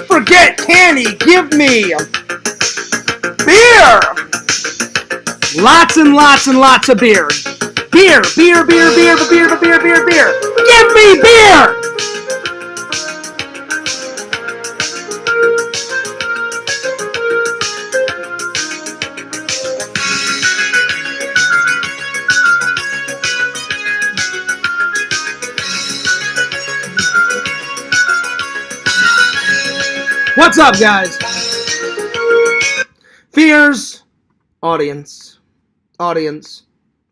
Forget candy, give me beer! Lots and lots and lots of beer. Beer, beer, beer, beer, beer, beer, beer, beer. Give me beer! What's up, guys? Fears, audience,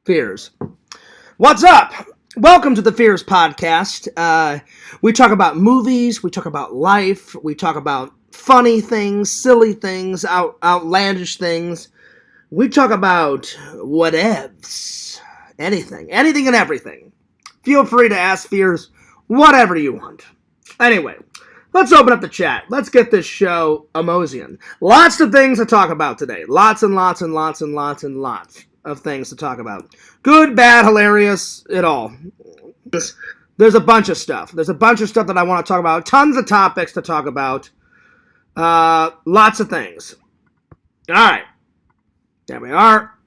fears. What's up? Welcome to the Fears Podcast. We talk about movies, we talk about life, we talk about funny things, silly things, outlandish things. We talk about whatevs. Anything and everything. Feel free to ask Fears whatever you want. Anyway, let's open up the chat. Let's get this show a-mosian. Lots of things to talk about today. Lots and lots and lots and lots and lots of things to talk about. Good, bad, hilarious, it all. There's a bunch of stuff. There's a bunch of stuff that I want to talk about. Tons of topics to talk about. Lots of things. All right. There we are.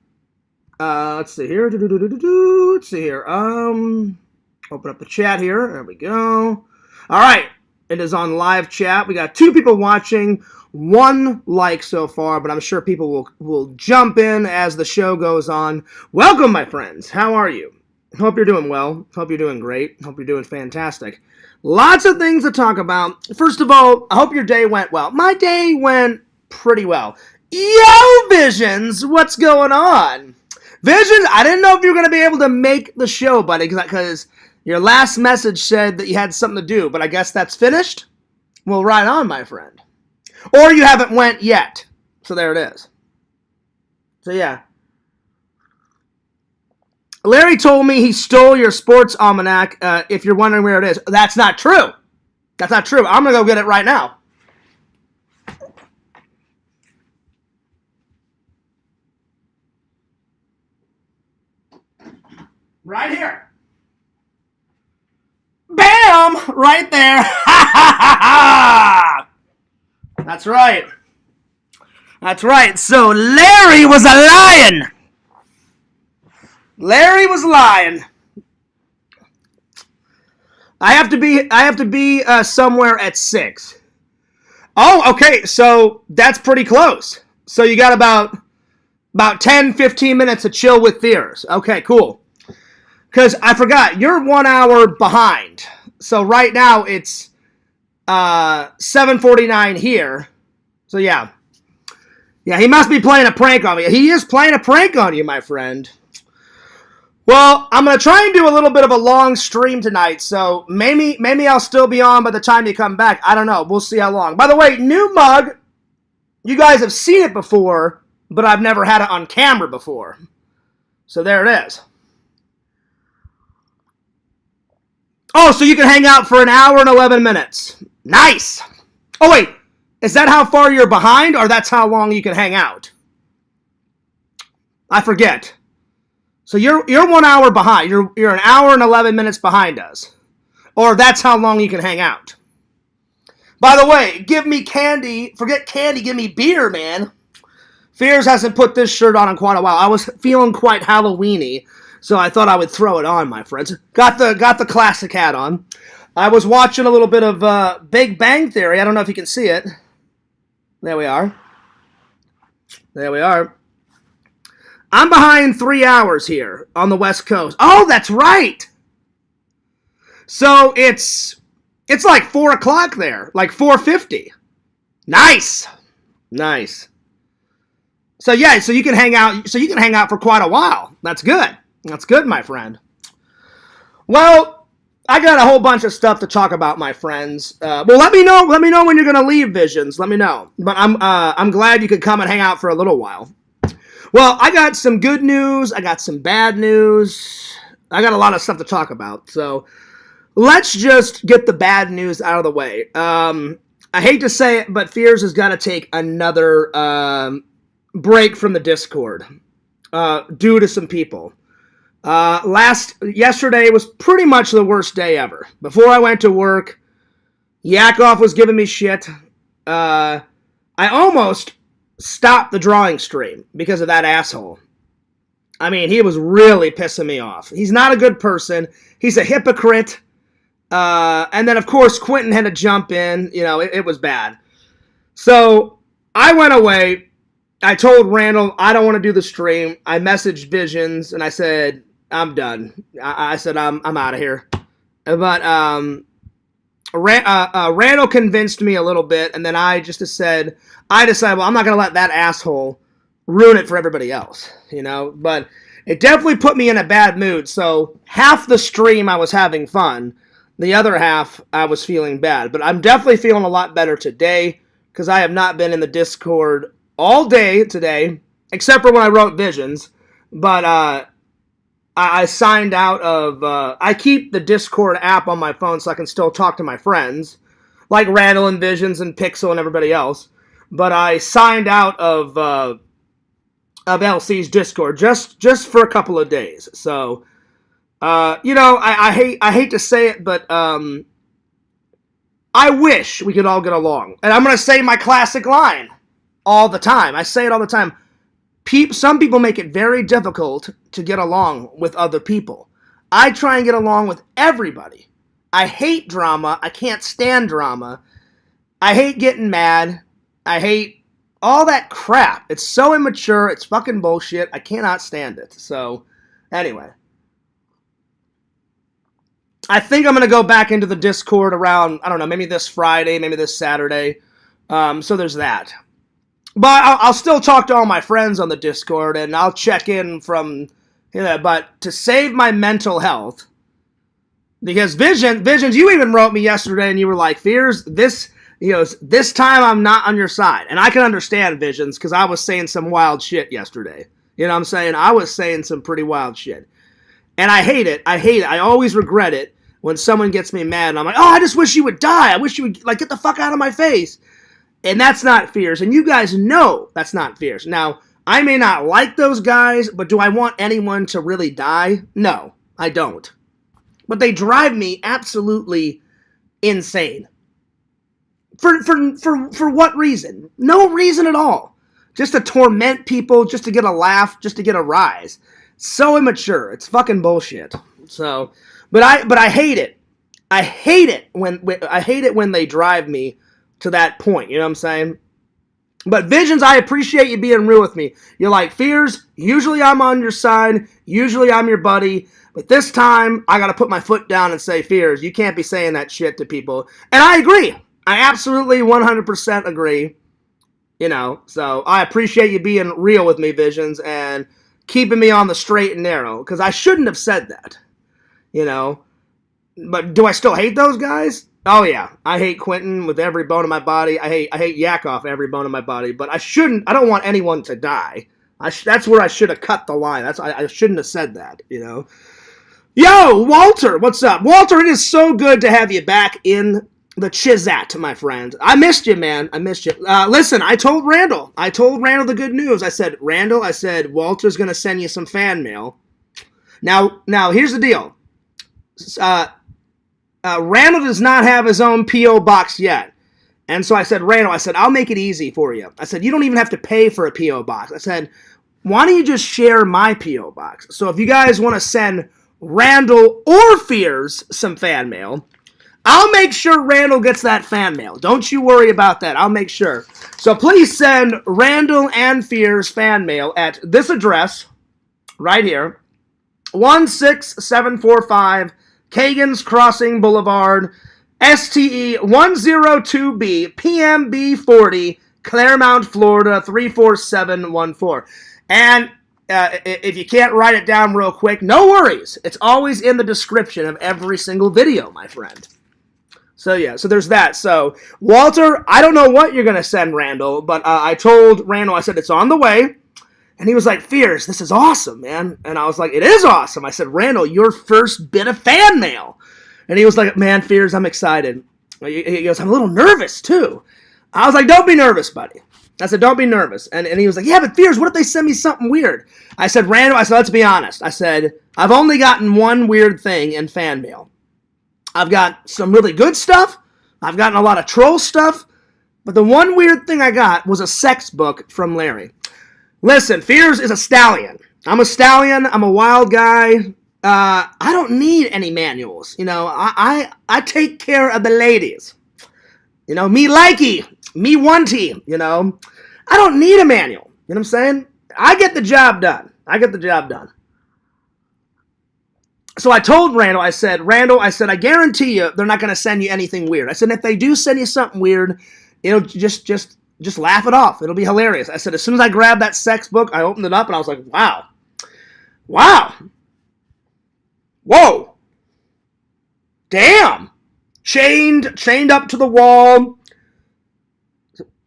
Let's see here. Let's see here. Open up the chat here. There we go. All right. It is on live chat. We got 2 people watching, 1 like so far, but I'm sure people will jump in as the show goes on. Welcome, my friends. How are you? Hope you're doing well. Hope you're doing great. Hope you're doing fantastic. Lots of things to talk about. First of all, I hope your day went well. My day went pretty well. Yo, Visions, what's going on? Visions, I didn't know if you were going to be able to make the show, buddy, because your last message said that you had something to do, but I guess that's finished? Well, right on, my friend. Or you haven't went yet. So there it is. So yeah. Larry told me he stole your sports almanac, if you're wondering where it is. That's not true. That's not true. I'm going to go get it right now. Right here. Bam! Right there. That's right. That's right. So Larry was a lion. Larry was lying. I have to be somewhere at 6. Oh, okay. So that's pretty close. So you got about 10, 15 minutes to chill with Fears. Okay, cool. Because I forgot, you're 1 hour behind. So right now it's 7:49 here. So yeah. Yeah, he must be playing a prank on me. He is playing a prank on you, my friend. Well, I'm going to try and do a little bit of a long stream tonight. So maybe I'll still be on by the time you come back. I don't know. We'll see how long. By the way, new mug. You guys have seen it before, but I've never had it on camera before. So there it is. Oh, so you can hang out for 1 hour and 11 minutes. Nice. Oh, wait. Is that how far you're behind, or that's how long you can hang out? I forget. So you're 1 hour behind. You're 1 hour and 11 minutes behind us. Or that's how long you can hang out. By the way, give me candy. Forget candy, give me beer, man. Fears hasn't put this shirt on in quite a while. I was feeling quite Halloween-y. So I thought I would throw it on, my friends. Got the classic hat on. I was watching a little bit of Big Bang Theory. I don't know if you can see it. There we are. There we are. I'm behind 3 hours here on the West Coast. Oh, that's right. So it's like 4 o'clock there, like 4:50. Nice. Nice. So yeah, so you can hang out for quite a while. That's good. That's good, my friend. Well, I got a whole bunch of stuff to talk about, my friends. Well, let me know when you're gonna leave, Visions. Let me know. But I'm glad you could come and hang out for a little while. Well, I got some good news. I got some bad news. I got a lot of stuff to talk about. So let's just get the bad news out of the way. I hate to say it, but Fears has got to take another break from the Discord due to some people. Yesterday was pretty much the worst day ever. Before I went to work, Yakov was giving me shit. I almost stopped the drawing stream because of that asshole. I mean, he was really pissing me off. He's not a good person. He's a hypocrite. And then, of course, Quentin had to jump in. You know, it was bad. So I went away. I told Randall I don't want to do the stream. I messaged Visions, and I said, I'm done. I said, I'm out of here. But Randall convinced me a little bit, and then I decided, well, I'm not going to let that asshole ruin it for everybody else, you know? But it definitely put me in a bad mood. So half the stream I was having fun. The other half I was feeling bad. But I'm definitely feeling a lot better today because I have not been in the Discord all day today, except for when I wrote Visions. But I signed out of... I keep the Discord app on my phone so I can still talk to my friends, like Randall and Visions and Pixel and everybody else. But I signed out of LC's Discord just for a couple of days. So, you know, I hate to say it, but I wish we could all get along. And I'm going to say my classic line all the time. I say it all the time. Some people make it very difficult to get along with other people. I try and get along with everybody. I hate drama. I can't stand drama. I hate getting mad. I hate all that crap. It's so immature. It's fucking bullshit. I cannot stand it. So, anyway. I think I'm going to go back into the Discord around, I don't know, maybe this Friday, maybe this Saturday. So there's that. But I'll still talk to all my friends on the Discord, and I'll check in from, you know, but to save my mental health, because Visions, you even wrote me yesterday, and you were like, Fears, this time I'm not on your side. And I can understand, Visions, because I was saying some wild shit yesterday. You know what I'm saying? I was saying some pretty wild shit. And I hate it. I always regret it when someone gets me mad, and I'm like, oh, I just wish you would die. I wish you would, like, get the fuck out of my face. And that's not Fears. And you guys know that's not Fears. Now, I may not like those guys, but do I want anyone to really die? No, I don't. But they drive me absolutely insane. For what reason? No reason at all. Just to torment people, just to get a laugh, just to get a rise. So immature. It's fucking bullshit. So, but I hate it. I hate it when they drive me to that point, you know what I'm saying? But Visions, I appreciate you being real with me. You're like, Fears, usually I'm on your side, usually I'm your buddy, but this time I gotta put my foot down and say, Fears, you can't be saying that shit to people. And I agree. I absolutely 100% agree. You know, so I appreciate you being real with me, Visions, and keeping me on the straight and narrow, because I shouldn't have said that. You know? But do I still hate those guys? Oh yeah, I hate Quentin with every bone in my body. I hate Yakov every bone in my body. But I don't want anyone to die. That's where I should have cut the line. I shouldn't have said that, you know. Yo, Walter, what's up? Walter, it is so good to have you back in the Chizat, my friend. I missed you, man. I missed you. Listen, I told Randall the good news. I said, Walter's going to send you some fan mail. Now, here's the deal. Randall does not have his own P.O. box yet. And so I said, Randall, I'll make it easy for you. I said, you don't even have to pay for a P.O. box. I said, why don't you just share my P.O. box? So if you guys want to send Randall or Fears some fan mail, I'll make sure Randall gets that fan mail. Don't you worry about that. I'll make sure. So please send Randall and Fears fan mail at this address right here, 16745 Kagan's Crossing Boulevard, STE 102B, PMB 40, Claremont, Florida 34714. And if you can't write it down real quick, no worries. It's always in the description of every single video, my friend. So yeah, so there's that. So Walter, I don't know what you're going to send Randall, but I told Randall, I said, it's on the way. And he was like, Fears, this is awesome, man. And I was like, it is awesome. I said, Randall, your first bit of fan mail. And he was like, man, Fears, I'm excited. He goes, I'm a little nervous, too. I was like, don't be nervous, buddy. I said, don't be nervous. And he was like, yeah, but Fears, what if they send me something weird? I said, Randall, I said, let's be honest. I said, I've only gotten one weird thing in fan mail. I've got some really good stuff. I've gotten a lot of troll stuff. But the one weird thing I got was a sex book from Larry. Listen, Fears is a stallion. I'm a stallion. I'm a wild guy. I don't need any manuals. You know, I take care of the ladies. You know, me likey, me wanty, you know. I don't need a manual. You know what I'm saying? I get the job done. So I told Randall, I said, I guarantee you they're not going to send you anything weird. I said, if they do send you something weird, it'll just laugh it off. It'll be hilarious. I said, as soon as I grabbed that sex book, I opened it up and I was like, wow. Whoa. Damn. Chained up to the wall.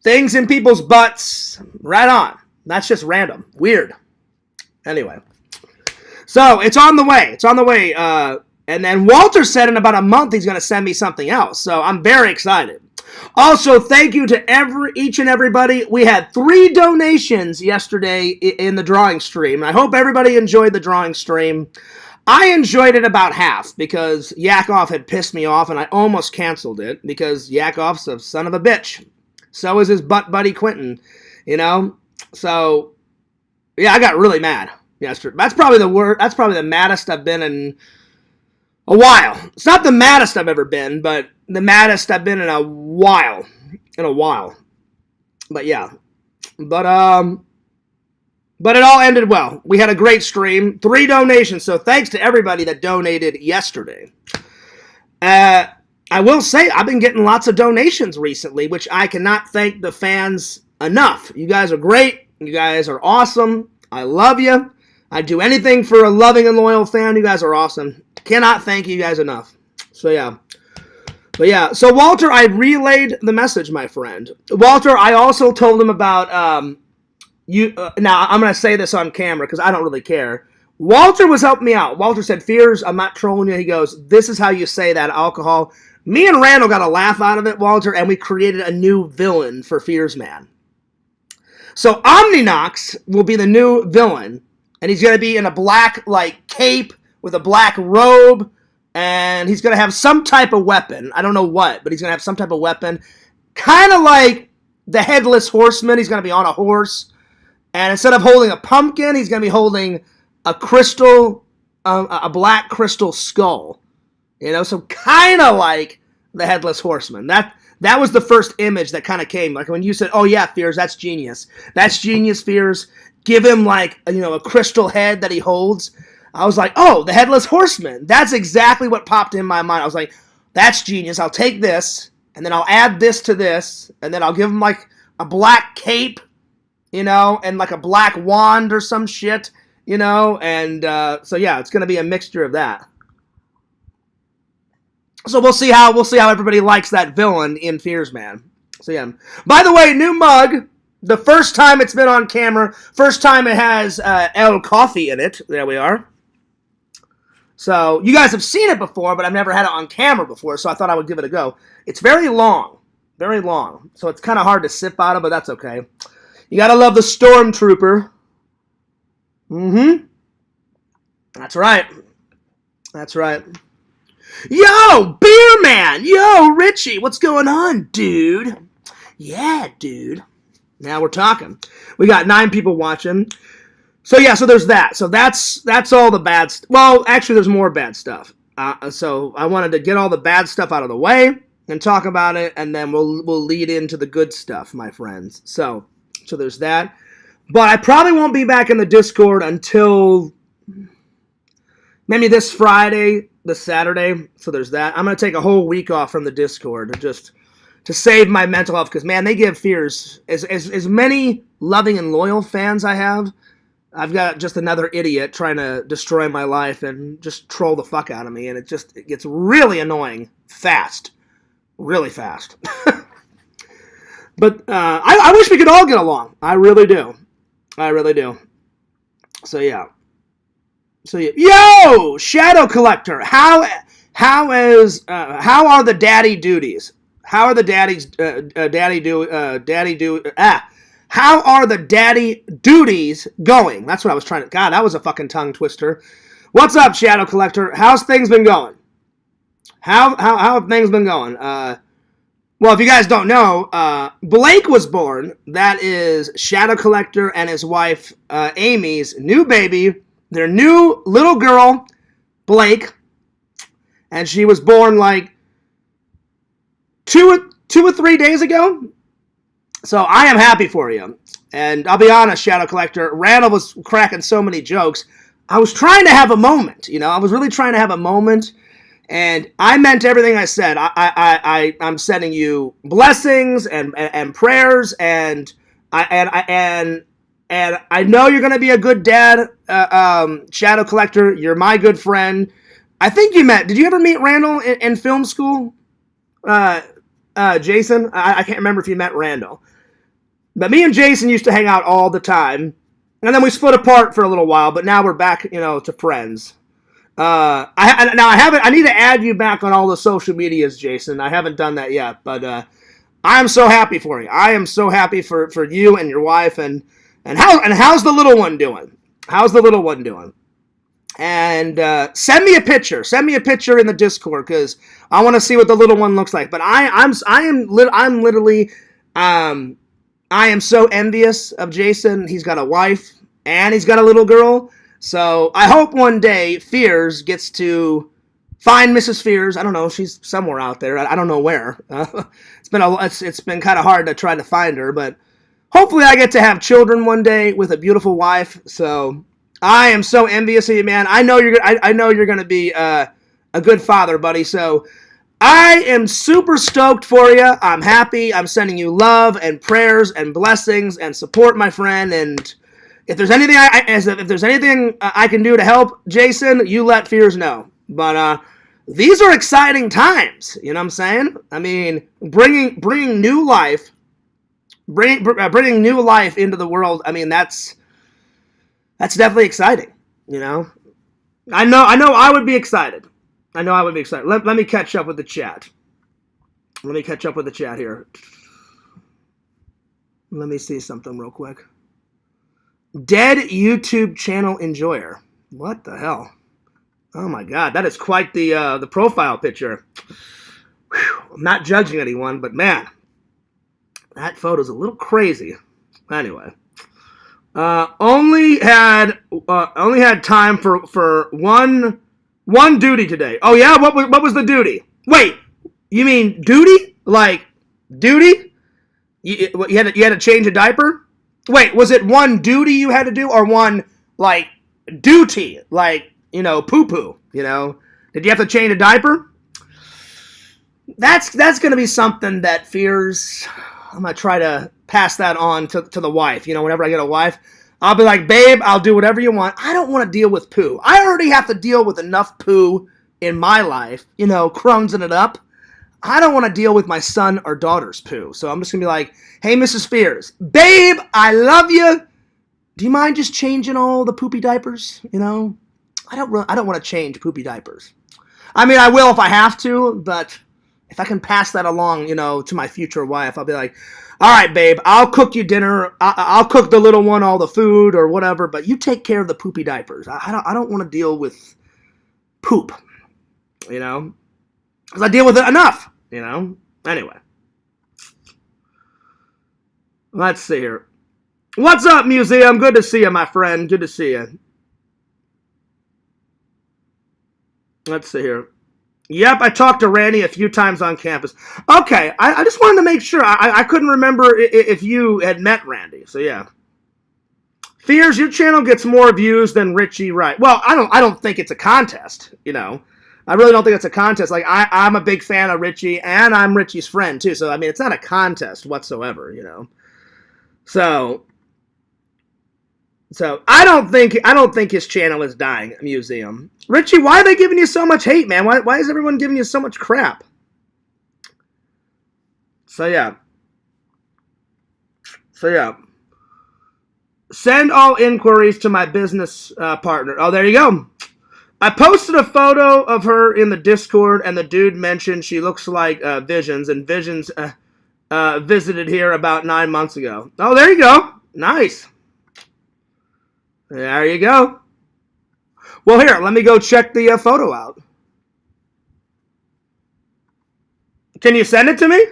Things in people's butts. Right on. That's just random. Weird. Anyway. So, it's on the way. And then Walter said in about a month he's going to send me something else. So, I'm very excited. Also, thank you to each and everybody. We had 3 donations yesterday in the drawing stream. I hope everybody enjoyed the drawing stream. I enjoyed it about half because Yakov had pissed me off and I almost canceled it because Yakov's a son of a bitch. So is his butt buddy Quentin, you know? So, yeah, I got really mad yesterday. That's probably the maddest I've been in a while. It's not the maddest I've ever been, but the maddest I've been in a while. But yeah. But it all ended well. We had a great stream. 3 donations, so thanks to everybody that donated yesterday. I will say, I've been getting lots of donations recently, which I cannot thank the fans enough. You guys are great. You guys are awesome. I love you. I'd do anything for a loving and loyal fan. You guys are awesome. Cannot thank you guys enough. So, yeah. But, yeah. So, Walter, I relayed the message, my friend. Walter, I also told him about... now, I'm going to say this on camera because I don't really care. Walter was helping me out. Walter said, Fears, I'm not trolling you. He goes, this is how you say that, alcohol. Me and Randall got a laugh out of it, Walter, and we created a new villain for Fears Man. So Omninox will be the new villain, and he's going to be in a black, cape with a black robe, and he's going to have some type of weapon. I don't know what, but he's going to have some type of weapon. Kind of like the Headless Horseman. He's going to be on a horse. And instead of holding a pumpkin, he's going to be holding a crystal, a black crystal skull. You know, so kind of like the Headless Horseman. That was the first image that kind of came. Like when you said, oh yeah, Fears, that's genius. That's genius, Fears. Give him a crystal head that he holds. I was like, oh, the Headless Horseman. That's exactly what popped in my mind. I was like, that's genius. I'll take this, and then I'll add this to this, and then I'll give him a black cape, you know, and a black wand or some shit, you know, and so yeah, it's going to be a mixture of that. So we'll see how everybody likes that villain in Fears Man. So yeah. By the way, new mug. The first time it's been on camera. First time it has El Coffee in it. There we are. So you guys have seen it before, but I've never had it on camera before, so I thought I would give it a go. It's very long. Very long. So it's kind of hard to sip out of, but that's okay. You gotta love the Stormtrooper. Mm-hmm. That's right. That's right. Yo, Beer Man! Yo, Richie! What's going on, dude? Yeah, dude. Now we're talking. We got 9 people watching. So yeah, so there's that. So that's all the bad stuff. Well, actually, there's more bad stuff. So I wanted to get all the bad stuff out of the way and talk about it, and then we'll lead into the good stuff, my friends. So there's that. But I probably won't be back in the Discord until maybe this Friday, this Saturday. So there's that. I'm going to take a whole week off from the Discord to save my mental health, because, man, they give Fears, as many loving and loyal fans I have, I've got just another idiot trying to destroy my life and just troll the fuck out of me, and it gets really annoying fast. Really fast. But I wish we could all get along. I really do. I really do. So yeah. Yo, Shadow Collector. How are the daddy duties? How are the daddies How are the daddy duties going? That's what I was trying to... God, that was a fucking tongue twister. What's up, Shadow Collector? How's things been going? How have things been going? Well, if you guys don't know, Blake was born. That is Shadow Collector and his wife, Amy's new baby. Their new little girl, Blake. And she was born like two or 3 days ago. So I am happy for you. And I'll be honest, Shadow Collector, Randall was cracking so many jokes. I was trying to have a moment, I was really trying to have a moment. And I meant everything I said. I'm sending you blessings and prayers, and I know you're gonna be a good dad, Shadow Collector. You're my good friend. I think you met. Did you ever meet Randall in film school? Jason? I can't remember if you met Randall. But me and Jason used to hang out all the time, and then we split apart for a little while. But now we're back, to friends. I need to add you back on all the social medias, Jason. I haven't done that yet, but I'm so happy for you. I am so happy for you and your wife, and how's the little one doing? How's the little one doing? And send me a picture. Send me a picture in the Discord, because I want to see what the little one looks like. But I am so envious of Jason. He's got a wife and he's got a little girl. So I hope one day Fears gets to find Mrs. Fears. I don't know. She's somewhere out there. I don't know where. It's been kind of hard to try to find her, but hopefully I get to have children one day with a beautiful wife. So I am so envious of you, man. I know you're going to be a good father, buddy. So I am super stoked for you. I'm happy. I'm sending you love and prayers and blessings and support, my friend. And if there's anything I can do to help Jason, you let Fears know. But these are exciting times. You know what I'm saying? I mean, bringing new life, bringing new life into the world. I mean, that's definitely exciting. I know I would be excited. Let me catch up with the chat. Let me catch up with the chat here. Let me see something real quick. Dead YouTube channel enjoyer. What the hell? Oh my God, that is quite the profile picture. Whew, I'm not judging anyone, but man, that photo's a little crazy. Anyway, only had time for one duty today. Oh yeah, what was the duty? Wait, you mean duty? Like duty? You had to change a diaper? Wait, was it one duty you had to do, or one, like, duty? Like, poo-poo, Did you have to change a diaper? That's going to be something that Fears... I'm going to try to pass that on to the wife. Whenever I get a wife, I'll be like, babe, I'll do whatever you want. I don't want to deal with poo. I already have to deal with enough poo in my life, crumbsing it up. I don't want to deal with my son or daughter's poo. So I'm just going to be like, hey, Mrs. Fears, babe, I love you. Do you mind just changing all the poopy diapers? I don't want to change poopy diapers. I mean, I will if I have to, but if I can pass that along, to my future wife, I'll be like, all right, babe, I'll cook you dinner. I'll cook the little one all the food or whatever, but you take care of the poopy diapers. I don't want to deal with poop, because I deal with it enough, Anyway. Let's see here. What's up, Museum? Good to see you, my friend. Good to see you. Let's see here. Yep, I talked to Randy a few times on campus. Okay, I just wanted to make sure. I couldn't remember if you had met Randy, so yeah. Fears, your channel gets more views than Richie Wright. Well, I don't think it's a contest, I really don't think it's a contest. Like, I'm a big fan of Richie, and I'm Richie's friend, too. So, I mean, it's not a contest whatsoever, So I don't think his channel is dying, Museum. Richie, why are they giving you so much hate, man? Why is everyone giving you so much crap? So, yeah. Send all inquiries to my business partner. Oh, there you go. I posted a photo of her in the Discord, and the dude mentioned she looks like Visions, and Visions visited here about 9 months ago. Oh, there you go. Nice. There you go. Well, here, let me go check the photo out. Can you send it to me?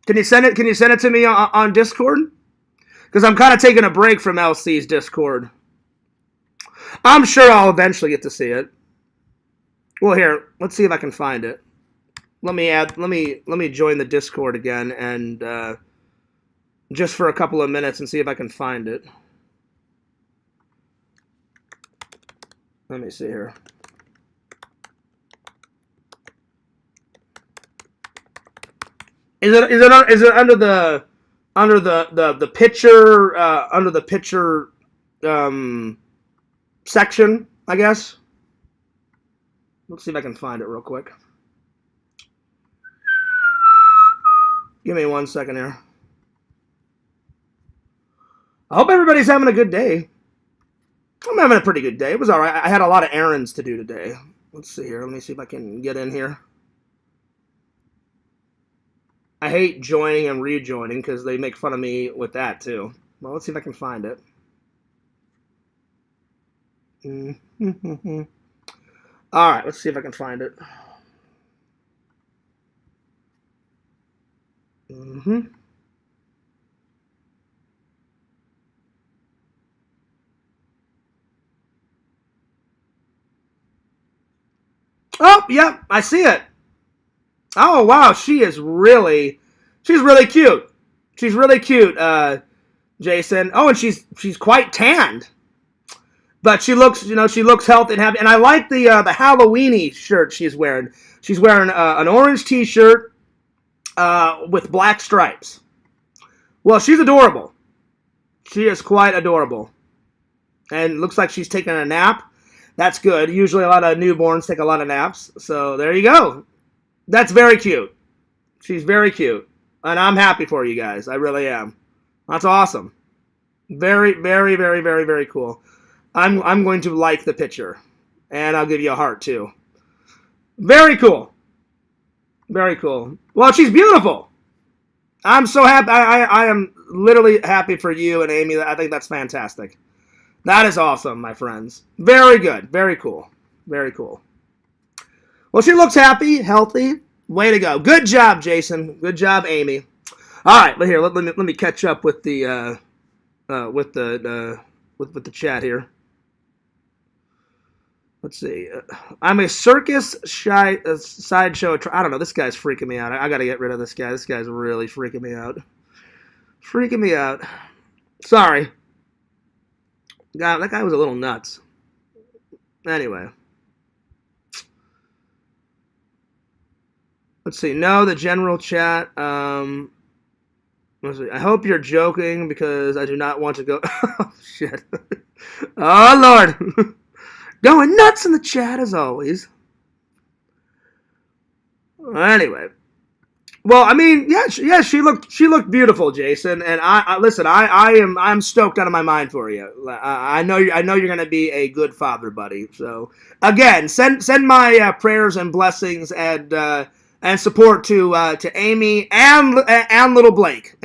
Can you send it to me on Discord? Because I'm kind of taking a break from LC's Discord. I'm sure I'll eventually get to see it. Well, here, let's see if I can find it. Let me join the Discord again and just for a couple of minutes and see if I can find it. Let me see here. Is it under the picture section, I guess? Let's see if I can find it real quick. Give me 1 second here. I hope everybody's having a good day. I'm having a pretty good day. It was all right. I had a lot of errands to do today. Let's see here. Let me see if I can get in here. I hate joining and rejoining because they make fun of me with that too. Well, let's see if I can find it. All right, let's see if I can find it. Oh, yeah, I see it. Oh, wow, she's really cute. She's really cute, Jason. Oh, and she's quite tanned. But she looks healthy and happy. And I like the Halloweeny shirt she's wearing. She's wearing an orange t-shirt with black stripes. Well, she's adorable. She is quite adorable. And looks like she's taking a nap. That's good. Usually a lot of newborns take a lot of naps. So there you go. That's very cute. She's very cute. And I'm happy for you guys. I really am. That's awesome. Very, very, very, very, very cool. I'm going to like the picture. And I'll give you a heart too. Very cool. Very cool. Well, she's beautiful. I'm so happy. I am literally happy for you and Amy. I think that's fantastic. That is awesome, my friends. Very good. Very cool. Very cool. Well, she looks happy, healthy. Way to go. Good job, Jason. Good job, Amy. All right, here. Let me catch up with the chat here. Let's see. I'm a circus sideshow. I don't know. This guy's freaking me out. I got to get rid of this guy. This guy's really freaking me out. Freaking me out. Sorry. God, that guy was a little nuts. Anyway. Let's see. No, the general chat. Let's see. I hope you're joking because I do not want to go. Oh, shit. Oh, Lord. Going nuts in the chat as always. Anyway. Well, I mean, yeah, she looked beautiful, Jason, and I'm stoked out of my mind for you. I know you're gonna be a good father, buddy. So again, send my prayers and blessings and support to Amy and little Blake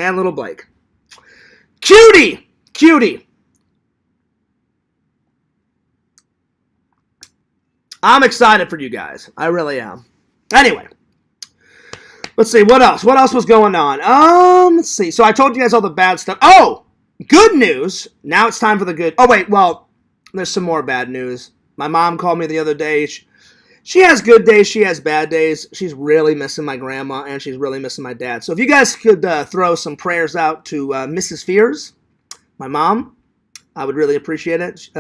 cutie. I'm excited for you guys. I really am. Anyway. Let's see, what else? What else was going on? Let's see. So I told you guys all the bad stuff. Oh, good news. Now it's time for the good. Oh, wait, well, there's some more bad news. My mom called me the other day. She has good days. She has bad days. She's really missing my grandma, and she's really missing my dad. So if you guys could throw some prayers out to Mrs. Fears, my mom, I would really appreciate it.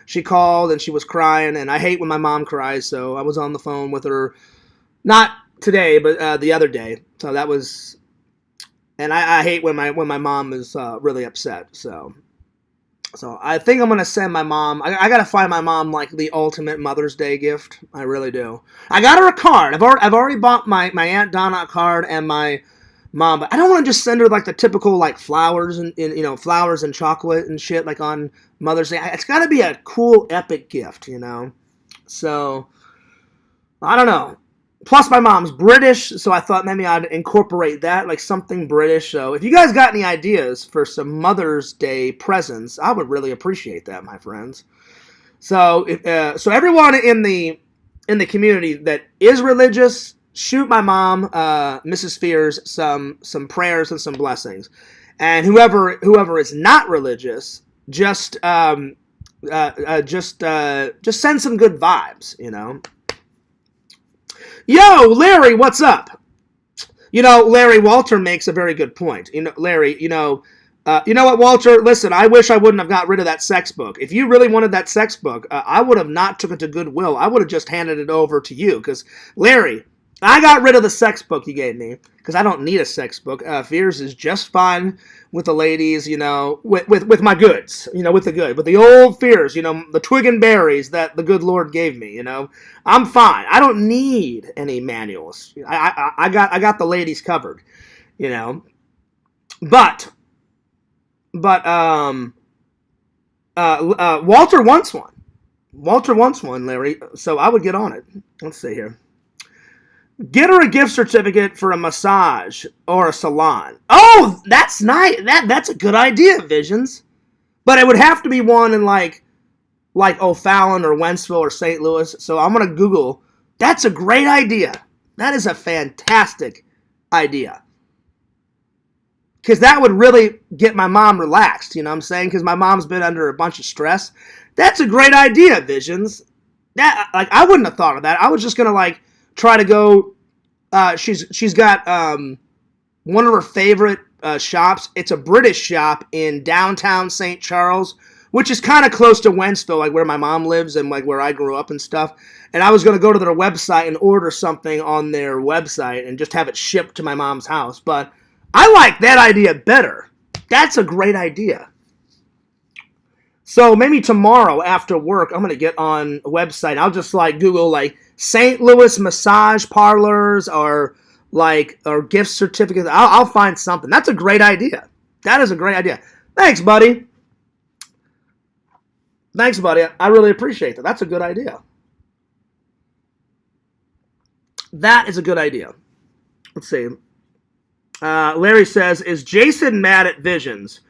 She called, and she was crying, and I hate when my mom cries, so I was on the phone with her. Not today, but the other day. So that was, and I hate when my mom is really upset. So I think I'm gonna send my mom. I gotta find my mom like the ultimate Mother's Day gift. I really do. I got her a card. I've already bought my Aunt Donna a card and my mom, but I don't want to just send her like the typical like flowers and flowers and chocolate and shit like on Mother's Day. It's got to be a cool epic gift, So I don't know. Plus, my mom's British, so I thought maybe I'd incorporate that, like something British. So, if you guys got any ideas for some Mother's Day presents, I would really appreciate that, my friends. So, so everyone in the community that is religious, shoot my mom, Mrs. Fears, some prayers and some blessings, and whoever is not religious, just send some good vibes, you know. Yo, Larry, what's up? You know, Larry, Walter makes a very good point. You know, Larry, you know what, Walter? Listen, I wish I wouldn't have got rid of that sex book. If you really wanted that sex book, I would have not took it to Goodwill. I would have just handed it over to you. Because, Larry, I got rid of the sex book you gave me because I don't need a sex book. Fears is just fine with the ladies, you know, with my goods, you know, with the good, with the old Fears, you know, the twig and berries that the good Lord gave me, you know. I'm fine. I don't need any manuals. I got the ladies covered, you know. But Walter wants one. Walter wants one, Larry. So I would get on it. Let's see here. Get her a gift certificate for a massage or a salon. Oh, that's nice. That's a good idea, Visions. But it would have to be one in like O'Fallon or Wentzville or St. Louis. So I'm gonna Google. That's a great idea. That is a fantastic idea. Because that would really get my mom relaxed, you know what I'm saying? Because my mom's been under a bunch of stress. That's a great idea, Visions. That, like, I wouldn't have thought of that. I was just gonna like try to go. She's got one of her favorite shops. It's a British shop in downtown St. Charles, which is kind of close to Wentzville, like where my mom lives and like where I grew up and stuff. And I was gonna go to their website and order something on their website and just have it shipped to my mom's house, but I like that idea better. That's a great idea. So maybe tomorrow after work, I'm going to get on a website. I'll just like Google like St. Louis massage parlors or gift certificates. I'll find something. That's a great idea. That is a great idea. Thanks, buddy. Thanks, buddy. I really appreciate that. That's a good idea. That is a good idea. Let's see. Larry says, is Jason mad at Visions?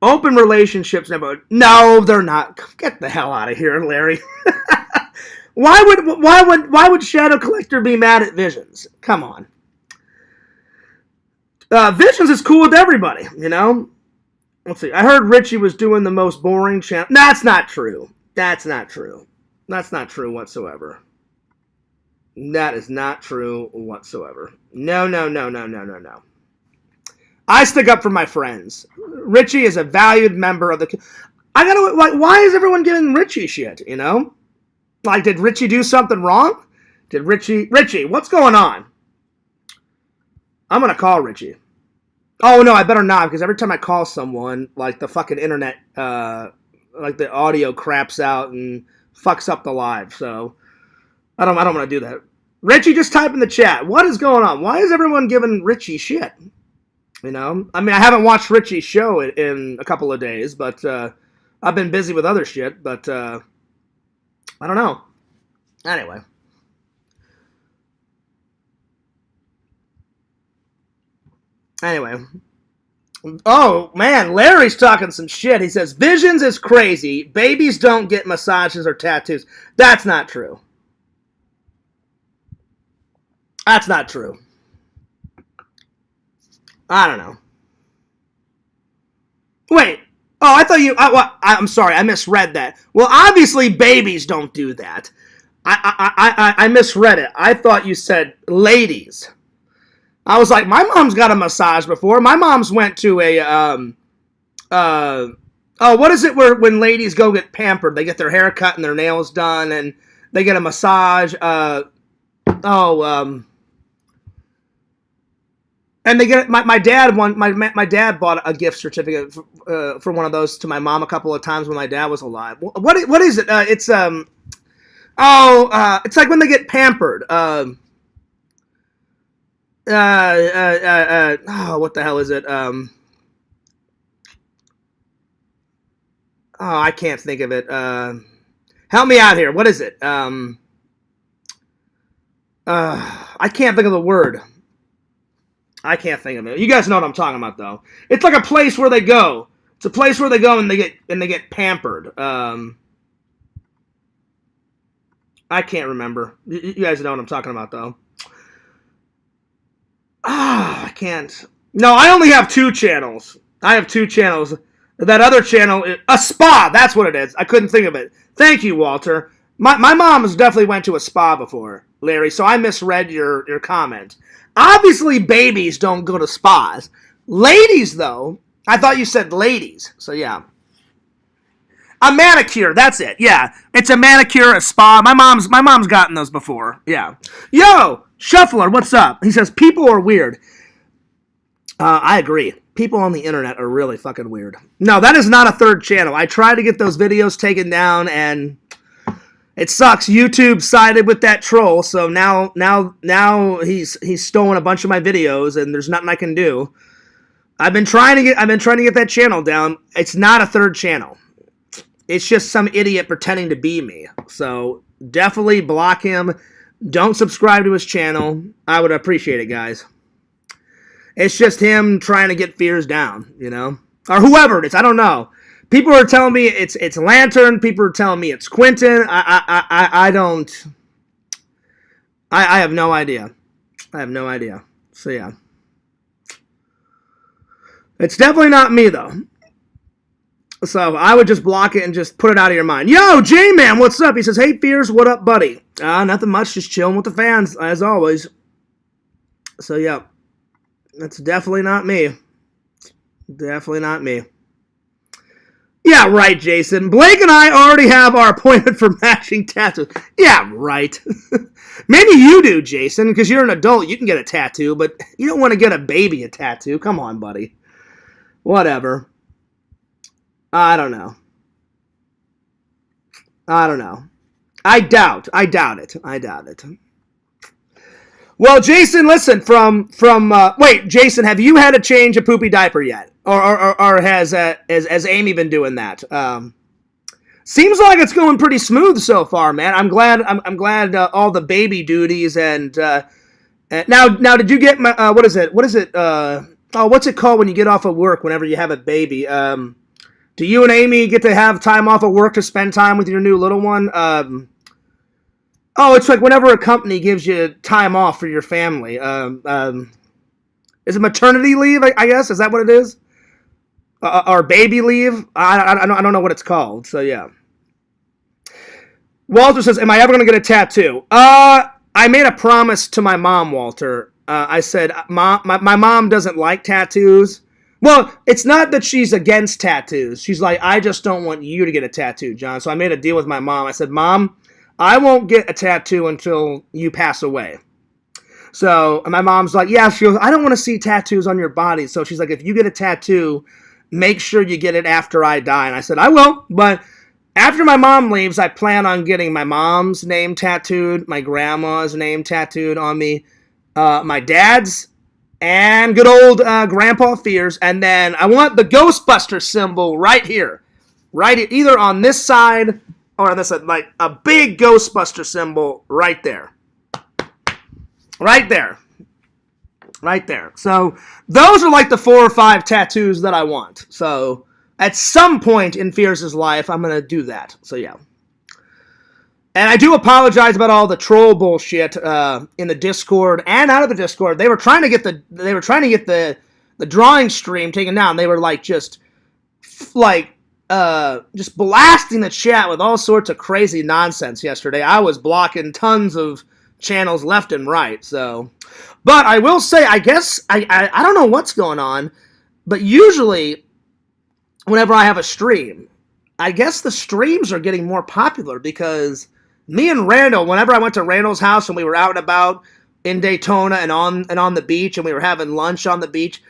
Open relationships never. No, they're not. Get the hell out of here, Larry. Why would Shadow Collector be mad at Visions? Come on. Visions is cool with everybody, you know? Let's see. I heard Richie was doing the most boring channel. That's not true. That's not true. That's not true whatsoever. That is not true whatsoever. No. I stick up for my friends. Richie is a valued member of the. I gotta like. Why is everyone giving Richie shit? You know, like, did Richie do something wrong? Did Richie? What's going on? I'm gonna call Richie. Oh no, I better not, because every time I call someone, like the fucking internet, like the audio craps out and fucks up the live. So I don't want to do that. Richie, just type in the chat. What is going on? Why is everyone giving Richie shit? You know, I mean, I haven't watched Richie's show in a couple of days, but I've been busy with other shit, but I don't know. Anyway. Oh, man, Larry's talking some shit. He says, Visions is crazy. Babies don't get massages or tattoos. That's not true. That's not true. I don't know. Wait. Oh, I thought you. I'm sorry, I misread that. Well, obviously, babies don't do that. I misread it. I thought you said ladies. I was like, my mom's got a massage before. My mom's went to a what is it where when ladies go get pampered? They get their hair cut and their nails done, and they get a massage. And they get my dad bought a gift certificate for one of those to my mom a couple of times when my dad was alive. What is it? It's like when they get pampered. What the hell is it? I can't think of it. Help me out here. What is it? I can't think of the word. I can't think of it. You guys know what I'm talking about, though. It's like a place where they go. It's a place where they go and they get pampered. I can't remember. You guys know what I'm talking about, though. I can't. No, I only have 2 channels. I have 2 channels. That other channel, a spa. That's what it is. I couldn't think of it. Thank you, Walter. My mom has definitely went to a spa before, Larry, so I misread your comment. Obviously, babies don't go to spas. Ladies, though, I thought you said ladies, so yeah. A manicure, that's it, yeah. It's a manicure, a spa. My mom's gotten those before, yeah. Yo, Shuffler, what's up? He says, people are weird. I agree. People on the internet are really fucking weird. No, that is not a 3rd channel. I tried to get those videos taken down, and it sucks. YouTube sided with that troll, so now he's stolen a bunch of my videos, and there's nothing I can do. I've been trying to get that channel down. It's not a 3rd channel. It's just some idiot pretending to be me. So definitely block him. Don't subscribe to his channel. I would appreciate it, guys. It's just him trying to get fears down, you know? Or whoever it is, I don't know. People are telling me it's Lantern. People are telling me it's Quentin. I don't... I have no idea. I have no idea. So, yeah. It's definitely not me, though. So, I would just block it and just put it out of your mind. Yo, J-Man, what's up? He says, hey, Fears, what up, buddy? Nothing much, just chilling with the fans, as always. So, yeah. That's definitely not me. Definitely not me. Yeah, right, Jason. Blake and I already have our appointment for matching tattoos. Yeah, right. Maybe you do, Jason, because you're an adult. You can get a tattoo, but you don't want to get a baby a tattoo. Come on, buddy. Whatever. I don't know. I doubt it. Well, Jason, listen, wait, Jason, have you had to change a poopy diaper yet? Or has Amy been doing that? Seems like it's going pretty smooth so far, man. I'm glad all the baby duties and now did you get my, what is it? What's it called when you get off of work whenever you have a baby? Do you and Amy get to have time off of work to spend time with your new little one? It's like whenever a company gives you time off for your family. Is it maternity leave, I guess? Is that what it is? Or baby leave? I don't know what it's called, so yeah. Walter says, am I ever going to get a tattoo? I made a promise to my mom, Walter. I said, Mom, my mom doesn't like tattoos. Well, it's not that she's against tattoos. She's like, I just don't want you to get a tattoo, John. So I made a deal with my mom. I said, Mom, I won't get a tattoo until you pass away. So my mom's like, yeah, she goes, I don't want to see tattoos on your body. So she's like, if you get a tattoo, make sure you get it after I die. And I said, I will. But after my mom leaves, I plan on getting my mom's name tattooed, my grandma's name tattooed on me, my dad's, and good old Grandpa Fears. And then I want the Ghostbuster symbol right here. Right, either on this side or on this side, like a big Ghostbuster symbol right there. Right there. Right there. So those are like the 4 or 5 tattoos that I want. So at some point in Fears' life, I'm going to do that. So yeah. And I do apologize about all the troll bullshit in the Discord and out of the Discord. They were trying to get the drawing stream taken down. They were like just blasting the chat with all sorts of crazy nonsense yesterday. I was blocking tons of channels left and right. So, but I will say, I guess I don't know what's going on, but usually whenever I have a stream, I guess the streams are getting more popular because me and Randall, whenever I went to Randall's house and we were out and about in Daytona and on the beach and we were having lunch on the beach,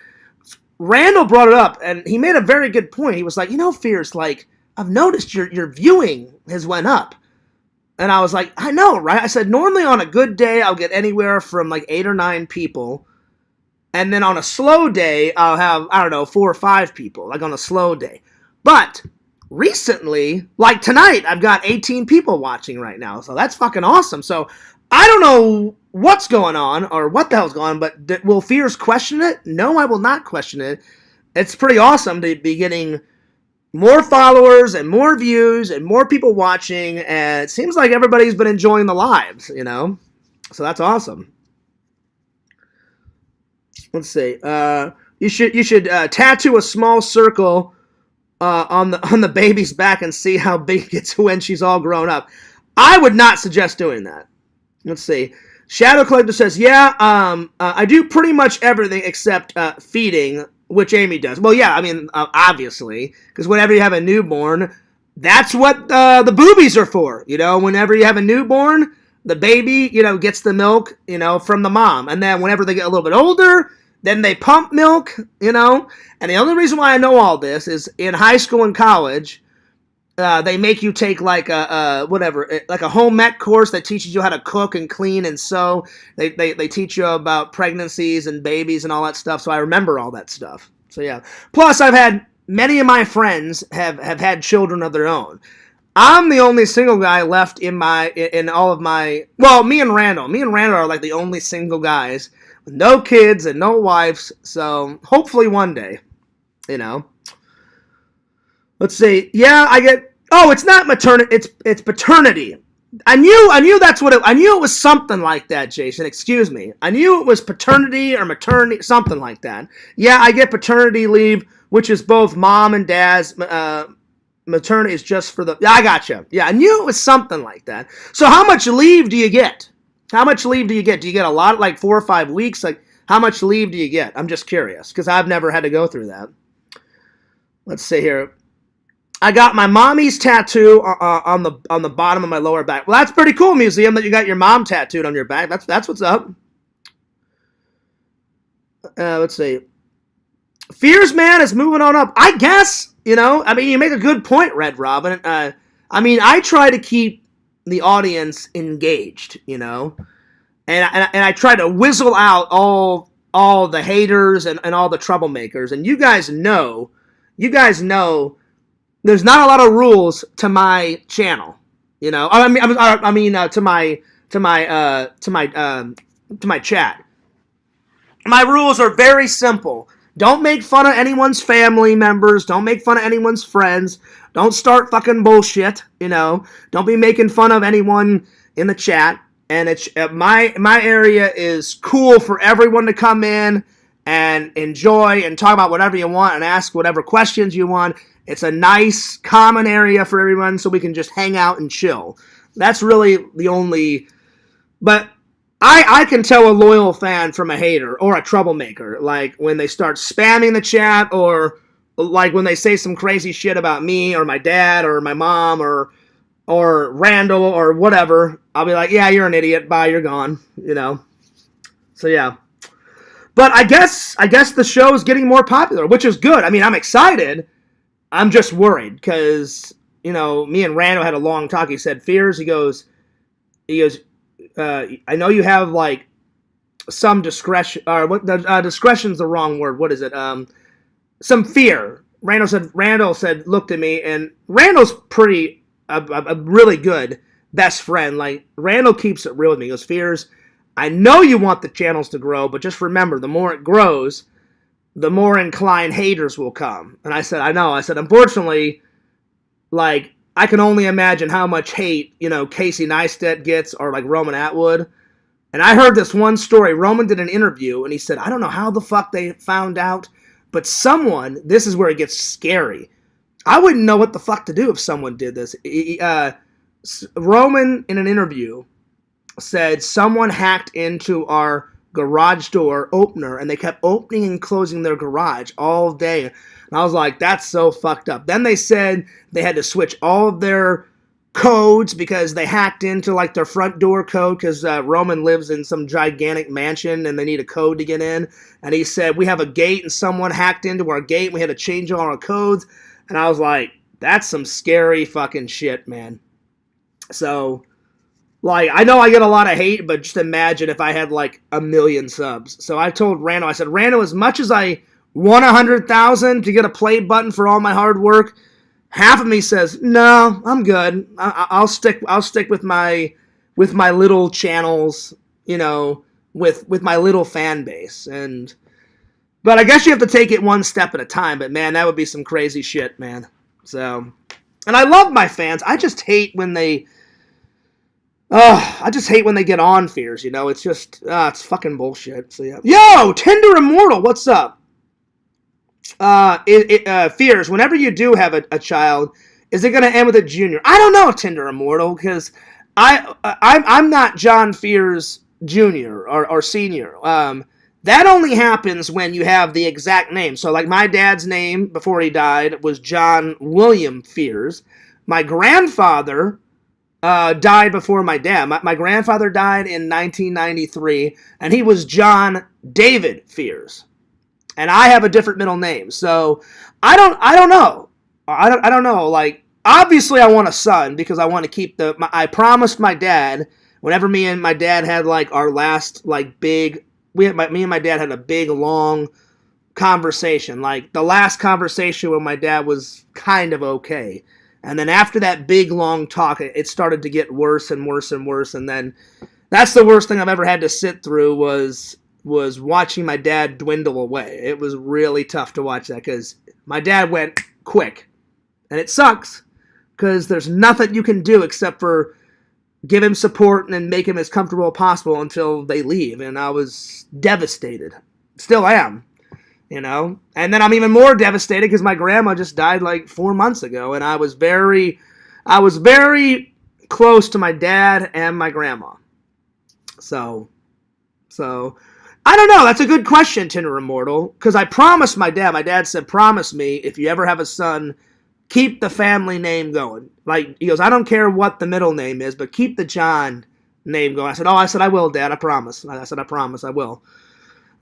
Randall brought it up and he made a very good point. He was like, Fears, like, I've noticed your viewing has went up. And I was like, I know, right? I said, normally on a good day, I'll get anywhere from like 8 or 9 people. And then on a slow day, I'll have, 4 or 5 people, like on a slow day. But recently, like tonight, I've got 18 people watching right now. So that's fucking awesome. So I don't know what's going on or what the hell's going on, but will Fears question it? No, I will not question it. It's pretty awesome to be getting more followers and more views and more people watching, and it seems like everybody's been enjoying the lives, you know? So that's awesome. Let's see. You should tattoo a small circle on the baby's back and see how big it gets when she's all grown up. I would not suggest doing that. Let's see. Shadow Collector says, yeah, I do pretty much everything except feeding, which Amy does. Well, yeah, I mean, obviously, because whenever you have a newborn, that's what the boobies are for. You know, whenever you have a newborn, the baby, you know, gets the milk, you know, from the mom. And then whenever they get a little bit older, then they pump milk, you know. And the only reason why I know all this is in high school and college, they make you take like like a home ec course that teaches you how to cook and clean and sew. They teach you about pregnancies and babies and all that stuff. So I remember all that stuff. So yeah. Plus, I've had many of my friends have had children of their own. I'm the only single guy left in all of my. Well, me and Randall. Me and Randall are like the only single guys with no kids and no wives. So hopefully one day, you know. Let's see. Yeah, I get. Oh, it's not maternity. It's paternity. I knew that's what I knew it was something like that, Jason. Excuse me. I knew it was paternity or maternity, something like that. Yeah, I get paternity leave, which is both mom and dad's. Maternity is just for the. Yeah, I gotcha. Yeah, I knew it was something like that. So, how much leave do you get? How much leave do you get? Do you get a lot, like 4 or 5 weeks? Like, how much leave do you get? I'm just curious because I've never had to go through that. Let's see here. I got my mommy's tattoo on the bottom of my lower back. Well, that's pretty cool, Museum, that you got your mom tattooed on your back. That's what's up. Let's see. Fears Man is moving on up. I guess, you know, I mean, you make a good point, Red Robin. I mean, I try to keep the audience engaged, you know, and I try to whistle out all the haters and all the troublemakers. And you guys know, there's not a lot of rules to my channel, you know. I mean, to my chat. My rules are very simple. Don't make fun of anyone's family members. Don't make fun of anyone's friends. Don't start fucking bullshit, you know. Don't be making fun of anyone in the chat. And it's my area is cool for everyone to come in and enjoy and talk about whatever you want and ask whatever questions you want. It's a nice, common area for everyone so we can just hang out and chill. That's really the only... But I can tell a loyal fan from a hater or a troublemaker. Like, when they start spamming the chat or, like, when they say some crazy shit about me or my dad or my mom or Randall or whatever, I'll be like, yeah, you're an idiot. Bye, you're gone. You know? So, yeah. But I guess the show is getting more popular, which is good. I mean, I'm excited. I'm just worried because, you know, me and Randall had a long talk. He said, Fears, he goes, I know you have, like, some discretion, or what, discretion's the wrong word. What is it? Some fear. Randall said, looked at me, and Randall's pretty, a really good best friend. Like, Randall keeps it real with me. He goes, Fears, I know you want the channels to grow, but just remember, the more it grows, the more inclined haters will come. And I said, I know. I said, unfortunately, like, I can only imagine how much hate, you know, Casey Neistat gets or, like, Roman Atwood. And I heard this one story. Roman did an interview, and he said, I don't know how the fuck they found out, but someone, this is where it gets scary. I wouldn't know what the fuck to do if someone did this. Roman, in an interview, said someone hacked into our garage door opener, and they kept opening and closing their garage all day. And I was like, that's so fucked up. Then they said they had to switch all of their codes because they hacked into, like, their front door code because Roman lives in some gigantic mansion and they need a code to get in. And he said, we have a gate and someone hacked into our gate and we had to change all our codes. And I was like, that's some scary fucking shit, man. So, like, I know I get a lot of hate, but just imagine if I had, like, 1 million subs. So I told Randall, I said, Randall, as much as I want 100,000 to get a play button for all my hard work, Half of me says, no, I'm good. I'll stick with my little channels, with my little fan base. But I guess you have to take it one step at a time. But man, that would be some crazy shit, man. So, and I love my fans. I just hate when they get on Fears, It's just, it's fucking bullshit. So, yeah. Yo, Tinder Immortal, what's up? Fears, whenever you do have a child, is it going to end with a junior? I don't know, Tinder Immortal, because I'm not John Fears Jr. or Senior. That only happens when you have the exact name. So, like, my dad's name before he died was John William Fears. My grandfather died before my dad. My grandfather died in 1993, and he was John David Fears. And I have a different middle name. So, I don't know. I don't know. Like, obviously I want a son because I want to keep I promised my dad, whenever me and my dad had, like, our last, like, me and my dad had a big, long conversation. Like, the last conversation when my dad was kind of okay. And then after that big, long talk, it started to get worse and worse and worse. And then that's the worst thing I've ever had to sit through was watching my dad dwindle away. It was really tough to watch that because my dad went quick. And it sucks because there's nothing you can do except for give him support and make him as comfortable as possible until they leave. And I was devastated. Still am. And then I'm even more devastated because my grandma just died like 4 months ago, and I was very close to my dad and my grandma. So I don't know. That's a good question, Tinder Immortal, because I promised my dad. My dad said, promise me if you ever have a son, keep the family name going. Like, he goes, I don't care what the middle name is, but keep the John name going. I said, I will, Dad. I promise. I said, I promise, I will.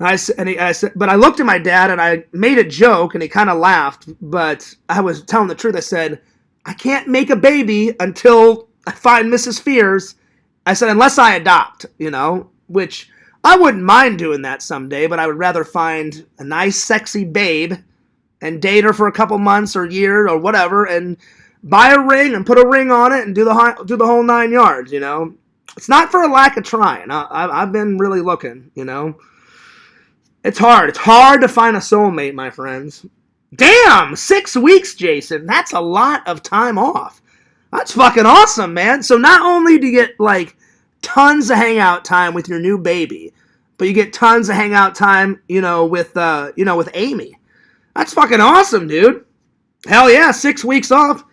I said, but I looked at my dad and I made a joke and he kind of laughed, but I was telling the truth. I said, I can't make a baby until I find Mrs. Fears. I said, unless I adopt, which I wouldn't mind doing that someday, but I would rather find a nice, sexy babe and date her for a couple months or a year or whatever and buy a ring and put a ring on it and do the whole 9 yards, It's not for a lack of trying. I've been really looking, It's hard. It's hard to find a soulmate, my friends. Damn! 6 weeks, Jason. That's a lot of time off. That's fucking awesome, man. So not only do you get, like, tons of hangout time with your new baby, but you get tons of hangout time, with Amy. That's fucking awesome, dude. Hell yeah, 6 weeks off.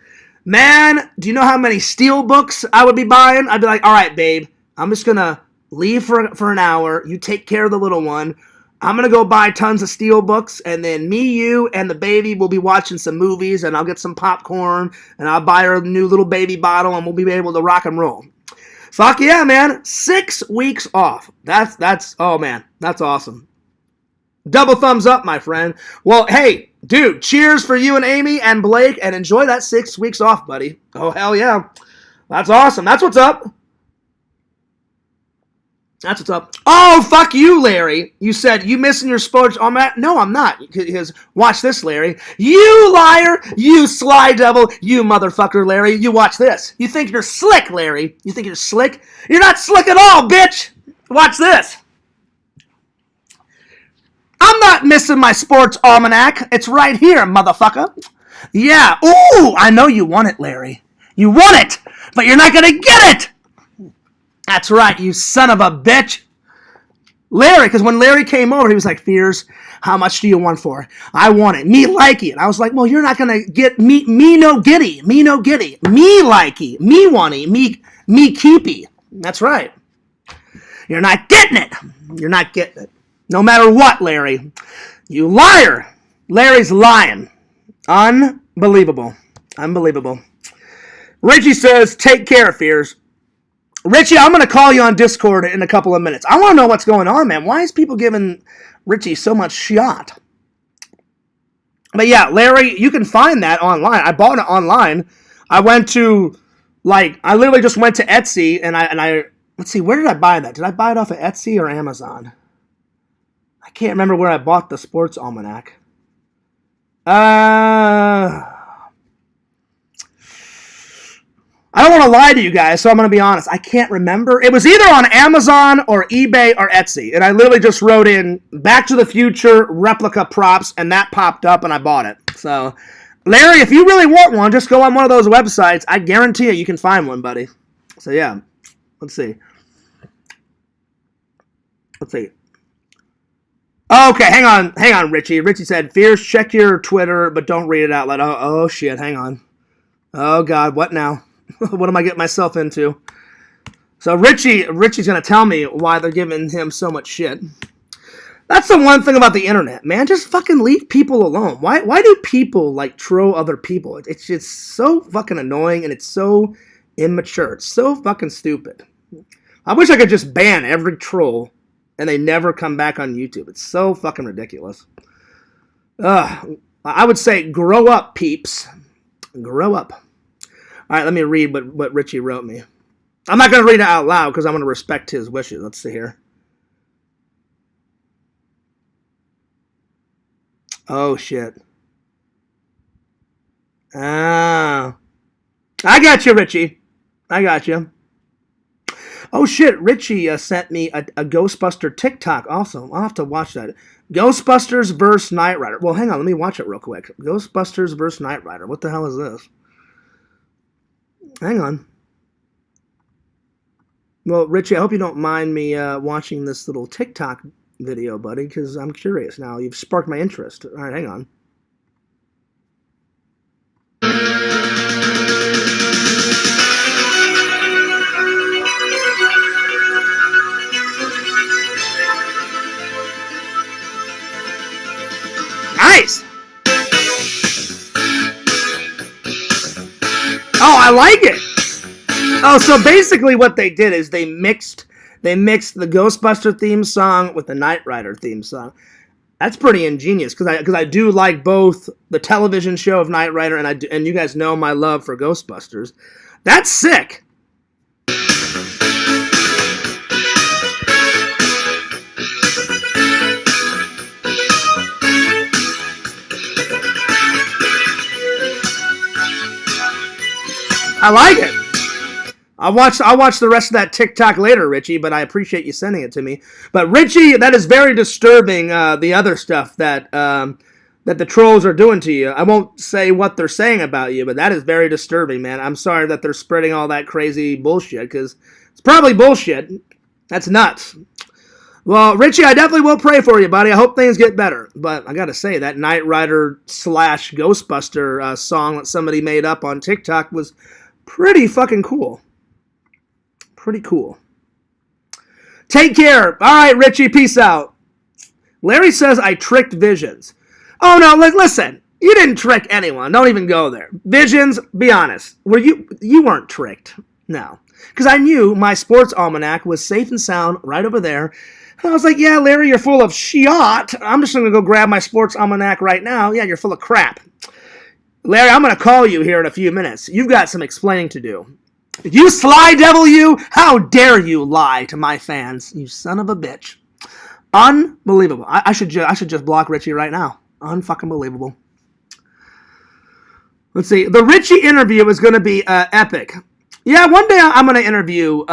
Man, do you know how many steel books I would be buying? I'd be like, all right, babe, I'm just going to leave for an hour. You take care of the little one. I'm going to go buy tons of steel books, and then me, you, and the baby will be watching some movies, and I'll get some popcorn, and I'll buy her a new little baby bottle, and we'll be able to rock and roll. Fuck yeah, man. 6 weeks off. Oh, man, that's awesome. Double thumbs up, my friend. Well, hey, dude, cheers for you and Amy and Blake, and enjoy that 6 weeks off, buddy. Oh, hell yeah. That's awesome. That's what's up. That's what's up. Oh, fuck you, Larry. You said you missing your sports almanac. No, I'm not. Because watch this, Larry. You liar. You sly devil. You motherfucker, Larry. You watch this. You think you're slick, Larry. You think you're slick? You're not slick at all, bitch. Watch this. I'm not missing my sports almanac. It's right here, motherfucker. Yeah. Ooh, I know you want it, Larry. You want it, but you're not going to get it. That's right, you son of a bitch. Larry, because when Larry came over, he was like, Fears, how much do you want for it? I want it. Me likey it. I was like, well, you're not going to get me no giddy. Me no giddy. Me likey. Me wanty. Me keepy. That's right. You're not getting it. You're not getting it. No matter what, Larry. You liar. Larry's lying. Unbelievable. Unbelievable. Richie says, take care, Fears. Richie, I'm going to call you on Discord in a couple of minutes. I want to know what's going on, man. Why is people giving Richie so much shot? But yeah, Larry, you can find that online. I bought it online. I literally just went to Etsy and I let's see, where did I buy that? Did I buy it off of Etsy or Amazon? I can't remember where I bought the sports almanac. I don't want to lie to you guys, so I'm going to be honest. I can't remember. It was either on Amazon or eBay or Etsy, and I literally just wrote in Back to the Future replica props, and that popped up, and I bought it. So, Larry, if you really want one, just go on one of those websites. I guarantee you can find one, buddy. So, yeah. Let's see. Okay, hang on, Richie. Richie said, Fierce, check your Twitter, but don't read it out loud. Oh shit, hang on. Oh, God, what now? What am I getting myself into? So Richie's going to tell me why they're giving him so much shit. That's the one thing about the internet, man. Just fucking leave people alone. Why do people, like, troll other people? It's just so fucking annoying, and it's so immature. It's so fucking stupid. I wish I could just ban every troll, and they never come back on YouTube. It's so fucking ridiculous. I would say, grow up, peeps. Grow up. All right, let me read what Richie wrote me. I'm not going to read it out loud because I want to respect his wishes. Let's see here. Oh, shit. I got you, Richie. I got you. Oh, shit. Richie sent me a Ghostbuster TikTok also. I'll have to watch that. Ghostbusters vs. Knight Rider. Well, hang on. Let me watch it real quick. Ghostbusters vs. Knight Rider. What the hell is this? Hang on. Well, Richie, I hope you don't mind me watching this little TikTok video, buddy, because I'm curious now. You've sparked my interest. All right, hang on. Nice! Oh, I like it! Oh, so basically what they did is they mixed the Ghostbuster theme song with the Knight Rider theme song. That's pretty ingenious because I do like both the television show of Knight Rider and you guys know my love for Ghostbusters. That's sick. I like it. I'll watch the rest of that TikTok later, Richie, but I appreciate you sending it to me. But Richie, that is very disturbing, the other stuff that the trolls are doing to you. I won't say what they're saying about you, but that is very disturbing, man. I'm sorry that they're spreading all that crazy bullshit, because it's probably bullshit. That's nuts. Well, Richie, I definitely will pray for you, buddy. I hope things get better. But I gotta say, that Knight Rider / Ghostbuster song that somebody made up on TikTok was pretty fucking cool. Pretty cool. Take care. All right, Richie, peace out. Larry says I tricked Visions. Oh, no, listen. You didn't trick anyone. Don't even go there. Visions, be honest. You weren't tricked. No. Because I knew my sports almanac was safe and sound right over there. And I was like, yeah, Larry, you're full of shit. I'm just going to go grab my sports almanac right now. Yeah, you're full of crap. Larry, I'm going to call you here in a few minutes. You've got some explaining to do. You sly devil, you! How dare you lie to my fans, you son of a bitch. Unbelievable. I should just block Richie right now. Unfucking believable. Let's see. The Richie interview is going to be epic. Yeah, one day I'm going to interview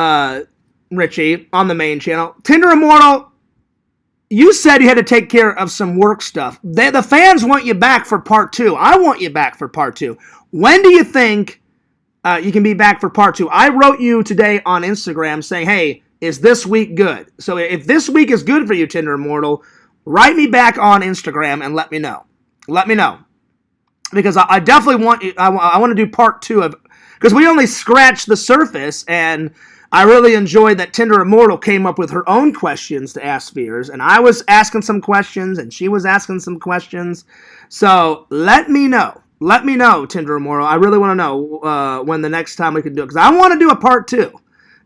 Richie on the main channel. Tinder Immortal, you said you had to take care of some work stuff. The fans want you back for part 2. I want you back for part 2. When do you think you can be back for part 2? I wrote you today on Instagram saying, hey, is this week good? So if this week is good for you, Tinder Immortal, write me back on Instagram and let me know. Let me know. Because I definitely want you, I want to do part 2 of, because we only scratched the surface, and I really enjoyed that Tinder Immortal came up with her own questions to ask Fears, and I was asking some questions, and she was asking some questions. So let me know. Let me know, Tinder Immortal. I really want to know when the next time we can do it. Because I want to do a part 2.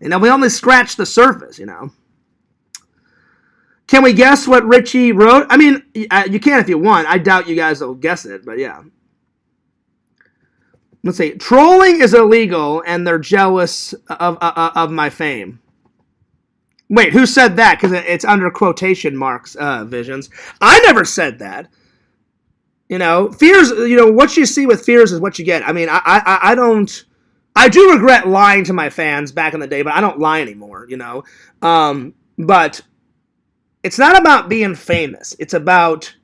You know, we only scratched the surface, you know. Can we guess what Richie wrote? I mean, you can if you want. I doubt you guys will guess it, but yeah. Let's see. Trolling is illegal, and they're jealous of my fame. Wait, who said that? Because it's under quotation marks, Visions. I never said that. You know, Fears, you know, what you see with Fears is what you get. I mean, I I do regret lying to my fans back in the day, but I don't lie anymore, But it's not about being famous. It's about,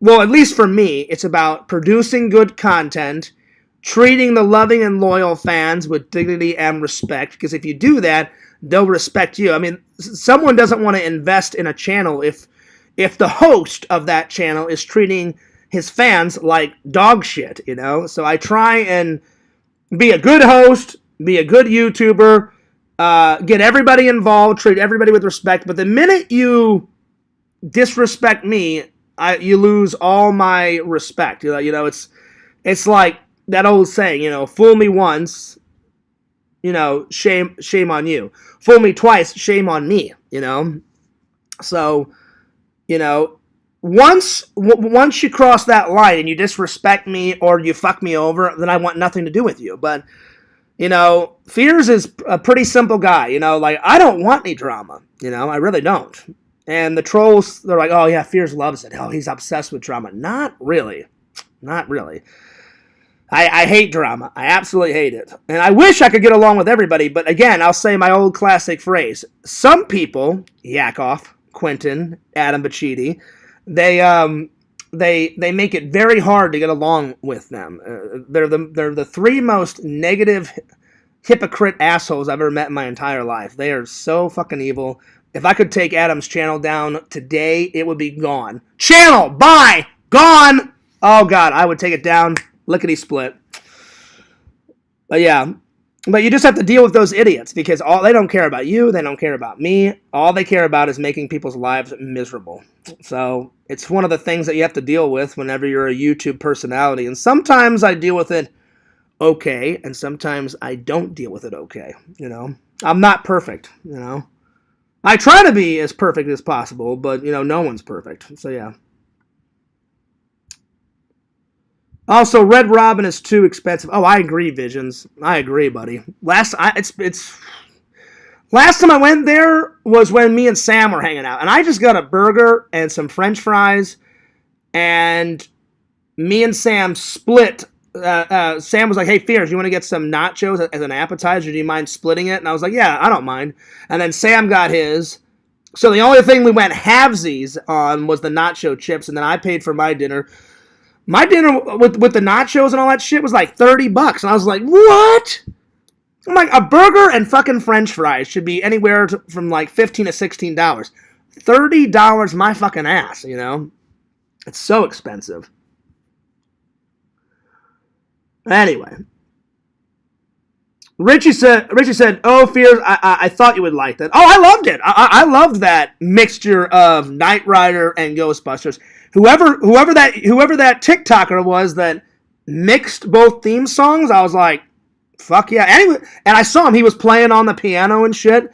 well, at least for me, it's about producing good content, treating the loving and loyal fans with dignity and respect, because if you do that, they'll respect you. I mean, someone doesn't want to invest in a channel if the host of that channel is treating his fans like dog shit, So I try and be a good host, be a good YouTuber, get everybody involved, treat everybody with respect. But the minute you disrespect me, you lose all my respect. It's like that old saying, fool me once, shame on you. Fool me twice, shame on me, So, once you cross that line and you disrespect me or you fuck me over, then I want nothing to do with you. But, Fears is a pretty simple guy, I don't want any drama, I really don't. And the trolls, they're like, oh yeah, Fears loves it. Oh, he's obsessed with drama. Not really. I hate drama. I absolutely hate it. And I wish I could get along with everybody, but again, I'll say my old classic phrase. Some people, Yakov, Quentin, Adam Bachidi, they make it very hard to get along with them. They're the three most negative, hypocrite assholes I've ever met in my entire life. They are so fucking evil. If I could take Adam's channel down today, it would be gone. Channel, bye, gone. Oh God, I would take it down, lickety split. But yeah. But you just have to deal with those idiots because they don't care about you, they don't care about me. All they care about is making people's lives miserable. So it's one of the things that you have to deal with whenever you're a YouTube personality. And sometimes I deal with it okay, and sometimes I don't deal with it okay. I'm not perfect. I try to be as perfect as possible, but no one's perfect. So yeah. Also, Red Robin is too expensive. Oh, I agree, Visions. I agree, buddy. Last time I went there was when me and Sam were hanging out, and I just got a burger and some French fries, and me and Sam split. Sam was like, "Hey, Fears, you want to get some nachos as an appetizer? Do you mind splitting it?" And I was like, "Yeah, I don't mind." And then Sam got his. So the only thing we went halvesies on was the nacho chips, and then I paid for my dinner. My dinner with the nachos and all that shit was like $30. And I was like, what? I'm like, a burger and fucking French fries should be anywhere from like $15 to $16. $30 my fucking ass, It's so expensive. Anyway. Richie said, oh, Fears, I thought you would like that. Oh, I loved it. I loved that mixture of Knight Rider and Ghostbusters. Whoever that TikToker was that mixed both theme songs, I was like, fuck yeah. Anyway, and I saw him. He was playing on the piano and shit.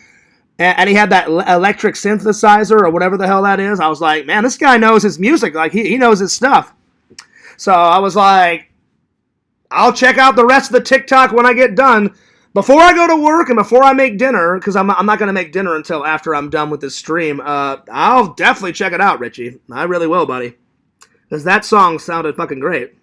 And he had that electric synthesizer or whatever the hell that is. I was like, man, this guy knows his music. Like, he knows his stuff. So I was like, I'll check out the rest of the TikTok when I get done. Before I go to work and before I make dinner, because I'm not going to make dinner until after I'm done with this stream, I'll definitely check it out, Richie. I really will, buddy. Because that song sounded fucking great.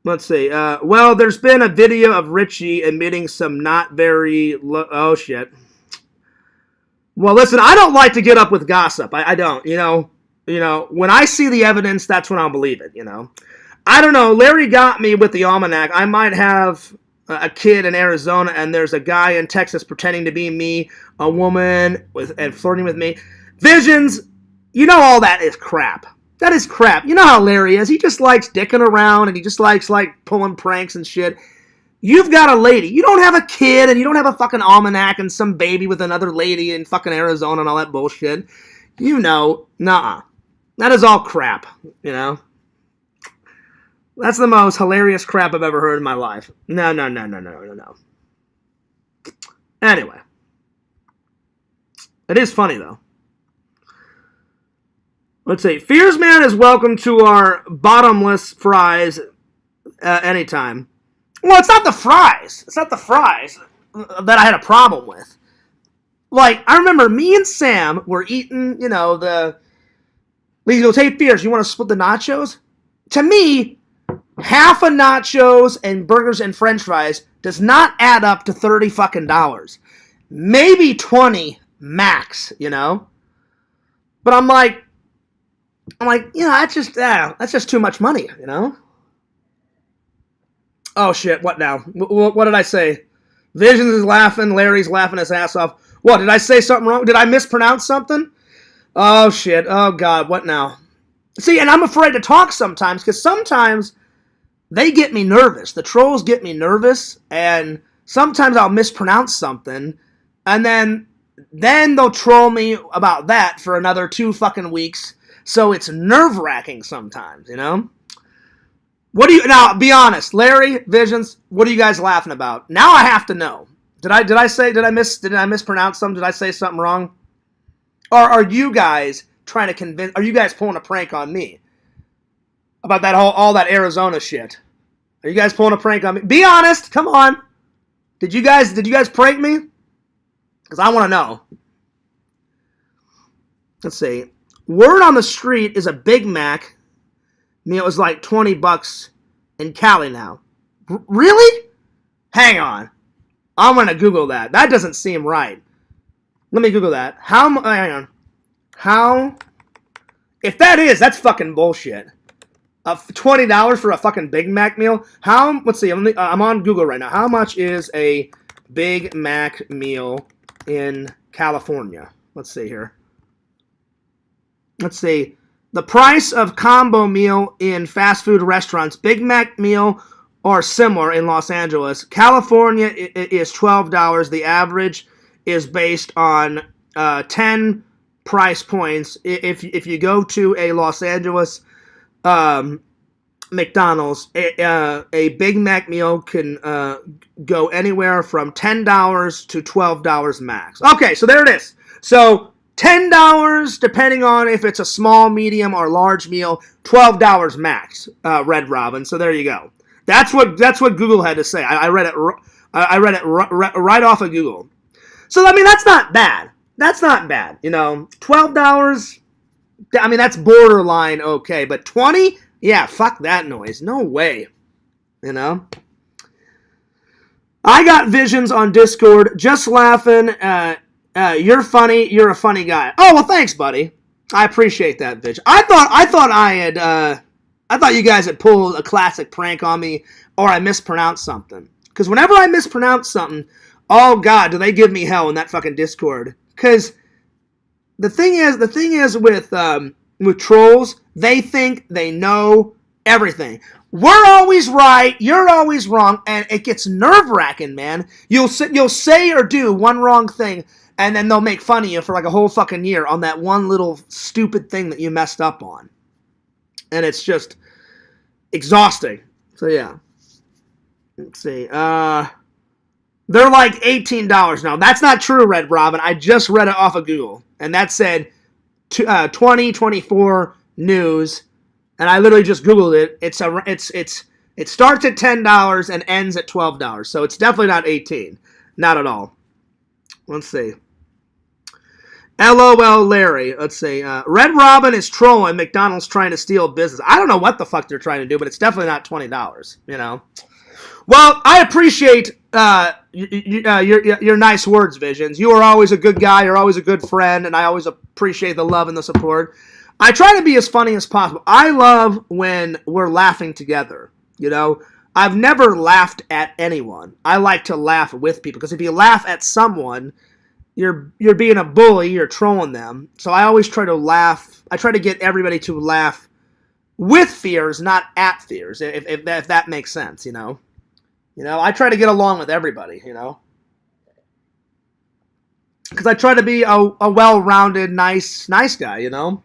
Let's see. Well, there's been a video of Richie admitting some not very... oh, shit. Well, listen, I don't like to get up with gossip. I don't, when I see the evidence, that's when I'll believe it, I don't know. Larry got me with the almanac. I might have a kid in Arizona, and there's a guy in Texas pretending to be me, a woman, and flirting with me. Visions, all that is crap. That is crap. You know how Larry is. He just likes dicking around, and he just likes, pulling pranks and shit. You've got a lady. You don't have a kid, and you don't have a fucking almanac and some baby with another lady in fucking Arizona and all that bullshit. Nuh-uh. That is all crap, That's the most hilarious crap I've ever heard in my life. No. Anyway. It is funny, though. Let's see. Fears Man is welcome to our bottomless fries anytime. Well, it's not the fries. It's not the fries that I had a problem with. I remember me and Sam were eating, he goes, hey, Fears, you want to split the nachos? To me... half a nachos and burgers and french fries does not add up to $30 fucking dollars. Maybe 20 max, you know? But I'm like, you know, that's just too much money, you know? Oh shit, what now? What did I say? Visions is laughing, Larry's laughing his ass off. What, did I say something wrong? Did I mispronounce something? Oh shit, oh god, what now? See, and I'm afraid to talk sometimes, because sometimes they get me nervous. The trolls get me nervous, and sometimes I'll mispronounce something, and then they'll troll me about that for another 2 fucking weeks, so it's nerve-wracking sometimes, you know? What do you, now, be honest, Larry, Visions, what are you guys laughing about? Now I have to know. Did I mispronounce something? Did I say something wrong? Or are you guys trying to convince, are you guys pulling a prank on me? About that all that Arizona shit. Are you guys pulling a prank on me? Be honest, come on. Did you guys prank me? Because I want to know. Let's see. Word on the street is a Big Mac meal is like $20 in Cali now. Really? Hang on. I'm going to Google that. That doesn't seem right. Let me Google that. Hang on. How? If that is, that's fucking bullshit. $20 for a fucking Big Mac meal? Let's see. I'm on Google right now. How much is a Big Mac meal in California? Let's see here. Let's see. The price of combo meal in fast food restaurants, Big Mac meal or similar in Los Angeles. California is $12. The average is based on 10 price points. If you go to a Los Angeles McDonald's, a Big Mac meal can go anywhere from $10 to $12 max. Okay, so there it is. So $10, depending on if it's a small, medium, or large meal. $12 max, Red Robin. So there you go. That's what Google had to say. I read it. I read it right off of Google. So I mean, that's not bad. That's not bad. You know, $12. I mean, that's borderline okay. But 20? Yeah, fuck that noise. No way. You know. I got Visions on Discord. Just laughing. You're funny. You're a funny guy. Oh well, thanks, buddy. I appreciate that, Vision. I thought you guys had pulled a classic prank on me, or I mispronounced something. Because whenever I mispronounce something, oh god, do they give me hell in that fucking Discord? Because the thing is with trolls, they think they know everything. We're always right, you're always wrong, and it gets nerve-wracking, man. You'll say or do one wrong thing, and then they'll make fun of you for like a whole fucking year on that one little stupid thing that you messed up on. And it's just exhausting. So yeah. Let's see. They're like $18 now. That's not true, Red Robin. I just read it off of Google. And that said 2024 news. And I literally just Googled it. It starts at $10 and ends at $12. So it's definitely not 18. Not at all. Let's see. LOL Larry. Let's see. Red Robin is trolling. McDonald's trying to steal business. I don't know what the fuck they're trying to do, but it's definitely not $20. You know. Well, I appreciate your nice words, Visions. You are always a good guy. You're always a good friend, and I always appreciate the love and the support. I try to be as funny as possible. I love when we're laughing together. You know, I've never laughed at anyone. I like to laugh with people, because if you laugh at someone, you're being a bully, you're trolling them. So I always try to laugh. I try to get everybody to laugh with fears, not at fears, if that makes sense, you know. You know, I try to get along with everybody, you know. Because I try to be a well-rounded, nice guy, you know.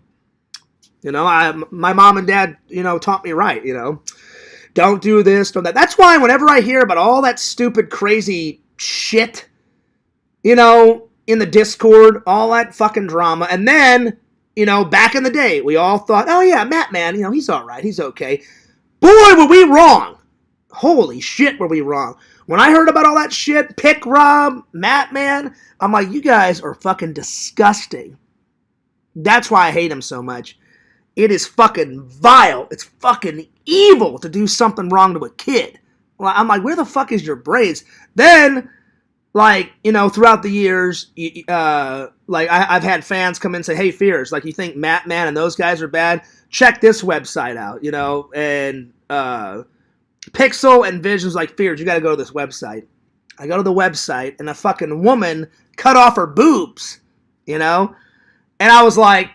You know, my mom and dad, you know, taught me right, you know. Don't do this, don't that. That's why whenever I hear about all that stupid, crazy shit, you know, in the Discord, all that fucking drama, and then, you know, back in the day, we all thought, oh yeah, Matt Man, you know, he's all right, he's okay. Boy, were we wrong. Holy shit, were we wrong. When I heard about all that shit, Pick Rob, Matt Man, I'm like, you guys are fucking disgusting. That's why I hate him so much. it is fucking vile. It's fucking evil to do something wrong to a kid. I'm like, where the fuck is your brains? Then, like, you know, throughout the years, like, I've had fans come in and say, hey, Fears, like, you think Matt Man and those guys are bad? Check this website out, you know, and Pixel and Vision's like, Fears, you gotta go to this website. I go to the website, and a fucking woman cut off her boobs, you know? And I was like,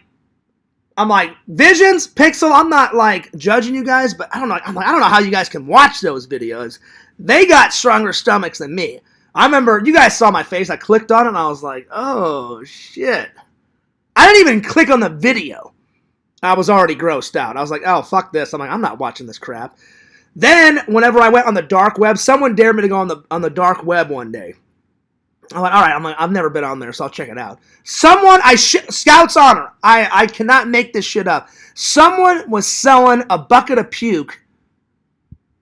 I'm like, Visions, Pixel, I'm not, like, judging you guys, but I don't know. I'm like, I don't know how you guys can watch those videos. They got stronger stomachs than me. I remember, you guys saw my face. I clicked on it, and I was like, oh, shit. I didn't even click on the video. I was already grossed out. I was like, oh, fuck this. I'm like, I'm not watching this crap. Then, whenever I went on the dark web, someone dared me to go on the dark web one day. I'm like, all right, I've never been on there, so I'll check it out. Scout's honor, I cannot make this shit up. Someone was selling a bucket of puke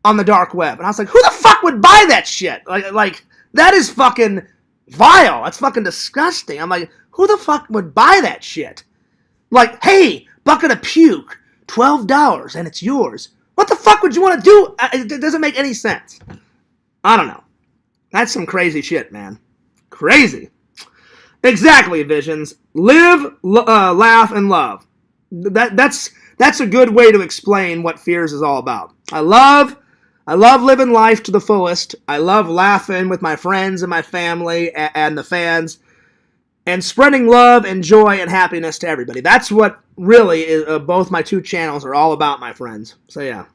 on the dark web, and I was like, who the fuck would buy that shit? Like that is fucking vile. That's fucking disgusting. I'm like, who the fuck would buy that shit? Like, hey, bucket of puke, $12, and it's yours. What the fuck would you want to do? It doesn't make any sense. I don't know. That's some crazy shit, man. Crazy. Exactly, Visions. Live, laugh, and love. That's a good way to explain what Fears is all about. I love living life to the fullest. I love laughing with my friends and my family and the fans, and spreading love and joy and happiness to everybody. That's what really is, both my two channels are all about, my friends. So yeah.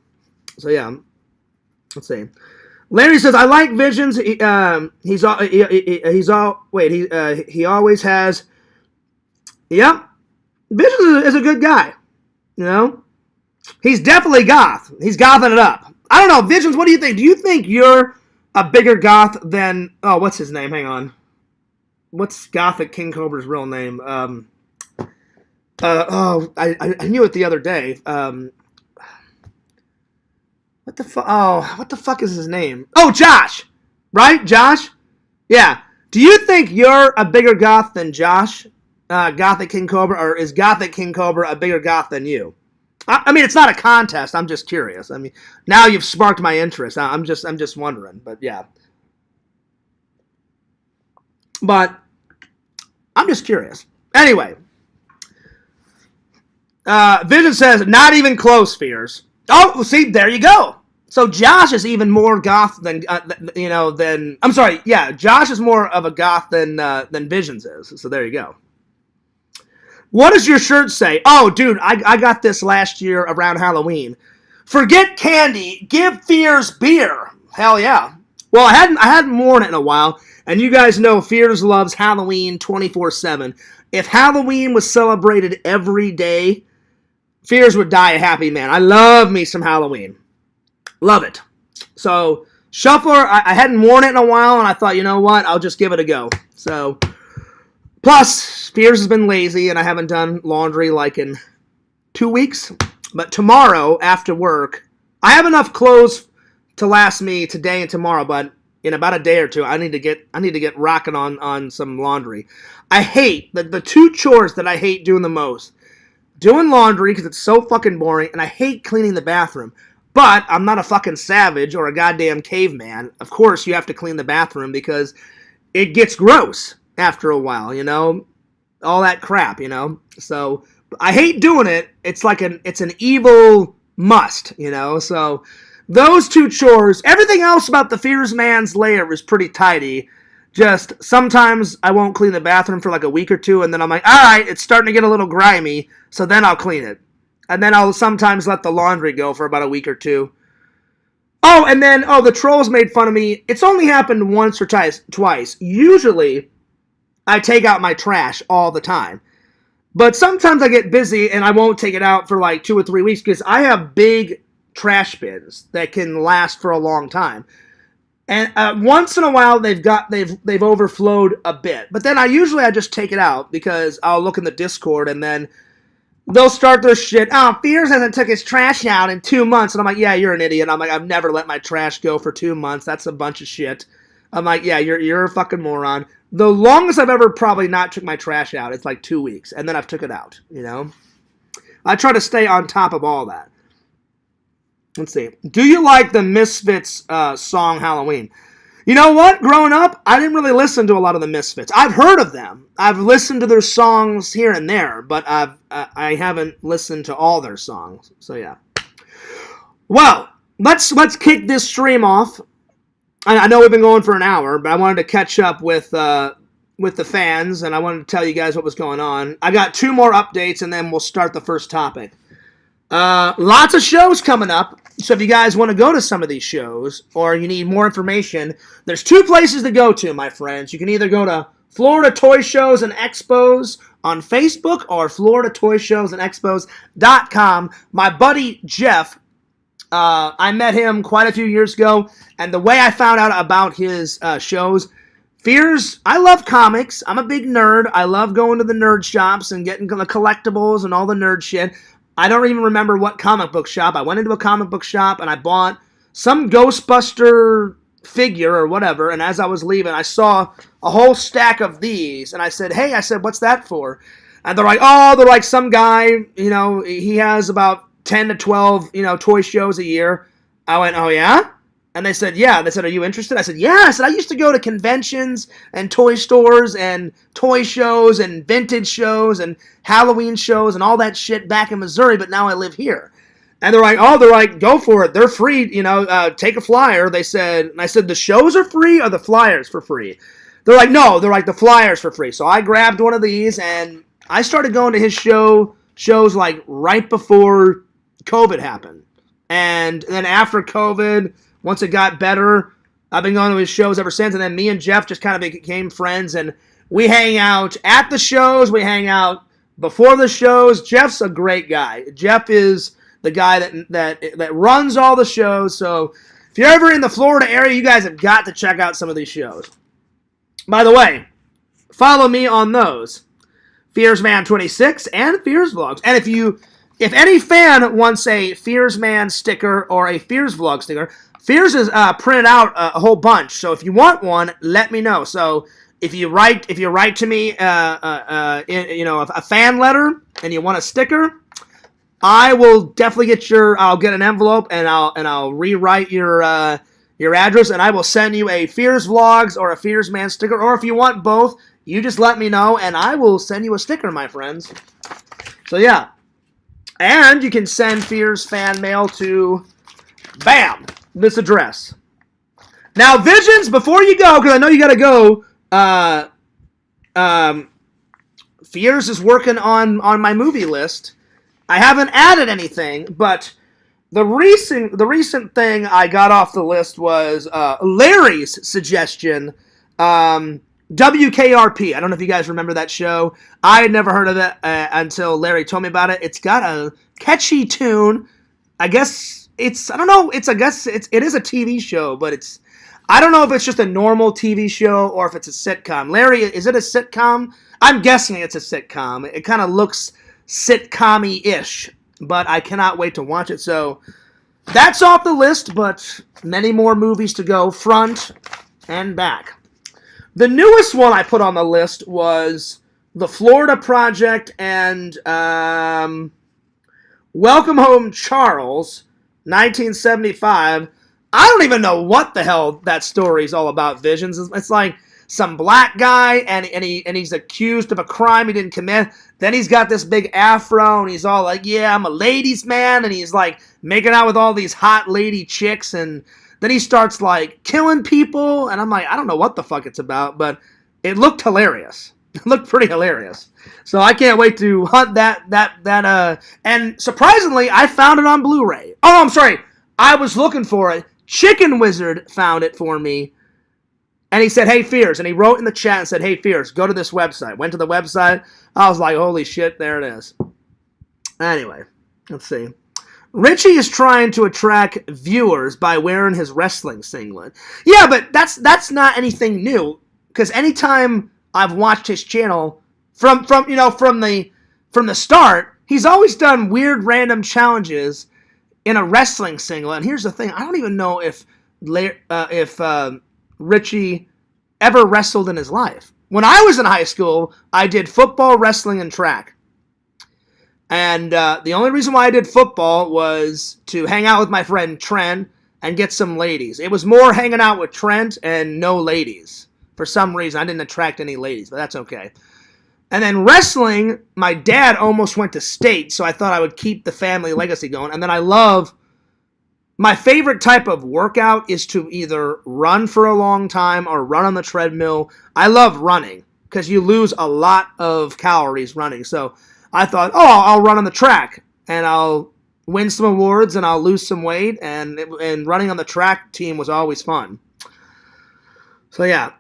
Let's see. Larry says, I like Visions. He always has. Yep. Visions is a good guy. You know? He's definitely goth. He's gothing it up. I don't know, Visions, what do you think? Do you think you're a bigger goth than, oh, what's his name? Hang on. What's Gothic King Cobra's real name? I knew it the other day. What the fuck? Oh, what the fuck is his name? Oh, Josh! Right? Josh? Yeah. Do you think you're a bigger goth than Josh? Gothic King Cobra? Or is Gothic King Cobra a bigger goth than you? I mean, it's not a contest. I'm just curious. I mean, now you've sparked my interest. I'm just wondering. But yeah. But I'm just curious. Anyway. Vision says, not even close, Fears. Oh, see, there you go. So Josh is even more goth than, I'm sorry, yeah, Josh is more of a goth than Visions is. So there you go. What does your shirt say? Oh, dude, I got this last year around Halloween. Forget candy, give Fears beer. Hell yeah. Well, I hadn't worn it in a while, and you guys know Fears loves Halloween 24/7. If Halloween was celebrated every day, Fears would die a happy man. I love me some Halloween. Love it. So, Shuffler, I hadn't worn it in a while, and I thought, you know what? I'll just give it a go. So, plus, Fears has been lazy, and I haven't done laundry like in 2 weeks. But tomorrow, after work, I have enough clothes to last me today and tomorrow, but in about a day or two, I need to get rocking on some laundry. I hate, the two chores that I hate doing the most. Doing laundry, because it's so fucking boring, and I hate cleaning the bathroom. But I'm not a fucking savage or a goddamn caveman. Of course, you have to clean the bathroom because it gets gross after a while, you know? All that crap, you know? So, I hate doing it. It's an evil must, you know? So, those two chores, everything else about the Fears Man's lair is pretty tidy. Just, sometimes I won't clean the bathroom for like a week or two, and then I'm like, alright, it's starting to get a little grimy, so then I'll clean it. And then I'll sometimes let the laundry go for about a week or two. Oh, and then, the trolls made fun of me. It's only happened once or twice. Usually, I take out my trash all the time. But sometimes I get busy, and I won't take it out for like 2 or 3 weeks, because I have big trash bins that can last for a long time. And once in a while, they've overflowed a bit. But then I just take it out, because I'll look in the Discord, and then they'll start their shit. Oh, Fears hasn't took his trash out in 2 months. And I'm like, yeah, you're an idiot. I'm like, I've never let my trash go for 2 months. That's a bunch of shit. I'm like, yeah, you're a fucking moron. The longest I've ever probably not took my trash out, it's like 2 weeks. And then I've took it out, you know? I try to stay on top of all that. Let's see. Do you like the Misfits song Halloween? You know what? Growing up, I didn't really listen to a lot of the Misfits. I've heard of them. I've listened to their songs here and there, but I haven't listened to all their songs. So yeah. Well, let's kick this stream off. I know we've been going for an hour, but I wanted to catch up with the fans, and I wanted to tell you guys what was going on. I got 2 more updates, and then we'll start the first topic. Lots of shows coming up. So if you guys want to go to some of these shows or you need more information, there's 2 places to go to, my friends. You can either go to Florida Toy Shows and Expos on Facebook or FloridaToyShowsAndExpos.com. My buddy Jeff, I met him quite a few years ago, and the way I found out about his shows, Fears, I love comics. I'm a big nerd. I love going to the nerd shops and getting the collectibles and all the nerd shit. I don't even remember what comic book shop. I went into a comic book shop and I bought some Ghostbuster figure or whatever, and as I was leaving, I saw a whole stack of these, and I said, hey, what's that for? And they're like, some guy, he has about 10 to 12, toy shows a year. I went, oh yeah? And they said, yeah. They said, are you interested? I said, yeah. I said, I used to go to conventions and toy stores and toy shows and vintage shows and Halloween shows and all that shit back in Missouri, but now I live here. And they're like, go for it. They're free, take a flyer. They said, and I said, the shows are free or the flyers for free? They're like, no, the flyers for free. So I grabbed one of these and I started going to his shows like right before COVID happened. And then after COVID, once it got better, I've been going to his shows ever since. And then me and Jeff just kind of became friends. And we hang out at the shows. We hang out before the shows. Jeff's a great guy. Jeff is the guy that runs all the shows. So if you're ever in the Florida area, you guys have got to check out some of these shows. By the way, follow me on those. FearsMan26 and Fears Vlogs. And if any fan wants a Fearsman sticker or a Fears Vlog sticker, Fears is printed out a whole bunch, so if you want one, let me know. So if you write to me, a fan letter and you want a sticker, I will definitely I'll get an envelope and I'll rewrite your address and I will send you a Fears Vlogs or a Fears Man sticker. Or if you want both, you just let me know and I will send you a sticker, my friends. So yeah, and you can send Fears fan mail to this address. Now, Visions, before you go, because I know you got to go, Fears is working on my movie list. I haven't added anything, but the recent thing I got off the list was Larry's suggestion, WKRP. I don't know if you guys remember that show. I had never heard of it until Larry told me about it. It's got a catchy tune. I guess it is a TV show, but I don't know if it's just a normal TV show or if it's a sitcom. Larry, is it a sitcom? I'm guessing it's a sitcom. It kind of looks sitcom-y-ish, but I cannot wait to watch it. So that's off the list, but many more movies to go, front and back. The newest one I put on the list was The Florida Project and Welcome Home, Charles, 1975. I don't even know what the hell that story is all about, Visions. It's like some black guy, and he's accused of a crime he didn't commit. Then he's got this big afro, and he's all like, yeah, I'm a ladies' man, and he's like making out with all these hot lady chicks, and then he starts like killing people, and I'm like, I don't know what the fuck it's about, but it looked hilarious. It looked pretty hilarious. So I can't wait to hunt that and surprisingly, I found it on Blu-ray. Oh, I'm sorry. I was looking for it. Chicken Wizard found it for me. And he said, hey, Fears. And he wrote in the chat and said, hey, Fears, go to this website. Went to the website. I was like, holy shit, there it is. Anyway, let's see. Richie is trying to attract viewers by wearing his wrestling singlet. Yeah, but that's not anything new. Because anytime I've watched his channel from the start, he's always done weird random challenges in a wrestling singlet. And here's the thing, I don't even know if Richie ever wrestled in his life. When I was in high school, I did football, wrestling, and track. And the only reason why I did football was to hang out with my friend Trent and get some ladies. It was more hanging out with Trent and no ladies. For some reason, I didn't attract any ladies, but that's okay. And then wrestling, my dad almost went to state, so I thought I would keep the family legacy going. And then my favorite type of workout is to either run for a long time or run on the treadmill. I love running because you lose a lot of calories running. So I thought, I'll run on the track and I'll win some awards and I'll lose some weight. And running on the track team was always fun. So yeah.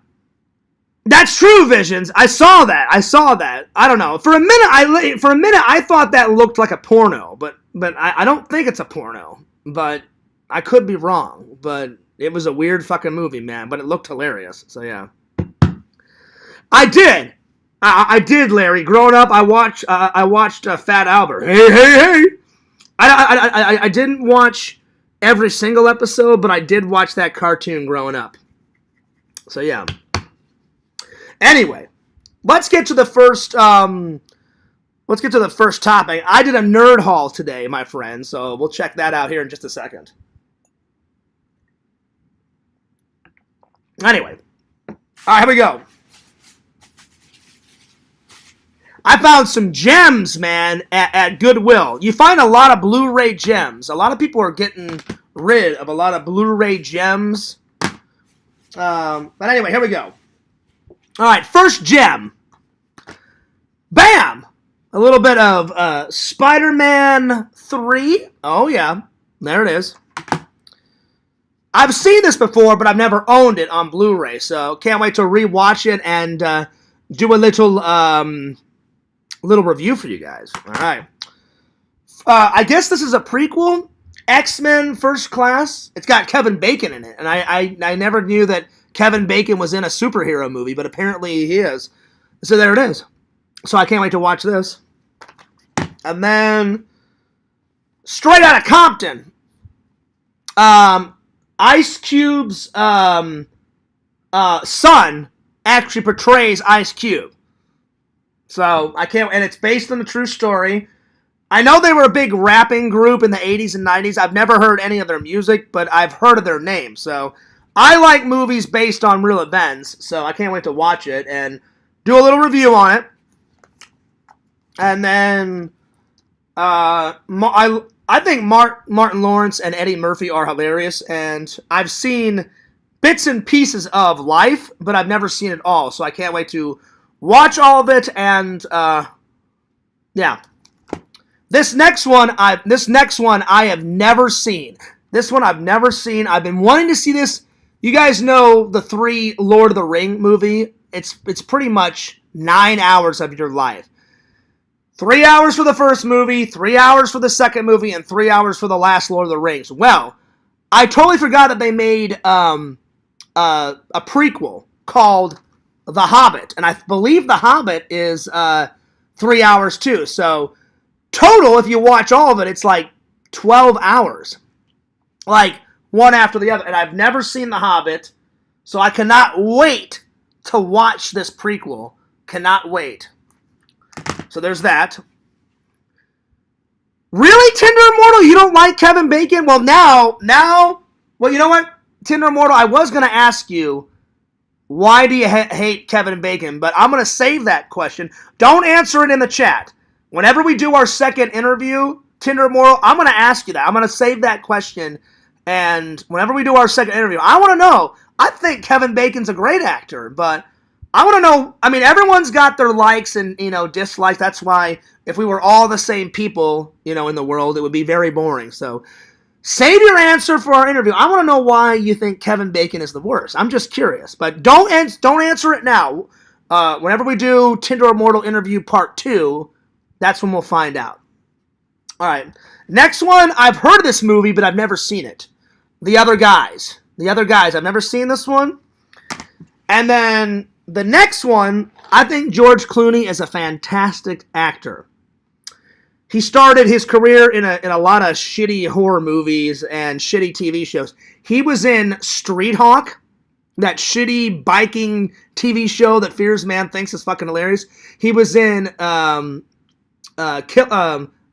That's true, Visions. I saw that. I don't know. For a minute, I thought that looked like a porno, but I don't think it's a porno. But I could be wrong. But it was a weird fucking movie, man. But it looked hilarious. So yeah, I did. I did, Larry. Growing up, I watched Fat Albert. Hey. I didn't watch every single episode, but I did watch that cartoon growing up. So yeah. Anyway, let's get to the first topic. I did a nerd haul today, my friend, so we'll check that out here in just a second. Anyway, all right, here we go. I found some gems, man, at Goodwill. You find a lot of Blu-ray gems. A lot of people are getting rid of a lot of Blu-ray gems. But anyway, here we go. All right, first gem. Bam! A little bit of Spider-Man 3. Oh, yeah. There it is. I've seen this before, but I've never owned it on Blu-ray, so can't wait to rewatch it and do a little review for you guys. All right. I guess this is a prequel. X-Men First Class. It's got Kevin Bacon in it, and I never knew that Kevin Bacon was in a superhero movie, but apparently he is. So there it is. So I can't wait to watch this. And then, straight out of Compton, Ice Cube's son actually portrays Ice Cube. So I can't, and it's based on a true story. I know they were a big rapping group in the 80s and 90s. I've never heard any of their music, but I've heard of their name. So I like movies based on real events, so I can't wait to watch it and do a little review on it. And then I think Martin Lawrence and Eddie Murphy are hilarious, and I've seen bits and pieces of Life, but I've never seen it all, so I can't wait to watch all of it. And yeah, this next one I have never seen. This one I've never seen. I've been wanting to see this. You guys know the 3 Lord of the Ring movie. It's pretty much 9 hours of your life. 3 hours for the first movie, 3 hours for the second movie, and 3 hours for the last Lord of the Rings. Well, I totally forgot that they made a prequel called The Hobbit, and I believe The Hobbit is 3 hours too. So total, if you watch all of it, it's like 12 hours. Like, one after the other. And I've never seen The Hobbit, so I cannot wait to watch this prequel. Cannot wait. So there's that. Really, Tinder Immortal? You don't like Kevin Bacon? Well, now, well, you know what? Tinder Immortal, I was going to ask you, why do you hate Kevin Bacon? But I'm going to save that question. Don't answer it in the chat. Whenever we do our second interview, Tinder Immortal, I'm going to ask you that. I'm going to save that question. And whenever we do our second interview, I want to know. I think Kevin Bacon's a great actor, but I want to know. I mean, everyone's got their likes and, dislikes. That's why if we were all the same people, in the world, it would be very boring. So save your answer for our interview. I want to know why you think Kevin Bacon is the worst. I'm just curious, but don't answer it now. Whenever we do Tinder Immortal interview part 2, that's when we'll find out. All right. Next one, I've heard of this movie, but I've never seen it. The Other Guys. I've never seen this one. And then the next one, I think George Clooney is a fantastic actor. He started his career in a lot of shitty horror movies and shitty TV shows. He was in Street Hawk, that shitty biking TV show that Fears Man thinks is fucking hilarious. He was in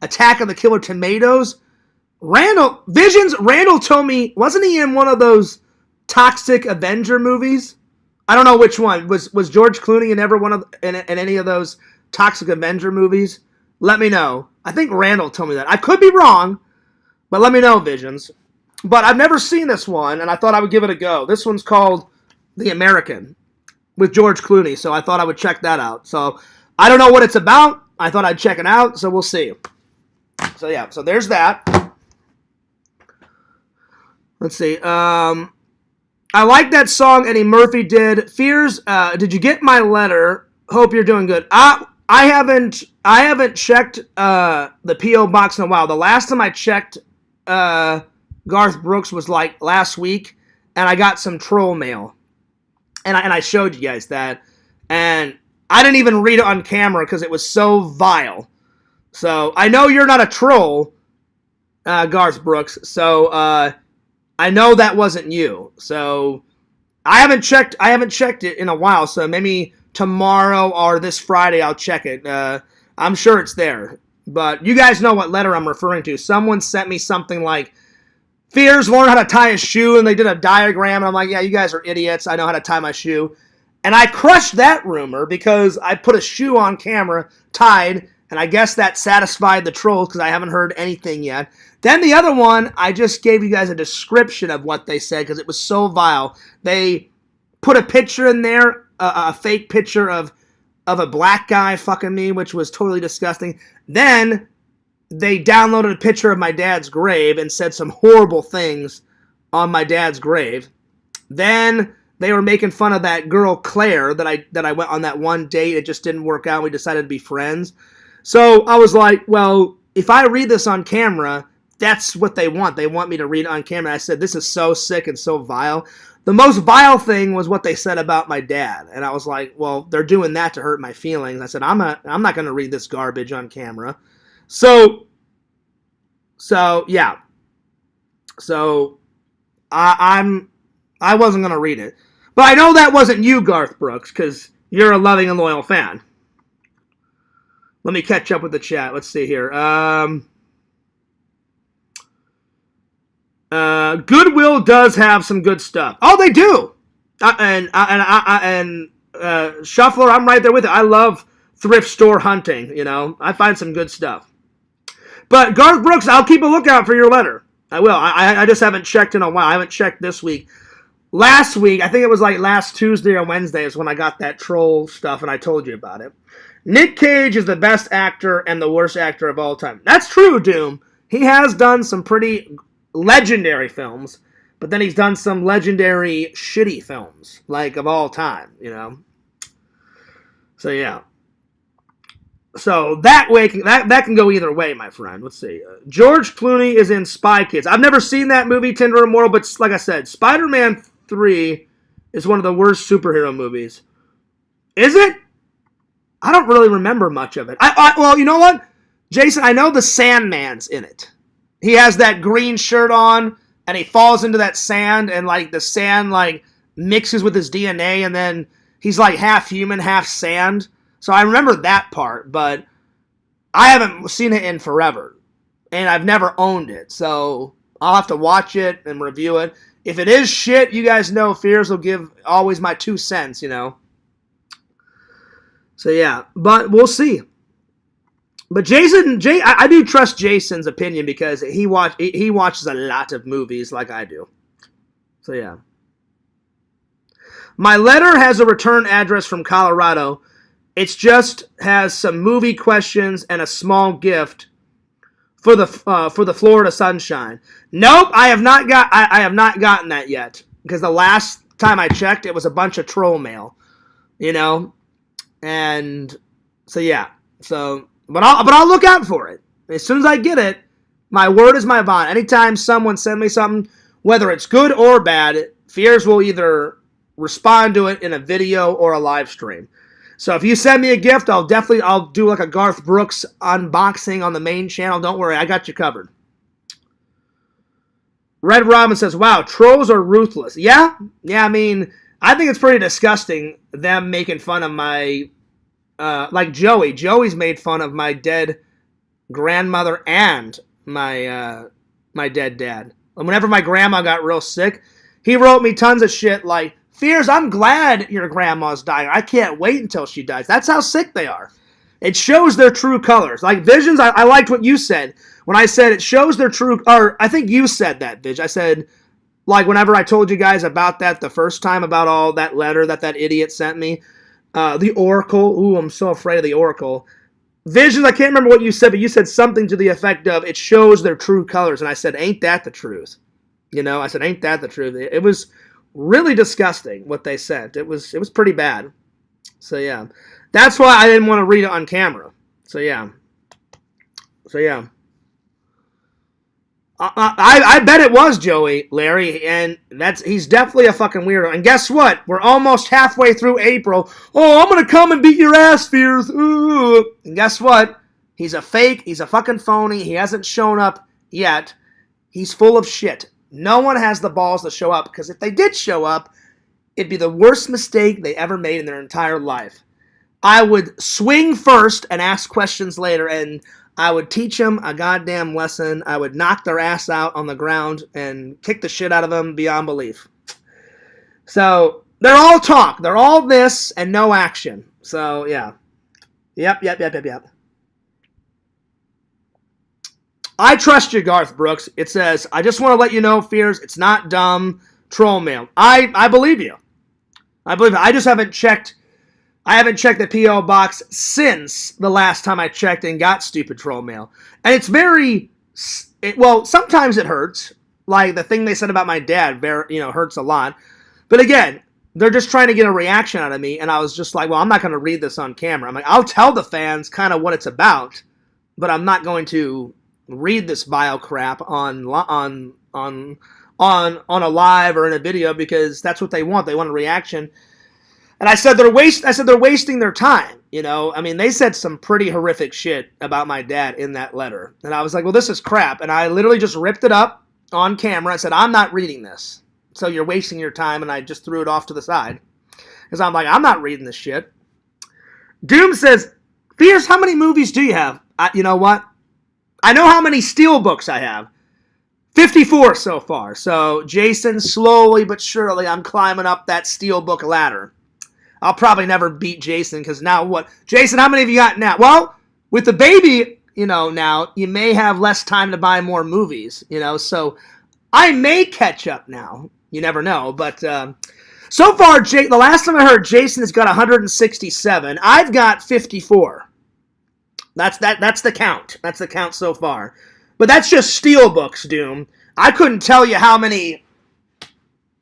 Attack of the Killer Tomatoes. Randall told me, wasn't he in one of those toxic Avenger movies? I don't know which one. Was George Clooney in any of those toxic Avenger movies? Let me know. I think Randall told me that. I could be wrong, but let me know, Visions. But I've never seen this one, and I thought I would give it a go. This one's called The American with George Clooney, so I thought I would check that out. So I don't know what it's about. I thought I'd check it out, so we'll see. So yeah, so there's that. Let's see. I like that song Eddie Murphy did. Fears, did you get my letter? Hope you're doing good. I haven't checked the P.O. box in a while. The last time I checked Garth Brooks was like last week, and I got some troll mail. And I showed you guys that. And I didn't even read it on camera because it was so vile. So I know you're not a troll, Garth Brooks. So I know that wasn't you. So I haven't checked it in a while. So maybe tomorrow or this Friday I'll check it. I'm sure it's there. But you guys know what letter I'm referring to. Someone sent me something like, Fears learn how to tie a shoe, and they did a diagram, and I'm like, yeah, you guys are idiots. I know how to tie my shoe. And I crushed that rumor because I put a shoe on camera, tied, and I guess that satisfied the trolls because I haven't heard anything yet. Then the other one, I just gave you guys a description of what they said because it was so vile. They put a picture in there, a fake picture of a black guy fucking me, which was totally disgusting. Then they downloaded a picture of my dad's grave and said some horrible things on my dad's grave. Then they were making fun of that girl Claire that I went on that one date. It just didn't work out. We decided to be friends. So I was like, well, if I read this on camera, that's what they want. They want me to read it on camera. I said, this is so sick and so vile. The most vile thing was what they said about my dad. And I was like, well, they're doing that to hurt my feelings. I said, I'm not going to read this garbage on camera. So yeah. So I wasn't going to read it. But I know that wasn't you, Garth Brooks, because you're a loving and loyal fan. Let me catch up with the chat. Let's see here. Goodwill does have some good stuff. Oh, they do. Shuffler, I'm right there with it. I love thrift store hunting. You know, I find some good stuff. But Garth Brooks, I'll keep a lookout for your letter. I will. I just haven't checked in a while. I haven't checked this week. Last week, I think it was like last Tuesday or Wednesday is when I got that troll stuff and I told you about it. Nick Cage is the best actor and the worst actor of all time. That's true, Doom. He has done some pretty legendary films, but then he's done some legendary shitty films, like of all time, you know. So yeah. So that way, that can go either way, my friend. Let's see. George Clooney is in Spy Kids. I've never seen that movie, Tinder Immortal, but like I said, Spider-Man 3 is one of the worst superhero movies. Is it? I don't really remember much of it. Well, you know what? Jason, I know the Sandman's in it. He has that green shirt on, and he falls into that sand, and like the sand like mixes with his DNA, and then he's like half human, half sand. So I remember that part, but I haven't seen it in forever, and I've never owned it. So I'll have to watch it and review it. If it is shit, you guys know Fears will give always my 2 cents, you know. So yeah, but we'll see. But I do trust Jason's opinion because he watches a lot of movies like I do. So yeah. My letter has a return address from Colorado. It just has some movie questions and a small gift for the Florida sunshine. Nope, I have not gotten that yet because the last time I checked, it was a bunch of troll mail, you know, and so yeah. So, but I'll look out for it as soon as I get it. My word is my bond. Anytime someone sends me something, whether it's good or bad, Fears will either respond to it in a video or a live stream. So if you send me a gift, I'll do like a Garth Brooks unboxing on the main channel. Don't worry, I got you covered. Red Robin says, wow, trolls are ruthless. Yeah, I mean, I think it's pretty disgusting, them making fun of my, like Joey. Joey's made fun of my dead grandmother and my dead dad. And whenever my grandma got real sick, he wrote me tons of shit like, Fears, I'm glad your grandma's dying. I can't wait until she dies. That's how sick they are. It shows their true colors. Like Visions, I liked what you said. When I said it shows their true, or I think you said that, Vision. I said, like whenever I told you guys about that the first time, about all that letter that idiot sent me, the Oracle. Ooh, I'm so afraid of the Oracle. Visions, I can't remember what you said, but you said something to the effect of, it shows their true colors. And I said, ain't that the truth? You know, I said, ain't that the truth? It was really disgusting what they sent. It was pretty bad. So, yeah. That's why I didn't want to read it on camera. So, yeah. I bet it was Joey, Larry, and he's definitely a fucking weirdo. And guess what? We're almost halfway through April. Oh, I'm going to come and beat your ass, Fears. Ooh. And guess what? He's a fake. He's a fucking phony. He hasn't shown up yet. He's full of shit. No one has the balls to show up, because if they did show up, it'd be the worst mistake they ever made in their entire life. I would swing first and ask questions later, and I would teach them a goddamn lesson. I would knock their ass out on the ground and kick the shit out of them beyond belief. So, they're all talk. They're all this and no action. So, yeah. Yep. I trust you, Garth Brooks. It says, I just want to let you know, Fears, it's not dumb troll mail. I believe you. I just haven't checked. I haven't checked the P.O. box since the last time I checked and got stupid troll mail. And it's well, sometimes it hurts. Like the thing they said about my dad, hurts a lot. But again, they're just trying to get a reaction out of me. And I was just like, well, I'm not going to read this on camera. I'm like, I'll tell the fans kind of what it's about, but I'm not going to read this vile crap on a live or in a video, because that's what they want. They want a reaction. And I said they're wasting their time, you know. I mean, they said some pretty horrific shit about my dad in that letter. And I was like, well, this is crap. And I literally just ripped it up on camera and said, I'm not reading this. So you're wasting your time. And I just threw it off to the side. Because I'm like, I'm not reading this shit. Doom says, Fears, how many movies do you have? You know what? I know how many steelbooks I have. 54 so far. So, Jason, slowly but surely, I'm climbing up that steelbook ladder. I'll probably never beat Jason, because now what? Jason, how many have you got now? Well, with the baby, now, you may have less time to buy more movies, so I may catch up now. You never know, but so far, the last time I heard, Jason has got 167. I've got 54. That's the count. That's the count so far. But that's just steelbooks, Doom. I couldn't tell you how many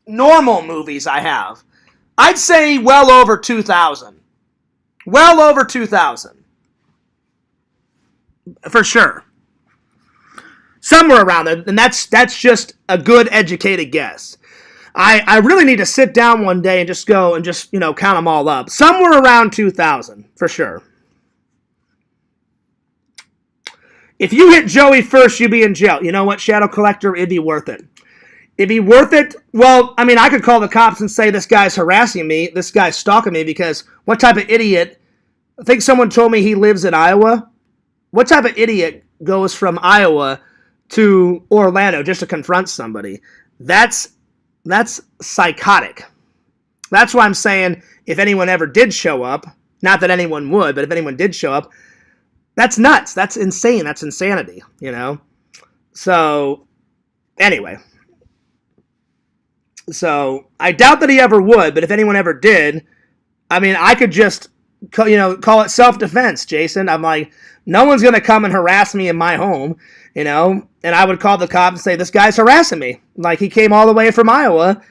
normal movies I have. I'd say well over 2,000. Well over 2,000. For sure. Somewhere around there. And that's just a good educated guess. I really need to sit down one day and just go and just, count them all up. Somewhere around 2,000. For sure. If you hit Joey first, you'd be in jail. You know what, Shadow Collector? It'd be worth it. It'd be worth it. Well, I mean, I could call the cops and say this guy's harassing me, this guy's stalking me, because what type of idiot? I think someone told me he lives in Iowa. What type of idiot goes from Iowa to Orlando just to confront somebody? That's psychotic. That's why I'm saying if anyone ever did show up, not that anyone would, but if anyone did show up, that's nuts. That's insane. That's insanity, So, anyway. So, I doubt that he ever would, but if anyone ever did, I mean, I could just, call it self-defense, Jason. I'm like, no one's going to come and harass me in my home, and I would call the cop and say, this guy's harassing me. Like, he came all the way from Iowa,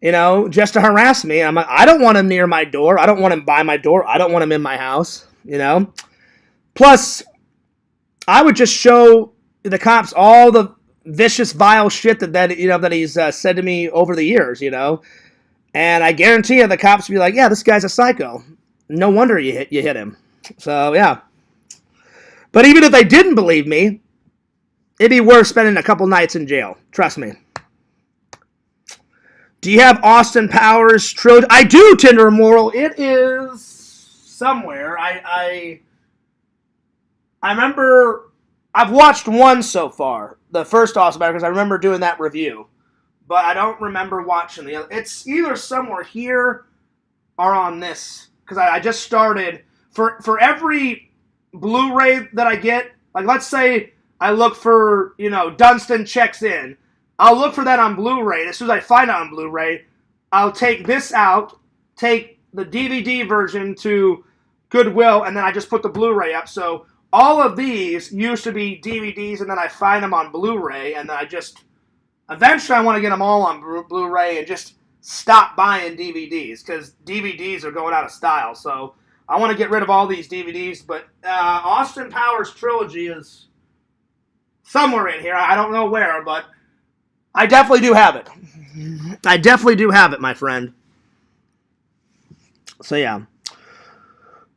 just to harass me. I'm like, I don't want him near my door. I don't want him by my door. I don't want him in my house, Plus, I would just show the cops all the vicious, vile shit that he's said to me over the years, And I guarantee you the cops would be like, yeah, this guy's a psycho. No wonder you hit him. So, yeah. But even if they didn't believe me, it'd be worth spending a couple nights in jail. Trust me. Do you have Austin Powers trilogy? I do, Tinder Immoral. It is somewhere. I remember I've watched one so far, the first Austin Powers, because I remember doing that review, but I don't remember watching the other. It's either somewhere here or on this, because I just started for every Blu-ray that I get. Like, let's say I look for, Dunstan Checks In. I'll look for that on Blu-ray. And as soon as I find it on Blu-ray, I'll take this out, take the DVD version to Goodwill, and then I just put the Blu-ray up. So all of these used to be DVDs, and then I find them on Blu-ray, and then eventually I want to get them all on Blu-ray and just stop buying DVDs, because DVDs are going out of style. So I want to get rid of all these DVDs, but Austin Powers Trilogy is somewhere in here. I don't know where, but I definitely do have it. I definitely do have it, my friend. So, yeah.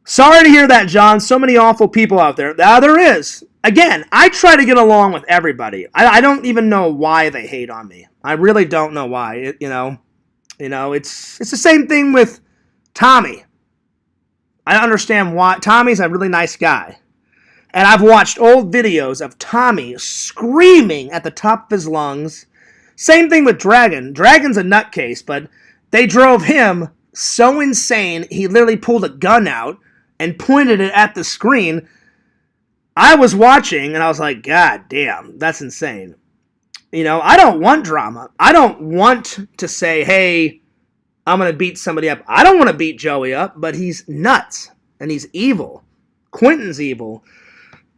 Sorry to hear that, John. So many awful people out there. There is. Again, I try to get along with everybody. I don't even know why they hate on me. I really don't know why. It's the same thing with Tommy. I understand why. Tommy's a really nice guy. And I've watched old videos of Tommy screaming at the top of his lungs. Same thing with Dragon. Dragon's a nutcase, but they drove him so insane, he literally pulled a gun out and pointed it at the screen. I was watching, and I was like, God damn, that's insane. I don't want drama. I don't want to say, hey, I'm going to beat somebody up. I don't want to beat Joey up, but he's nuts, and he's evil. Quentin's evil.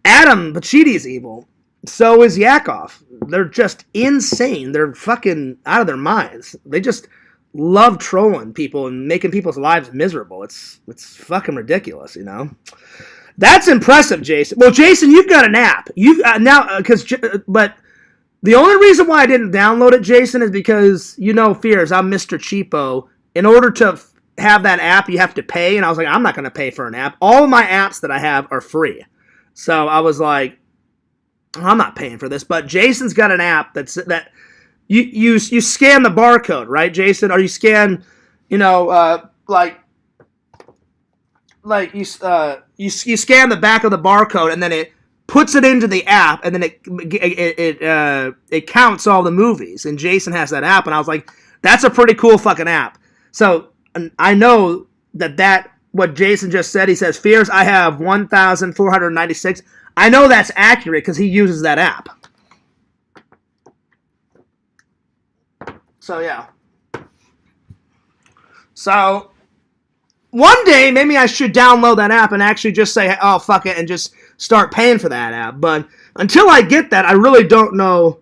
Adam Pacidi's evil. So is Yakov. They're just insane. They're fucking out of their minds. They just love trolling people and making people's lives miserable. It's fucking ridiculous, That's impressive, Jason. Well, Jason, you've got an app. But the only reason why I didn't download it, Jason, is because Fears. I'm Mr. Cheapo. In order to have that app, you have to pay, and I was like, I'm not going to pay for an app. All of my apps that I have are free, so I was like, I'm not paying for this. But Jason's got an app that you scan the barcode, right, Jason? Or you scan, you scan the back of the barcode, and then it puts it into the app, and then it counts all the movies. And Jason has that app, and I was like, that's a pretty cool fucking app. So I know that what Jason just said. He says, Fears, I have 1,496. I know that's accurate because he uses that app. So, yeah. So, one day, maybe I should download that app and actually just say, oh, fuck it, and just start paying for that app. But until I get that, I really don't know.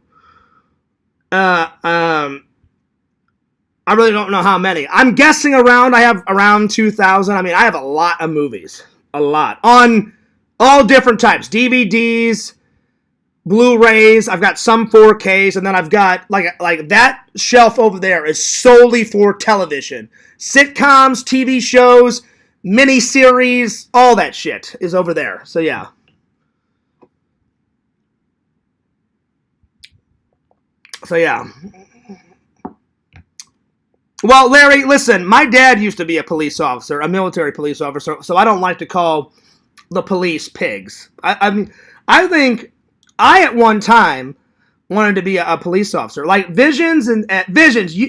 I really don't know how many. I'm guessing I have around 2,000. I mean, I have a lot of movies. A lot. On all different types. DVDs, Blu-rays. I've got some 4Ks, and then I've got, like that shelf over there is solely for television. Sitcoms, TV shows, miniseries, all that shit is over there. So, yeah. Well, Larry, listen, my dad used to be a police officer, a military police officer, so I don't like to call the police pigs. I mean, I think I, at one time, wanted to be a police officer. Like, Visions,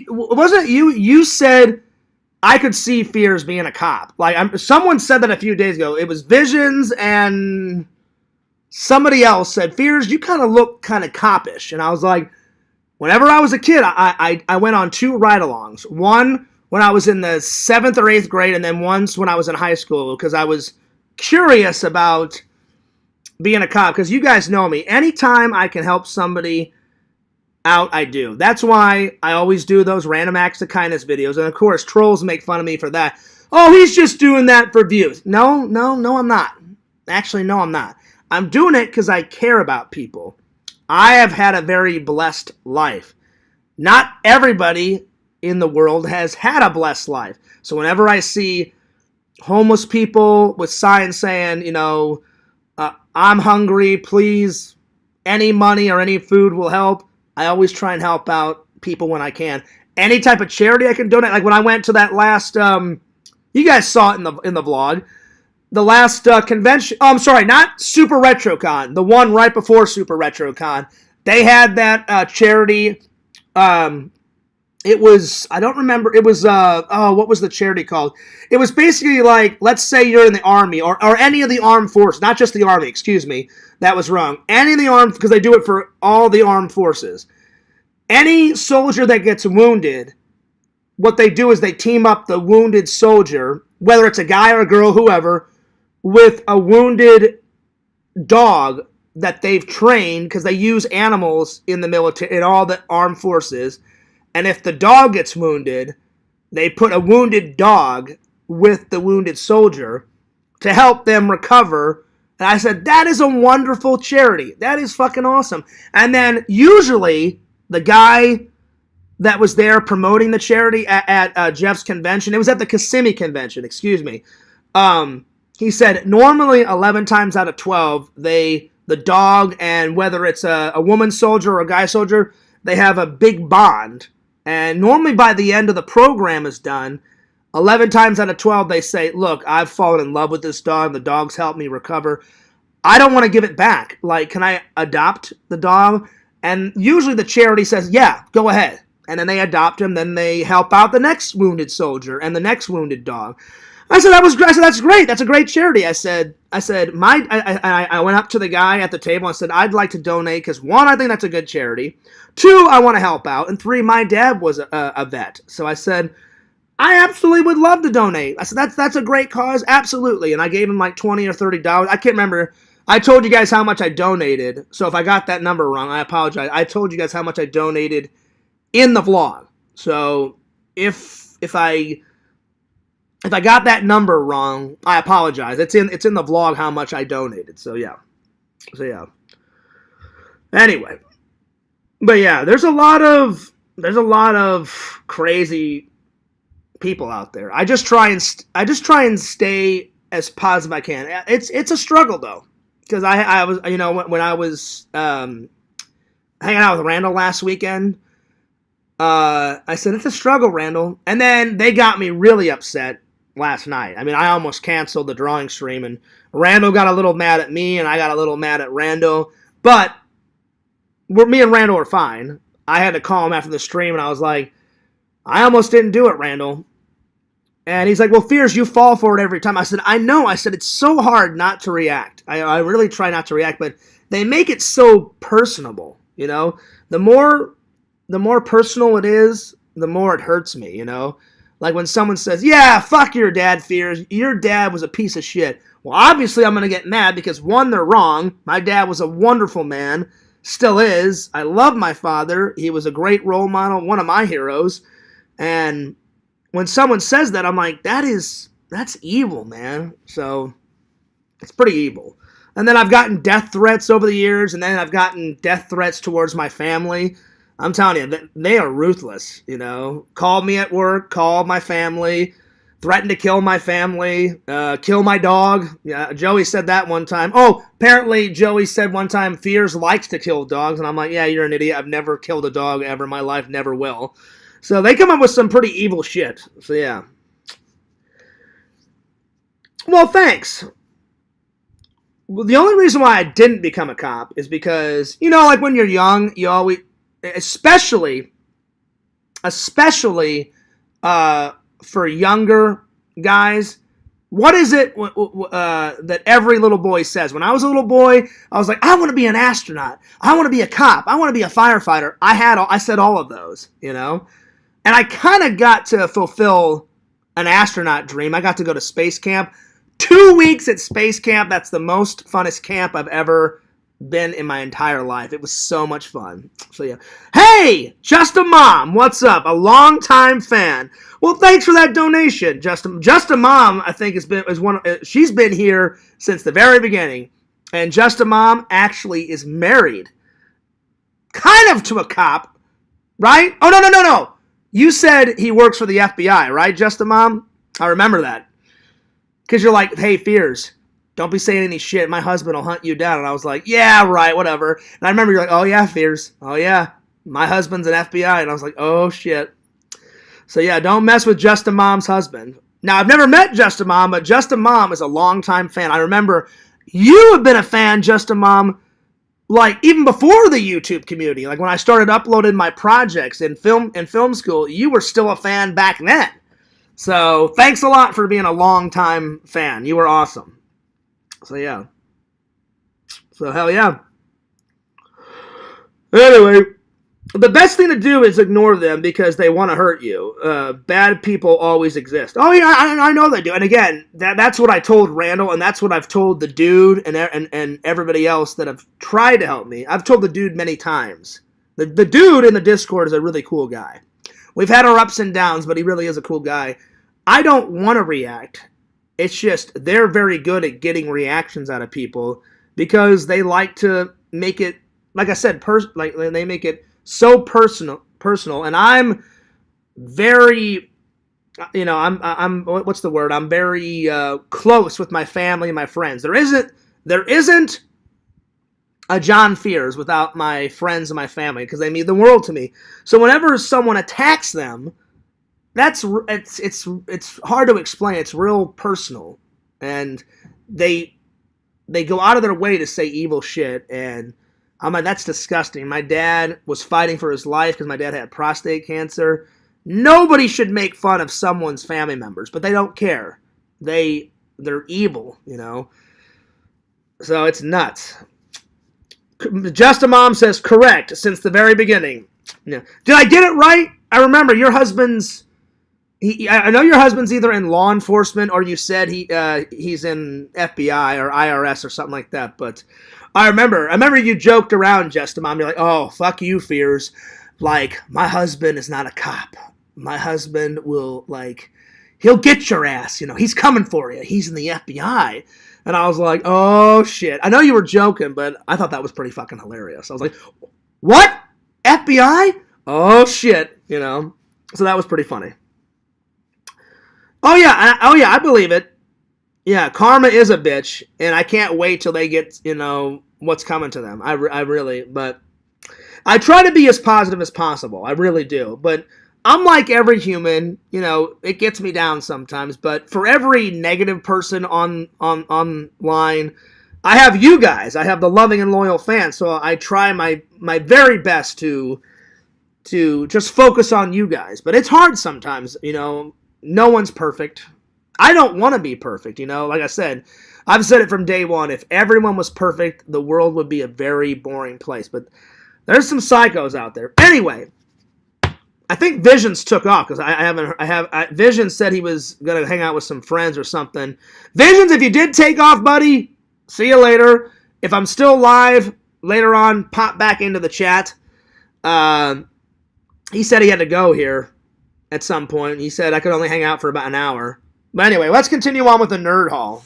wasn't it you said I could see Fears being a cop. Like, someone said that a few days ago. It was Visions, and somebody else said, Fears, you kind of look kind of coppish. And I was like, whenever I was a kid, I went on 2 ride-alongs. One when I was in the 7th or 8th grade, and then once when I was in high school, because I was curious about being a cop. Because you guys know me. Anytime I can help somebody out, I do. That's why I always do those random acts of kindness videos. And, of course, trolls make fun of me for that. Oh, he's just doing that for views. No, I'm not. Actually, no, I'm not. I'm doing it because I care about people. I have had a very blessed life. Not everybody in the world has had a blessed life. So whenever I see homeless people with signs saying, I'm hungry, please, any money or any food will help, I always try and help out people when I can. Any type of charity I can donate. Like when I went to that last, you guys saw it in the vlog. the last convention. Oh, I'm sorry, not Super RetroCon. The one right before Super RetroCon. They had that charity. It was, I don't remember, it was, what was the charity called? It was basically like, let's say you're in the Army, or any of the armed forces, not just the Army, excuse me, that was wrong. Any of the armed, because they do it for all the armed forces. Any soldier that gets wounded, what they do is they team up the wounded soldier, whether it's a guy or a girl, whoever, with a wounded dog that they've trained, because they use animals in the military, in all the armed forces. And if the dog gets wounded, they put a wounded dog with the wounded soldier to help them recover. And I said, that is a wonderful charity. That is fucking awesome. And then usually the guy that was there promoting the charity at Jeff's convention, it was at the Kissimmee convention, excuse me. He said normally 11 times out of 12, the dog, and whether it's a woman soldier or a guy soldier, they have a big bond. And normally by the end of the program is done, 11 times out of 12 they say, look, I've fallen in love with this dog. The dog's helped me recover. I don't want to give it back. Like, can I adopt the dog? And usually the charity says, yeah, go ahead. And then they adopt him. Then they help out the next wounded soldier and the next wounded dog. I said, that's great. That's a great charity. I went up to the guy at the table and said, I'd like to donate because 1, I think that's a good charity. 2, I want to help out. And 3, my dad was a vet. So I said, I absolutely would love to donate. I said, that's a great cause. Absolutely. And I gave him like $20 or $30. I can't remember. I told you guys how much I donated. So if I got that number wrong, I apologize. I told you guys how much I donated in the vlog. So if I got that number wrong, I apologize. It's in the vlog how much I donated. So yeah. Anyway. But yeah, there's a lot of crazy people out there. I just try and stay as positive as I can. It's a struggle though, because I was, when I was hanging out with Randall last weekend, I said it's a struggle, Randall, and then they got me really upset last night. I mean, I almost canceled the drawing stream, and Randall got a little mad at me, and I got a little mad at Randall, but me and Randall are fine. I had to call him after the stream, and I was like, I almost didn't do it, Randall. And he's like, well, Fears, you fall for it every time. I said, I know. I said, it's so hard not to react. I really try not to react, but they make it so personable, The more personal it is, the more it hurts me, Like when someone says, yeah, fuck your dad, Fears. Your dad was a piece of shit. Well, obviously I'm going to get mad because, 1, they're wrong. My dad was a wonderful man. Still is. I love my father. He was a great role model, one of my heroes. And when someone says that, I'm like, that's evil, man. So it's pretty evil. And then I've gotten death threats over the years, and then I've gotten death threats towards my family. I'm telling you, they are ruthless, Called me at work, called my family, threatened to kill my family, kill my dog. Yeah, Joey said that one time. Oh, apparently Joey said one time, Fears likes to kill dogs. And I'm like, yeah, you're an idiot. I've never killed a dog ever in my life. Never will. So they come up with some pretty evil shit. So yeah. Well, thanks. Well, the only reason why I didn't become a cop is because, like when you're young, you always, especially for younger guys, what is it that every little boy says? When I was a little boy, I was like, I want to be an astronaut. I want to be a cop. I want to be a firefighter. I said all of those, And I kind of got to fulfill an astronaut dream. I got to go to space camp. 2 weeks at space camp. That's the most funnest camp I've ever been in my entire life. It was so much fun. So yeah. Hey, Just a Mom, what's up? A long-time fan. Well, thanks for that donation, Just a Mom. I think she's been here since the very beginning, and Just a Mom actually is married, kind of to a cop, right? Oh no. You said he works for the FBI, right, Just a Mom? I remember that, because you're like, hey, Fears, don't be saying any shit. My husband will hunt you down. And I was like, yeah, right, whatever. And I remember you're like, oh, yeah, Fears. Oh, yeah, my husband's an FBI. And I was like, oh, shit. So, yeah, don't mess with Just a Mom's husband. Now, I've never met Justin Mom, but Justin Mom is a longtime fan. I remember you have been a fan, Justin Mom, like even before the YouTube community. Like when I started uploading my projects in film school, you were still a fan back then. So thanks a lot for being a longtime fan. You were awesome. So yeah. So hell yeah. Anyway, the best thing to do is ignore them because they want to hurt you. Bad people always exist. Oh yeah, I know they do. And again, that's what I told Randall, and that's what I've told the dude and everybody else that have tried to help me. I've told the dude many times. The dude in the Discord is a really cool guy. We've had our ups and downs, but he really is a cool guy. I don't want to react. It's just they're very good at getting reactions out of people because they like to make it, like I said, they make it so personal, and I'm very, I'm what's the word? I'm very close with my family and my friends. There isn't a John Fears without my friends and my family because they mean the world to me. So whenever someone attacks them, it's hard to explain. It's real personal, and they go out of their way to say evil shit, and I'm like, that's disgusting. My dad was fighting for his life because my dad had prostate cancer. Nobody should make fun of someone's family members, but they don't care. They're evil, So it's nuts. Justin Mom says, correct, since the very beginning. Yeah. Did I get it right? I remember your husband's... I know your husband's either in law enforcement or you said he's in FBI or IRS or something like that, but... I remember you joked around, Justin Mom. You're like, oh, fuck you, Fears. Like, my husband is not a cop. My husband will, he'll get your ass. He's coming for you. He's in the FBI. And I was like, oh, shit. I know you were joking, but I thought that was pretty fucking hilarious. I was like, what? FBI? Oh, shit. So that was pretty funny. Oh, yeah, I believe it. Yeah, karma is a bitch, and I can't wait till they get, what's coming to them. But I try to be as positive as possible. I really do. But I'm like every human, it gets me down sometimes. But for every negative person online, I have you guys. I have the loving and loyal fans. So I try my very best to just focus on you guys. But it's hard sometimes, no one's perfect. I don't want to be perfect, Like I said, I've said it from day one. If everyone was perfect, the world would be a very boring place. But there's some psychos out there. Anyway, I think Visions took off because Visions said he was gonna hang out with some friends or something. Visions, if you did take off, buddy, see you later. If I'm still live later on, pop back into the chat. He said he had to go here at some point. He said I could only hang out for about an hour. But anyway, let's continue on with the Nerd Haul.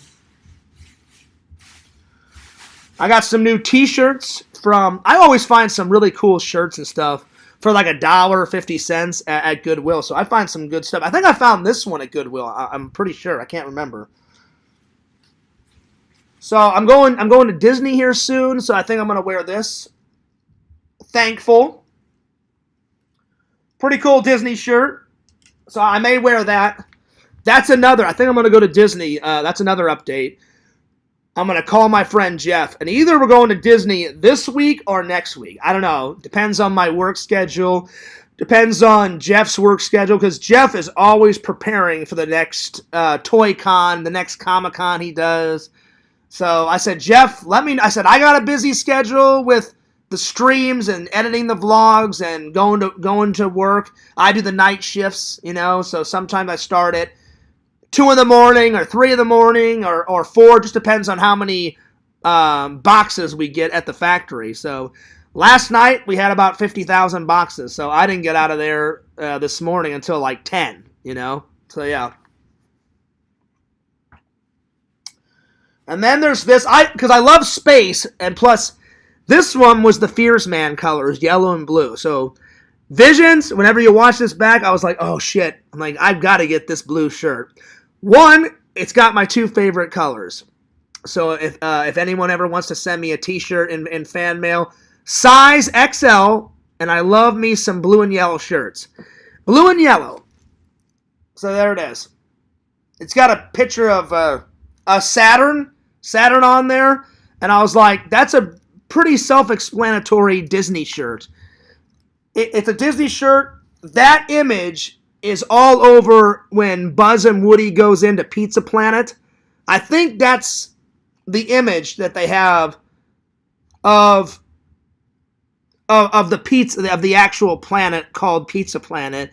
I got some new t-shirts from... I always find some really cool shirts and stuff for like $1.50 at Goodwill. So I find some good stuff. I think I found this one at Goodwill. I'm pretty sure. I can't remember. So I'm going to Disney here soon. So I think I'm going to wear this. Thankful. Pretty cool Disney shirt. So I may wear that. That's another. I think I'm going to go to Disney. That's another update. I'm going to call my friend Jeff. And either we're going to Disney this week or next week. I don't know. Depends on my work schedule. Depends on Jeff's work schedule. Because Jeff is always preparing for the next Toy Con, the next Comic Con he does. So I said, Jeff, I got a busy schedule with the streams and editing the vlogs and going to work. I do the night shifts, So sometimes I start at 2 in the morning or 3 in the morning or 4, just depends on how many boxes we get at the factory. So last night we had about 50,000 boxes, so I didn't get out of there this morning until like 10, So yeah. And then there's this, because I love space, and plus this one was the Fears Man colors, yellow and blue. So Visions, whenever you watch this back, I was like, oh shit. I'm like, I've got to get this blue shirt. One, it's got my 2 favorite colors. So if anyone ever wants to send me a t-shirt in fan mail, size XL, and I love me some blue and yellow shirts. Blue and yellow. So there it is. It's got a picture of a Saturn on there, and I was like, that's a pretty self-explanatory Disney shirt. It's a Disney shirt. That image is all over when Buzz and Woody goes into Pizza Planet. I think that's the image that they have of the pizza, of the actual planet called Pizza Planet,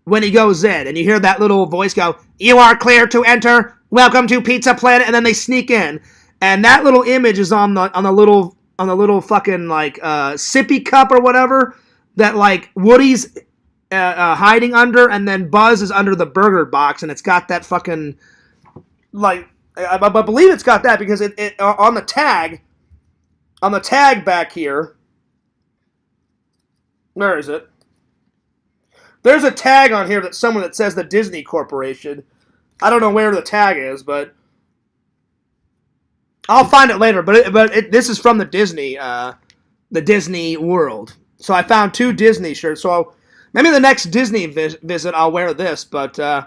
when he goes in, and you hear that little voice go, "You are clear to enter. Welcome to Pizza Planet," and then they sneak in, and that little image is on the little fucking like sippy cup or whatever that like Woody's hiding under, and then Buzz is under the burger box, and it's got that fucking like I believe it's got that because it on the tag back here. Where is it? There's a tag on here that says the Disney Corporation. I don't know where the tag is, but I'll find it later. But this is from the Disney World. So I found 2 Disney shirts. So maybe the next Disney visit I'll wear this. But I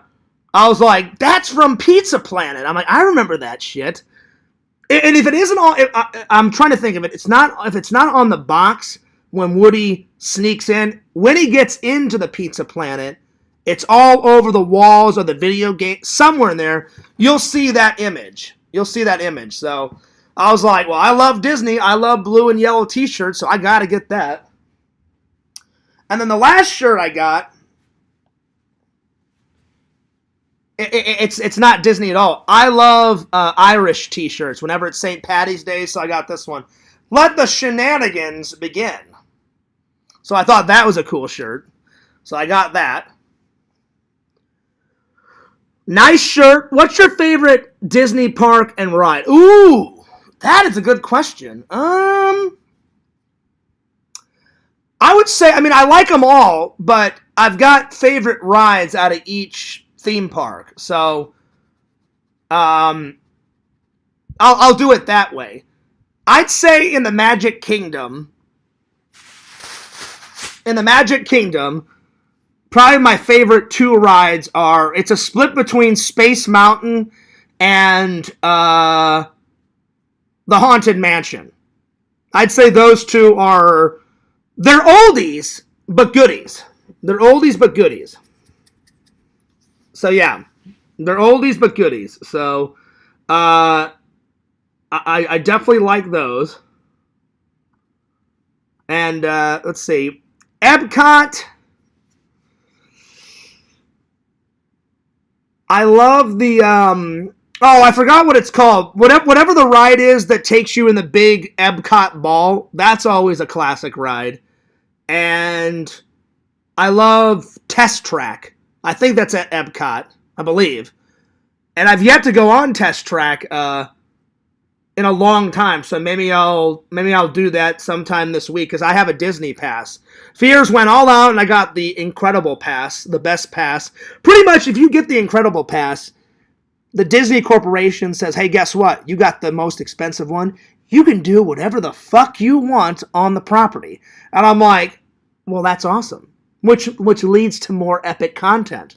was like, that's from Pizza Planet. I'm like, I remember that shit. And if it isn't on, I'm trying to think of it. If it's not on the box when Woody sneaks in, when he gets into the Pizza Planet, it's all over the walls of the video game. Somewhere in there, you'll see that image. So I was like, well, I love Disney. I love blue and yellow t-shirts, so I got to get that. And then the last shirt I got, it's not Disney at all. I love Irish t-shirts whenever it's St. Paddy's Day, so I got this one. Let the shenanigans begin. So I thought that was a cool shirt. So I got that. Nice shirt. What's your favorite Disney park and ride? Ooh, that is a good question. I would say, I like them all, but I've got favorite rides out of each theme park. So I'll do it that way. I'd say in the Magic Kingdom, probably my favorite 2 rides are, it's a split between Space Mountain and the Haunted Mansion. I'd say those 2 they're oldies, but goodies. So yeah, they're oldies, but goodies. So I definitely like those. And let's see. Epcot. I love the I forgot what it's called. Whatever the ride is that takes you in the big Epcot ball, that's always a classic ride. And I love Test Track. I think that's at Epcot, I believe. And I've yet to go on Test Track in a long time, so maybe I'll do that sometime this week because I have a Disney pass. Fears went all out, and I got the Incredible Pass, the best pass. Pretty much, if you get the Incredible Pass, the Disney Corporation says, "Hey, guess what? You got the most expensive one. You can do whatever the fuck you want on the property." And I'm like, "Well, that's awesome." Which leads to more epic content.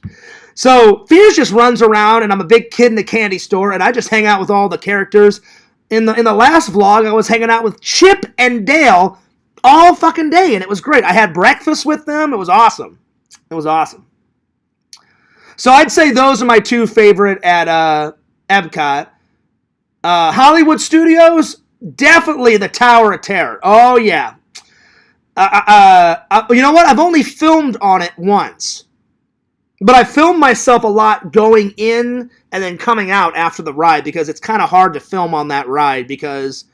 So Fears just runs around, and I'm a big kid in the candy store, and I just hang out with all the characters. In the last vlog, I was hanging out with Chip and Dale all fucking day, and it was great. I had breakfast with them. It was awesome. So I'd say those are my 2 favorite at Epcot. Hollywood Studios, definitely the Tower of Terror. Oh, yeah. You know what? I've only filmed on it once. But I filmed myself a lot going in and then coming out after the ride because it's kind of hard to film on that ride because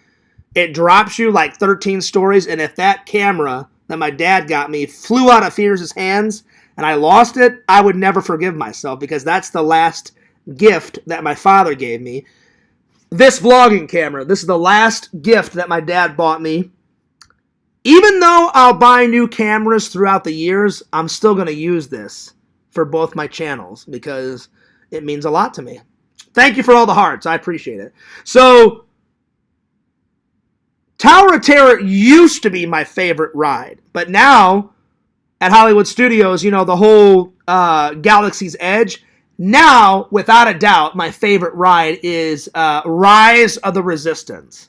it drops you like 13 stories. And if that camera that my dad got me flew out of Fears' hands and I lost it, I would never forgive myself because that's the last gift that my father gave me. This vlogging camera, this is the last gift that my dad bought me. Even though I'll buy new cameras throughout the years, I'm still going to use this for both my channels because it means a lot to me. Thank you for all the hearts. I appreciate it. So, Tower of Terror used to be my favorite ride. But now, at Hollywood Studios, the whole Galaxy's Edge, Now, without a doubt, my favorite ride is Rise of the Resistance.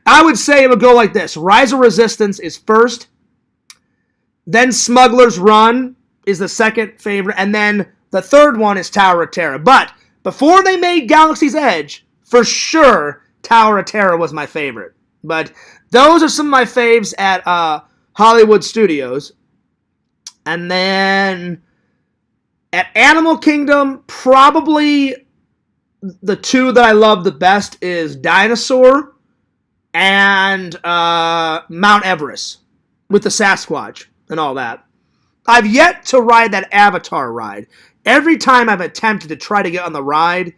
I would say it would go like this. Rise of Resistance is first, then Smuggler's Run is the second favorite, and then the third one is Tower of Terror. But before they made Galaxy's Edge, for sure, Tower of Terror was my favorite. But those are some of my faves at Hollywood Studios. And then at Animal Kingdom, probably the two that I love the best is Dinosaur and Mount Everest with the Sasquatch and all that. I've yet to ride that Avatar ride. Every time I've attempted to try to get on the ride,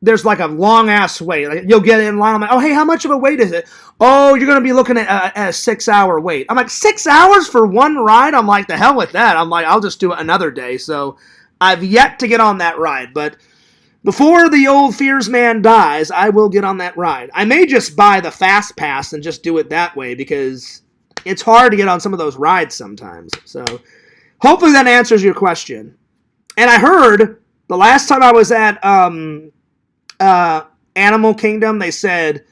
there's like a long-ass wait. Like, you'll get in line, I'm like, oh, hey, how much of a wait is it? Oh, you're going to be looking at a 6-hour wait. I'm like, 6 hours for one ride? I'm like, the hell with that. I'm like, I'll just do it another day. So I've yet to get on that ride. But before the old Fears man dies, I will get on that ride. I may just buy the Fast Pass and just do it that way because it's hard to get on some of those rides sometimes. So hopefully that answers your question. And I heard the last time I was at Animal Kingdom, they said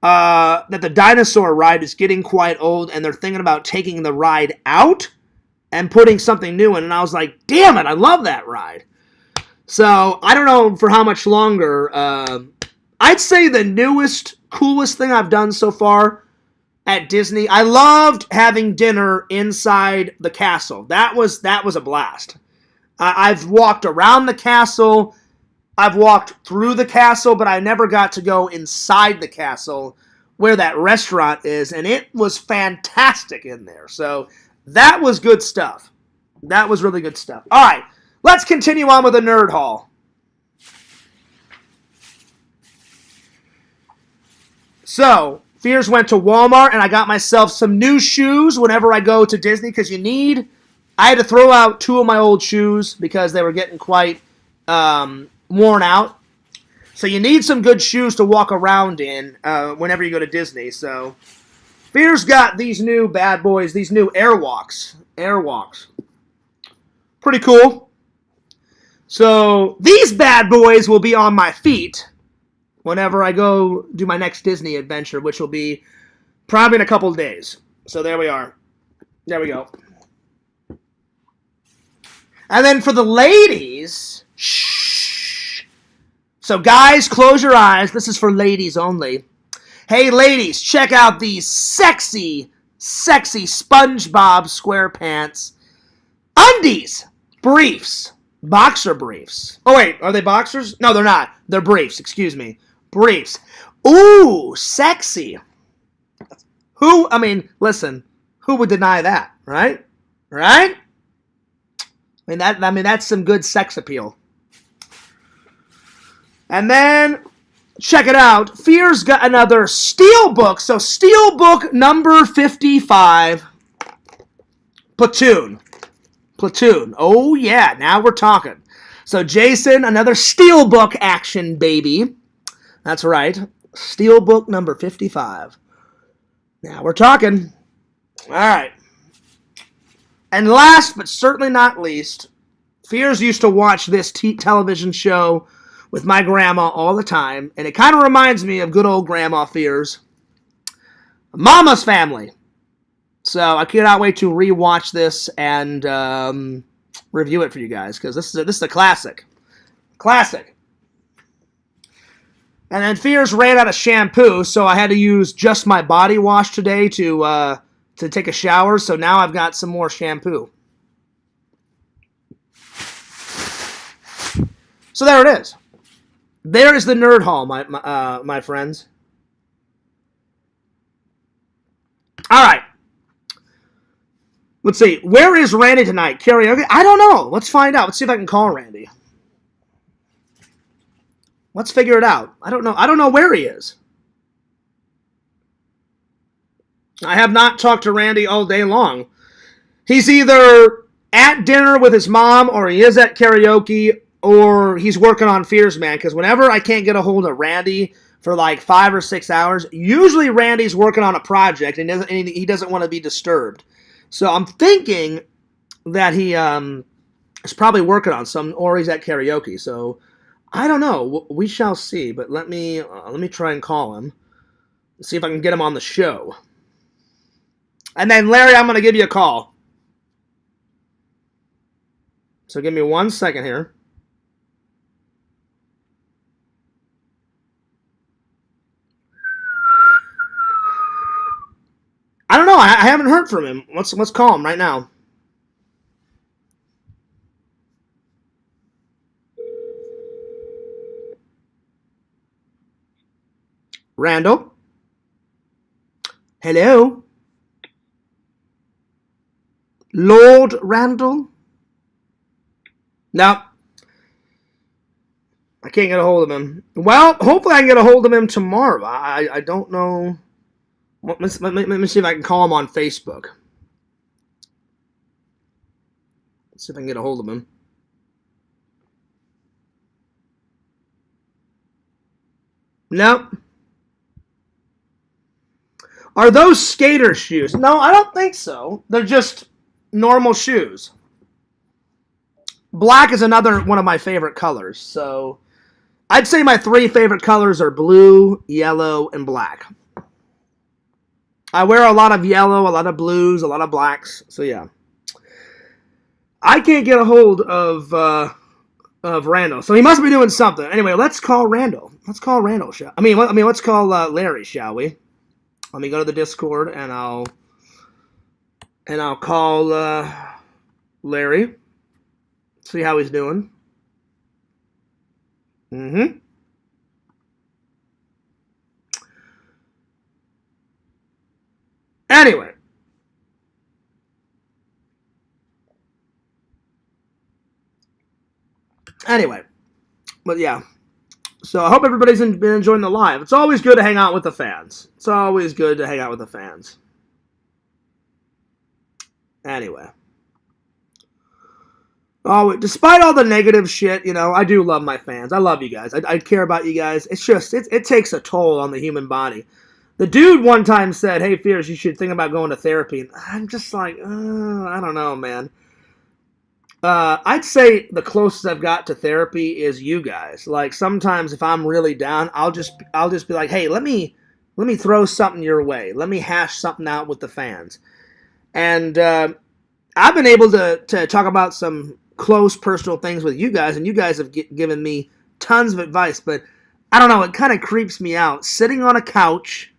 that the dinosaur ride is getting quite old and they're thinking about taking the ride out and putting something new in. And I was like, damn it, I love that ride. So I don't know for how much longer. I'd say the newest, coolest thing I've done so far at Disney, I loved having dinner inside the castle. That was a blast. I've walked around the castle. I've walked through the castle, but I never got to go inside the castle where that restaurant is, and it was fantastic in there. So that was good stuff. That was really good stuff. All right, let's continue on with the Nerd Haul. So, Fears went to Walmart, and I got myself some new shoes whenever I go to Disney, because I had to throw out 2 of my old shoes because they were getting quite worn out. So you need some good shoes to walk around in whenever you go to Disney. So Fears got these new bad boys, these new Airwalks. Pretty cool. So these bad boys will be on my feet whenever I go do my next Disney adventure, which will be probably in a couple of days. So there we are. There we go. And then for the ladies, shh. So guys, close your eyes. This is for ladies only. Hey ladies, check out these sexy SpongeBob SquarePants undies, briefs, boxer briefs. Oh wait, are they boxers? No, they're not. They're briefs, excuse me. Briefs. Ooh, sexy. Listen, who would deny that, right? Right? That's some good sex appeal. And then, check it out. Fears got another Steelbook. So, Steelbook number 55. Platoon. Oh, yeah. Now we're talking. So, Jason, another Steelbook action, baby. That's right. Steelbook number 55. Now we're talking. All right. And last, but certainly not least, Fears used to watch this television show with my grandma all the time, and it kind of reminds me of good old Grandma Fears. Mama's Family. So I cannot wait to rewatch this and review it for you guys, because this is a classic. Classic. And then Fears ran out of shampoo, so I had to use just my body wash today to take a shower, so now I've got some more shampoo. So there it is. There is the Nerd Haul, my friends. All right. Let's see. Where is Randy tonight? Karaoke? I don't know. Let's find out. Let's see if I can call Randy. Let's figure it out. I don't know where he is. I have not talked to Randy all day long. He's either at dinner with his mom, or he is at karaoke, or he's working on Fears Man, because whenever I can't get a hold of Randy for like 5 or 6 hours, usually Randy's working on a project and he doesn't want to be disturbed. So I'm thinking that he is probably working on some, or he's at karaoke. So I don't know. We shall see. But let me try and call him, see if I can get him on the show. And then Larry, I'm going to give you a call. So give me 1 second here. I don't know. I haven't heard from him. Let's call him right now. Randall? Hello? Lord Randall? No. I can't get a hold of him. Well, hopefully I can get a hold of him tomorrow. I don't know. Let me see if I can call him on Facebook. Let's see if I can get a hold of him. Nope. Are those skater shoes? No, I don't think so. They're just normal shoes. Black is another one of my favorite colors. So I'd say my 3 favorite colors are blue, yellow, and black. I wear a lot of yellow, a lot of blues, a lot of blacks. So yeah. I can't get a hold of Randall. So he must be doing something. Anyway, let's call Randall. Let's call Randall. Let's call Larry, shall we? Let me go to the Discord and I'll call Larry. See how he's doing. Mm-hmm. Anyway. But yeah. So I hope everybody's been enjoying the live. It's always good to hang out with the fans. It's always good to hang out with the fans. Anyway. Oh, despite all the negative shit, I do love my fans. I love you guys. I care about you guys. It's just, it takes a toll on the human body. The dude one time said, "Hey, Fierce, you should think about going to therapy." And I'm just like, I don't know, man. I'd say the closest I've got to therapy is you guys. Like sometimes if I'm really down, I'll just be like, "Hey, let me throw something your way. Let me hash something out with the fans." And I've been able to talk about some close personal things with you guys, and you guys have given me tons of advice. But I don't know, it kind of creeps me out sitting on a couch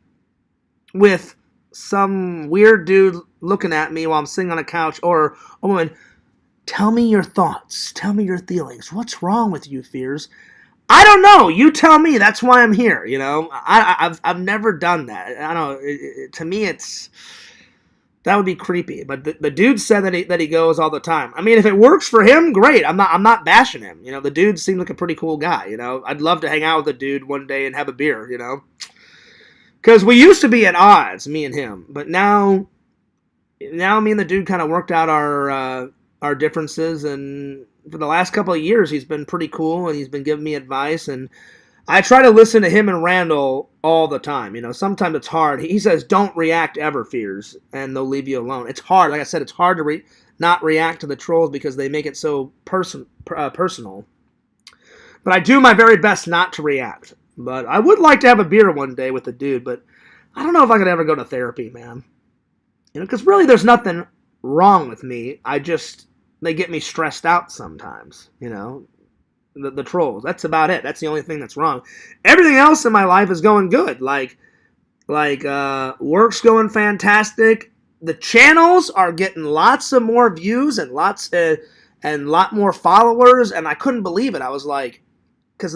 with some weird dude looking at me while I'm sitting on a couch, or a woman. Tell me your thoughts. Tell me your feelings. What's wrong with you, Fears? I don't know. You tell me. That's why I'm here. I've never done that. I don't know. To me, that would be creepy. But the dude said that he goes all the time. I mean, if it works for him, great. I'm not bashing him. The dude seems like a pretty cool guy. I'd love to hang out with the dude one day and have a beer. Because we used to be at odds, me and him. But now me and the dude kind of worked out our differences, and for the last couple of years he's been pretty cool, and he's been giving me advice, and I try to listen to him and Randall all the time. Sometimes it's hard. He says don't react ever, Fears, and they'll leave you alone. It's hard. Like I said, it's hard to not react to the trolls because they make it so personal. But I do my very best not to react. But I would like to have a beer one day with the dude, but I don't know if I could ever go to therapy, man. Because really there's nothing wrong with me. They get me stressed out sometimes, the trolls. That's about it. That's the only thing that's wrong. Everything else in my life is going good. Like work's going fantastic. The channels are getting lots of more views and lot more followers, and I couldn't believe it. I was like, because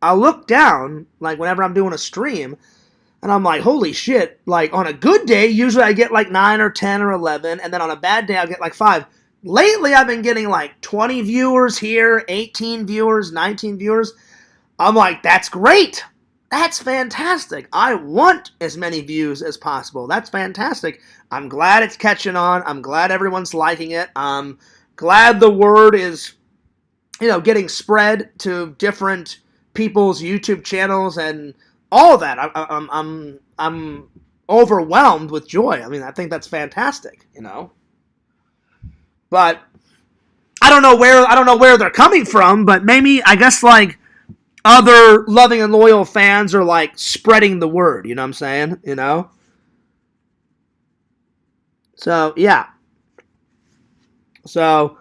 I'll look down whenever I'm doing a stream, and I'm like, holy shit, on a good day, usually I get 9 or 10 or 11, and then on a bad day, I'll get 5. Lately, I've been getting 20 viewers here, 18 viewers, 19 viewers. I'm like, that's great. That's fantastic. I want as many views as possible. That's fantastic. I'm glad it's catching on. I'm glad everyone's liking it. I'm glad the word is, getting spread to different people's YouTube channels and all that. I'm overwhelmed with joy. I mean, I think that's fantastic, But I don't know where they're coming from, but maybe I guess like other loving and loyal fans are like spreading the word. You know what I'm saying? You know. So yeah. So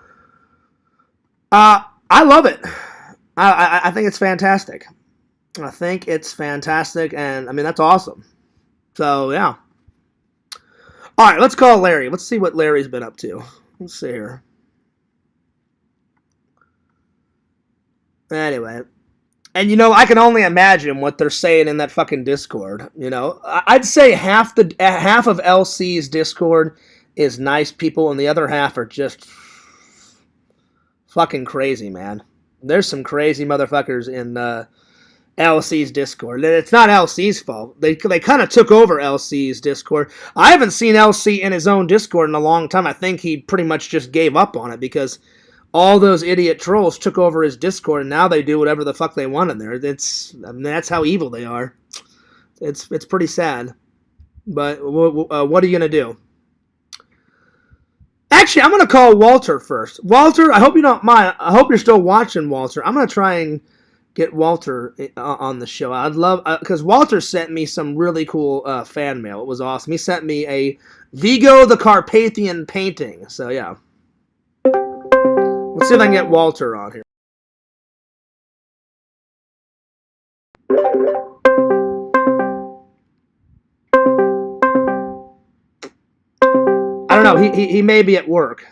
I love it. I think it's fantastic. I think it's fantastic, and I mean that's awesome. So yeah. All right, let's call Larry. Let's see what Larry's been up to. Let's see here. Anyway, and you know, I can only imagine what they're saying in that fucking Discord. You know, I'd say half of LC's Discord is nice people, and the other half are just fucking crazy, man. There's some crazy motherfuckers in LC's Discord. It's not LC's fault. They kind of took over LC's Discord. I haven't seen LC in his own Discord in a long time. I think he pretty much just gave up on it because all those idiot trolls took over his Discord, and now they do whatever the fuck they want in there. That's how evil they are. It's pretty sad. But what are you gonna do? Actually, I'm gonna call Walter first. Walter, I hope you don't mind. I hope you're still watching, Walter. I'm gonna try and get Walter on the show. I'd love because Walter sent me some really cool fan mail. It was awesome. He sent me a Vigo the Carpathian painting. So yeah. Let's see if I can get Walter on here. I don't know. He may be at work.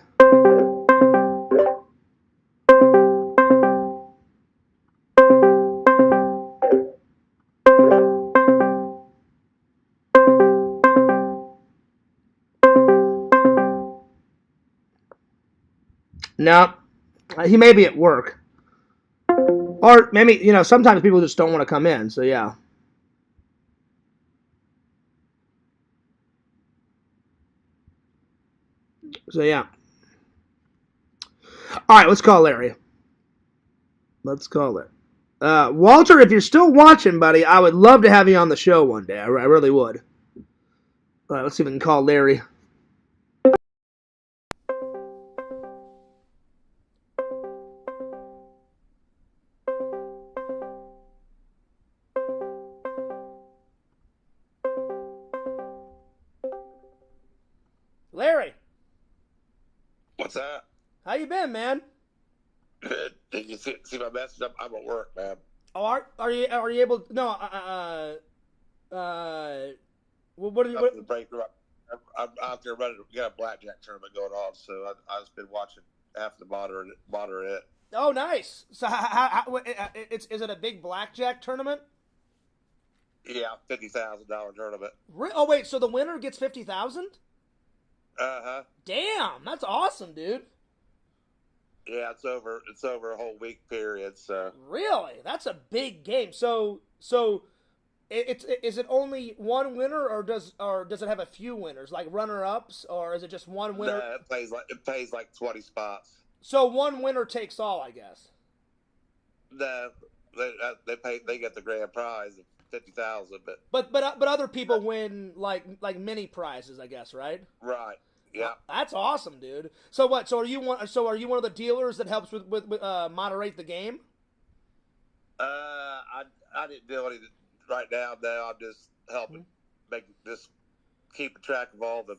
No, he may be at work. Or maybe, you know, sometimes people just don't want to come in, so yeah. So yeah. Alright, let's call Larry. Let's call it. Walter, if you're still watching, buddy, I would love to have you on the show one day. I really would. Alright, let's see if we can call Larry. Larry. What's that? How you been, man? Good. Did you see my message? I'm at work, man. Oh, are you able? No. What are you? What? I'm out there running. We got a blackjack tournament going on, so I've just been watching half the monitor it. Oh, nice. So is it a big blackjack tournament? Yeah, $50,000 tournament. Oh wait, so the winner gets 50,000? Damn, that's awesome, dude. Yeah, it's over a whole week period. So really, that's a big game. So is it only one winner, or does it have a few winners, like runner ups, or is it just one winner? No, it pays like 20 spots. So one winner takes all, I guess. No, they get the grand prize of 50,000, but other people win like mini prizes, I guess, right? Right. Yeah. That's awesome, dude. So what? So are you one of the dealers that helps with moderate the game? I didn't do anything right now. No, I'm just helping keep track of all the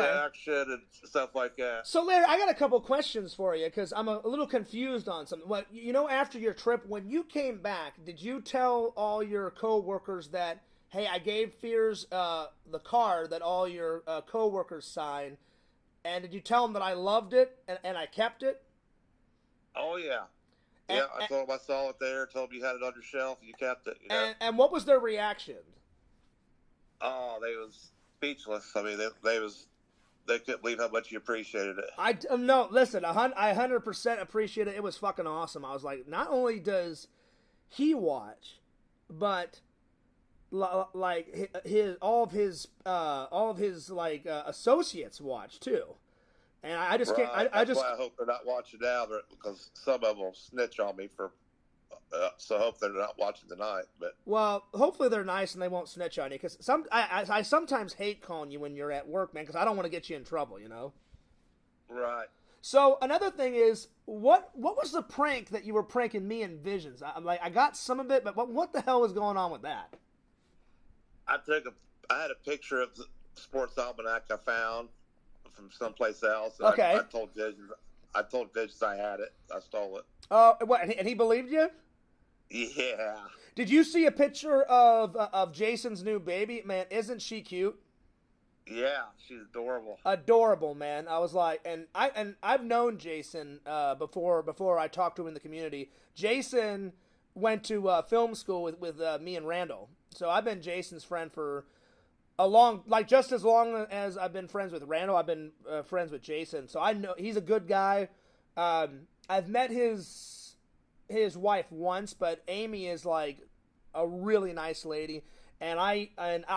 action and stuff like that. So Larry, I got a couple questions for you because I'm a little confused on something. What, you know, after your trip, when you came back, did you tell all your co-workers that, hey, I gave Fears the card that all your co-workers signed, and did you tell them that I loved it and I kept it? Oh, yeah. Yeah, I told them I saw it there, told them you had it on your shelf, and you kept it. You know? And what was their reaction? Oh, they was speechless. I mean, they couldn't believe how much you appreciated it. No, listen, I 100% appreciate it. It was fucking awesome. I was like, not only does he watch, but like all of his associates watch too. And I just can't. That's why I hope they're not watching now, because some of them will snitch on me for. So I hope they're not watching tonight. But well, hopefully they're nice and they won't snitch on you. Because I sometimes hate calling you when you're at work, man. Because I don't want to get you in trouble, you know. Right. So another thing is, what was the prank that you were pranking me in Visions? I'm like, I got some of it, but what the hell was going on with that? I had a picture of the sports almanac I found from someplace else. And Okay. I told Visions I had it. I stole it. What? And he believed you? Yeah. Did you see a picture of Jason's new baby? Man, isn't she cute? Yeah, she's adorable. Adorable, man. I was like, and I've known Jason before I talked to him in the community. Jason went to film school with me and Randall, so I've been Jason's friend for just as long as I've been friends with Randall. I've been friends with Jason, so I know he's a good guy. I've met his wife once, but Amy is like a really nice lady. And I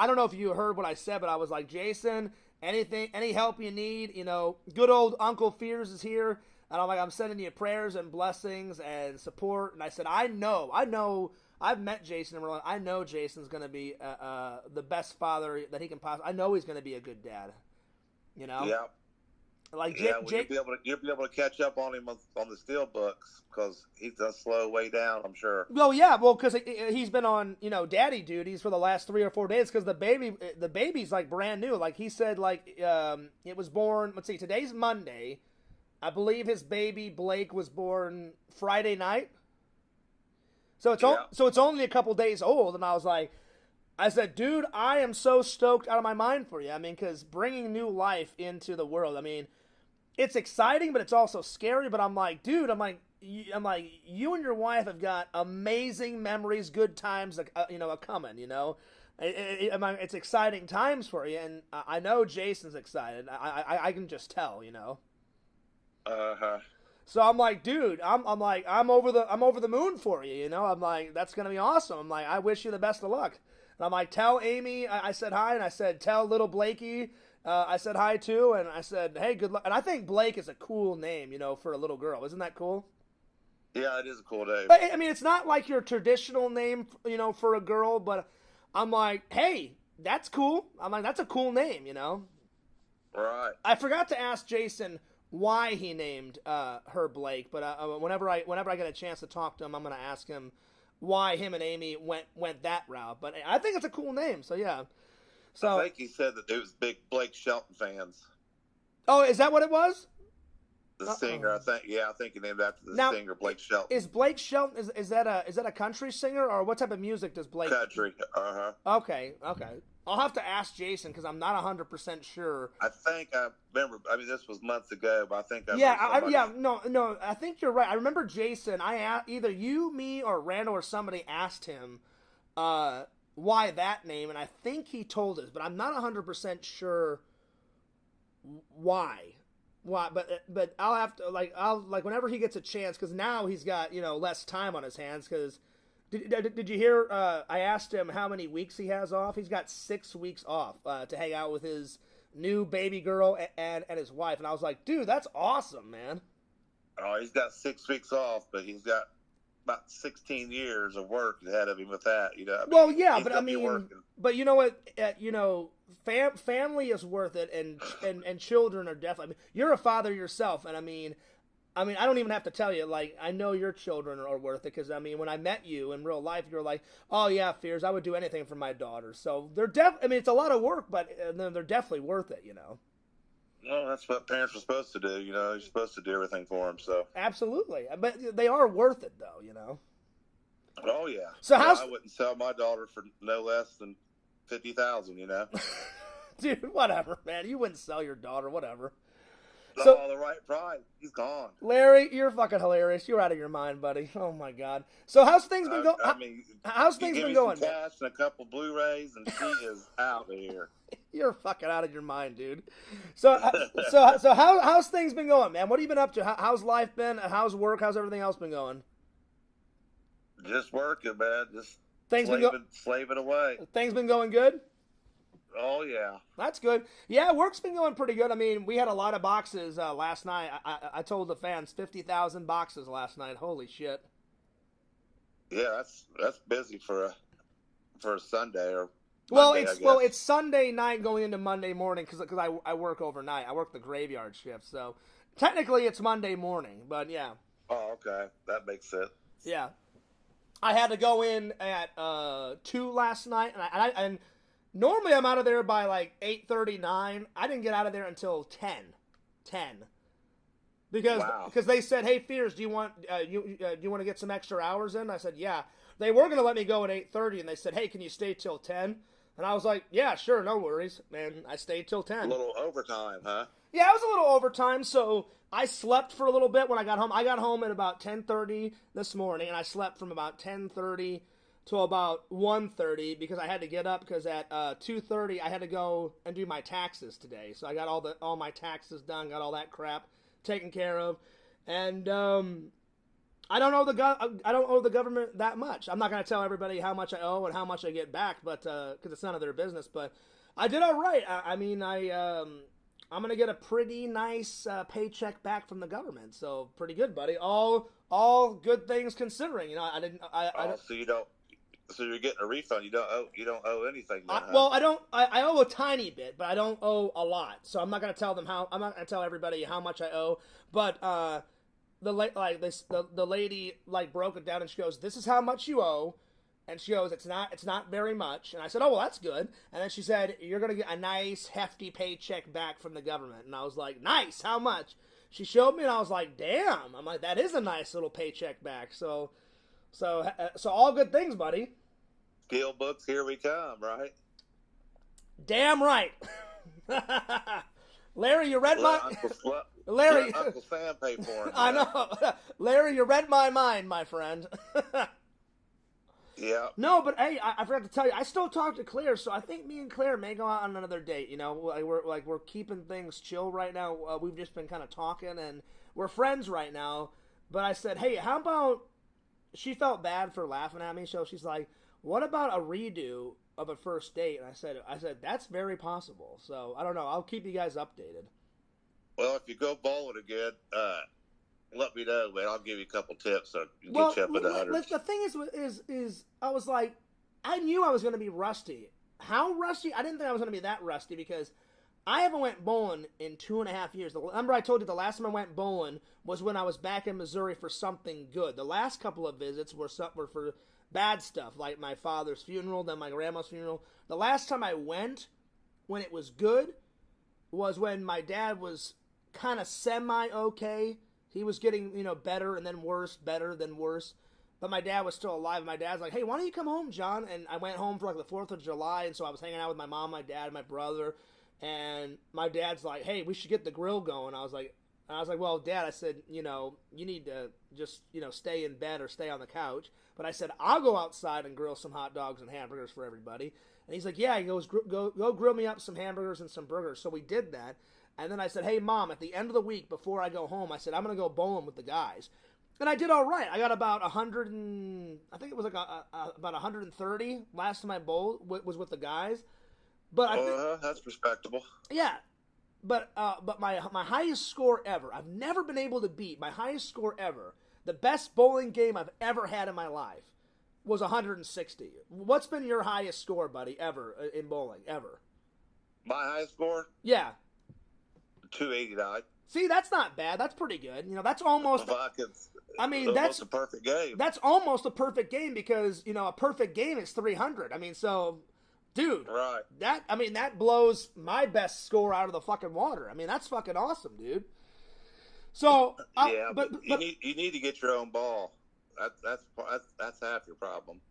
don't know if you heard what I said, but I was like, Jason, any help you need, good old Uncle Fears is here. And I'm like, I'm sending you prayers and blessings and support. And I said, I know, I've met Jason in real life. I know Jason's going to be the best father that he can possibly. I know he's going to be a good dad. Yeah. Like you'll be able to catch up on him on the steel books because he's gonna slow way down, I'm sure. Well, yeah, because he's been on daddy duties for the last 3 or 4 days because the baby's like brand new. Like he said, it was born. Let's see, today's Monday. I believe his baby Blake was born Friday night. So it's only a couple days old, and I said, dude, I am so stoked out of my mind for you. I mean, because bringing new life into the world, I mean, it's exciting, but it's also scary. But I'm like, dude, you and your wife have got amazing memories, good times, coming. It's exciting times for you, and I know Jason's excited. I can just tell. So I'm like, dude, I'm over the moon for you. I'm like, that's gonna be awesome. I'm like, I wish you the best of luck. And I'm like, tell Amy I said hi, and I said, tell little Blakey I said hi too, and I said, hey, good luck. And I think Blake is a cool name, for a little girl. Isn't that cool? Yeah, it is a cool name. But, I mean, it's not like your traditional name, for a girl, but I'm like, hey, that's cool. I'm like, that's a cool name, Right. I forgot to ask Jason why he named her Blake, but whenever I get a chance to talk to him, I'm going to ask him why him and Amy went that route. But I think it's a cool name, so yeah. So I think he said that it was big Blake Shelton fans. Oh, is that what it was? The singer, I think. Yeah, I think he named after the singer Blake Shelton. Is Blake Shelton is that a country singer, or what type of music does Blake? Country. Okay. I'll have to ask Jason because I'm not 100% sure. I think I remember. I mean, this was months ago, but I think no. I think you're right. I remember Jason. Either you, me, or Randall or somebody asked him why that name, and I think he told us, but I'm not 100% sure why. Why? But I'll have to whenever he gets a chance, because now he's got less time on his hands because. Did you hear? I asked him how many weeks he has off. He's got 6 weeks off to hang out with his new baby girl and his wife. And I was like, dude, that's awesome, man. Oh, he's got 6 weeks off, but he's got about 16 years of work ahead of him with that. Well, yeah, but I mean, but you know what? Family is worth it, and children are definitely. I mean, you're a father yourself, and I mean, I don't even have to tell you, I know your children are worth it, because, when I met you in real life, you were like, oh, yeah, Fears, I would do anything for my daughter. So, they're it's a lot of work, but they're definitely worth it, Well, that's what parents are supposed to do, You're supposed to do everything for them, so. Absolutely. But they are worth it, though, Oh, yeah. So, I wouldn't sell my daughter for no less than $50,000, Dude, whatever, man. You wouldn't sell your daughter, whatever. So, the right price. He's gone. Larry, you're fucking hilarious. You're out of your mind, buddy. Oh my god. So how's things been going? How's things been going? Some cash and a couple Blu-rays, and she is out of here. You're fucking out of your mind, dude. So how's things been going, man? What have you been up to? How's life been? How's work? How's everything else been going? Just working, man. Just slaving away. Things been going good? Oh, yeah. That's good. Yeah, work's been going pretty good. We had a lot of boxes last night. I told the fans 50,000 boxes last night. Holy shit. Yeah, that's busy for a Sunday or Monday, it's Sunday night going into Monday morning because I work overnight. I work the graveyard shift, so Technically, it's Monday morning, but yeah. Oh, okay. That makes sense. Yeah. I had to go in at 2 last night, and normally I'm out of there by like 8:39. I didn't get out of there until 10. Because they said, "Hey, Fears, do you want to get some extra hours in?" I said, "Yeah." They were going to let me go at 8:30, and they said, "Hey, can you stay till 10?" And I was like, "Yeah, sure, no worries." And I stayed till 10. A little overtime, huh? Yeah, it was a little overtime, so I slept for a little bit when I got home. I got home at about 10:30 this morning, and I slept from about 10:30 to about 1:30 because I had to get up because at 2:30 I had to go and do my taxes today. So I got all my taxes done, got all that crap taken care of, and I don't owe the government that much. I'm not going to tell everybody how much I owe and how much I get back, but because it's none of their business. But I did all right. I'm going to get a pretty nice paycheck back from the government, so pretty good, buddy. All good things considering. You know, I didn't. So you're getting a refund. You don't owe anything. Then, huh? Well, I don't. I owe a tiny bit, but I don't owe a lot. So I'm not going to tell them how. I'm not going to tell everybody how much I owe. But the lady like broke it down and she goes, "This is how much you owe." And she goes, it's not very much. And I said, oh, well, that's good. And then she said, you're going to get a nice, hefty paycheck back from the government. And I was like, nice, how much? She showed me, and I was like, damn. I'm like, that is a nice little paycheck back. So all good things, buddy. Deal books, here we come, right? Damn right. Larry, you read my... Larry, Uncle Sam paid for it. I know. Larry, you read my mind, my friend. Yeah. No, but hey, I forgot to tell you, I still talk to Claire, so I think me and Claire may go out on another date. You know, we're keeping things chill right now. We've just been kind of talking, and we're friends right now. But I said, hey, how about? She felt bad for laughing at me, so she's like, what about a redo of a first date? And I said that's very possible. So I don't know. I'll keep you guys updated. Well, if you go bowling again, let me know, man. I'll give you a couple tips so get you up in the hundreds. The thing is, I was like, I knew I was going to be rusty. How rusty? I didn't think I was going to be that rusty because I haven't went bowling in 2.5 years. Remember I told you the last time I went bowling was when I was back in Missouri for something good. The last couple of visits were for bad stuff, like my father's funeral, then my grandma's funeral. The last time I went, when it was good, was when my dad was kind of semi-okay. He was getting, better and then worse, better than worse. But my dad was still alive. My dad's like, hey, why don't you come home, John? And I went home for like the 4th of July. And so I was hanging out with my mom, my dad, my brother. And my dad's like, hey, we should get the grill going. I was like, well, Dad, I said, you need to just, stay in bed or stay on the couch. But I said, I'll go outside and grill some hot dogs and hamburgers for everybody. And he's like, yeah, he goes, go grill me up some hamburgers and some burgers. So we did that. And then I said, hey, Mom, at the end of the week before I go home, I said, I'm going to go bowling with the guys. And I did all right. I got about 100 and... I think it was like about 130 last time I bowled was with the guys. But that's respectable. Yeah. But my highest score ever, I've never been able to beat my highest score ever, the best bowling game I've ever had in my life, was 160. What's been your highest score, buddy, ever in bowling, ever? My highest score? Yeah. 289. See, that's not bad. That's pretty good. That's almost... that's a perfect game. That's almost a perfect game because, a perfect game is 300. So... Dude, right. That blows my best score out of the fucking water. That's fucking awesome, dude. So, yeah, but you need to get your own ball. That's half your problem.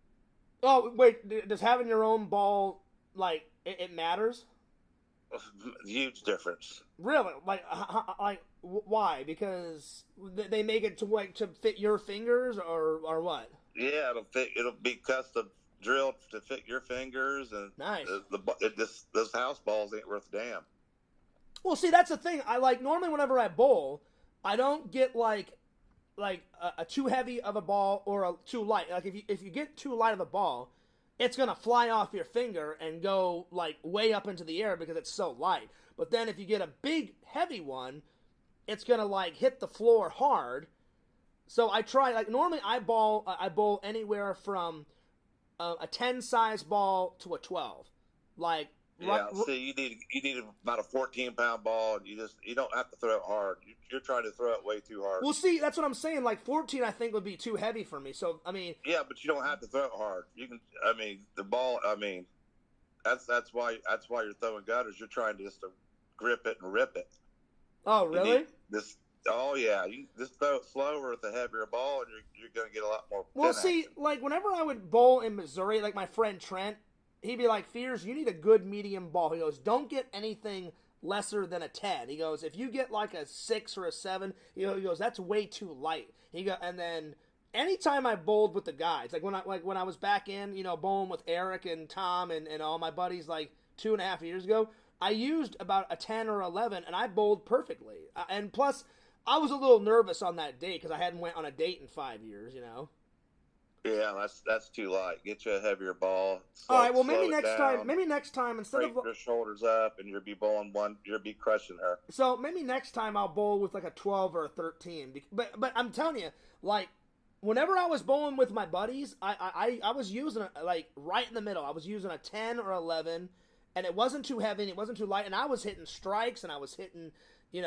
Oh, wait, does having your own ball, like, it matters? Huge difference. Really? Like, why? Because they make it to fit your fingers, or what? Yeah, it'll be custom drilled to fit your fingers, and nice. Those house balls ain't worth a damn. Well, see, that's the thing. I normally whenever I bowl, I don't get like a too heavy of a ball or a too light. Like if you get too light of a ball, it's gonna fly off your finger and go like way up into the air because it's so light. But then if you get a big heavy one, it's gonna like hit the floor hard. So I try normally I bowl anywhere from a 10 size ball to a 12. Like Yeah, see, you need about a 14-pound ball, and you don't have to throw it hard. You're trying to throw it way too hard. Well, see, that's what I'm saying. Like 14, I think would be too heavy for me. So I mean, yeah, but you don't have to throw it hard. You can. I mean, the ball. I mean, that's why you're throwing gutters. You're trying just to grip it and rip it. Oh, really? Oh yeah, you just throw it slower with a heavier ball, and you're going to get a lot more. Well, see, action. like whenever I would bowl in Missouri, like my friend Trent, he'd be like, "Fears, you need a good medium ball." He goes, "Don't get anything lesser than a 10." He goes, "If you get like a 6 or a 7, he goes, that's way too light." And then anytime I bowled with the guys, like when I was back in, bowling with Eric and Tom and all my buddies like 2.5 years ago, I used about a 10 or 11, and I bowled perfectly. And plus, I was a little nervous on that date because I hadn't went on a date in 5 years, Yeah, that's too light. Get you a heavier ball. All right, well maybe next time instead of your shoulders up and you'll be bowling you'll be crushing her. So maybe next time I'll bowl with like a 12 or a 13. But I'm telling you, like whenever I was bowling with my buddies, I was using like right in the middle. I was using a 10 or 11, and it wasn't too heavy and it wasn't too light, and I was hitting strikes and I was hitting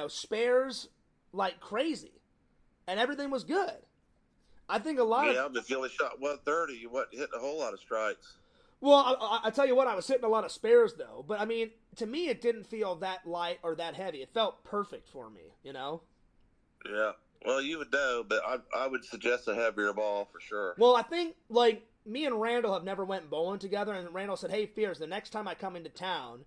spares like crazy, and everything was good. I think a lot of... but if you only shot 130, you wasn't hitting a whole lot of strikes. Well, I tell you what, I was hitting a lot of spares, though. But, I mean, to me, it didn't feel that light or that heavy. It felt perfect for me, Yeah. Well, you would know, but I would suggest a heavier ball for sure. Well, I think, like, me and Randall have never went bowling together, and Randall said, "Hey, Fears, the next time I come into town,"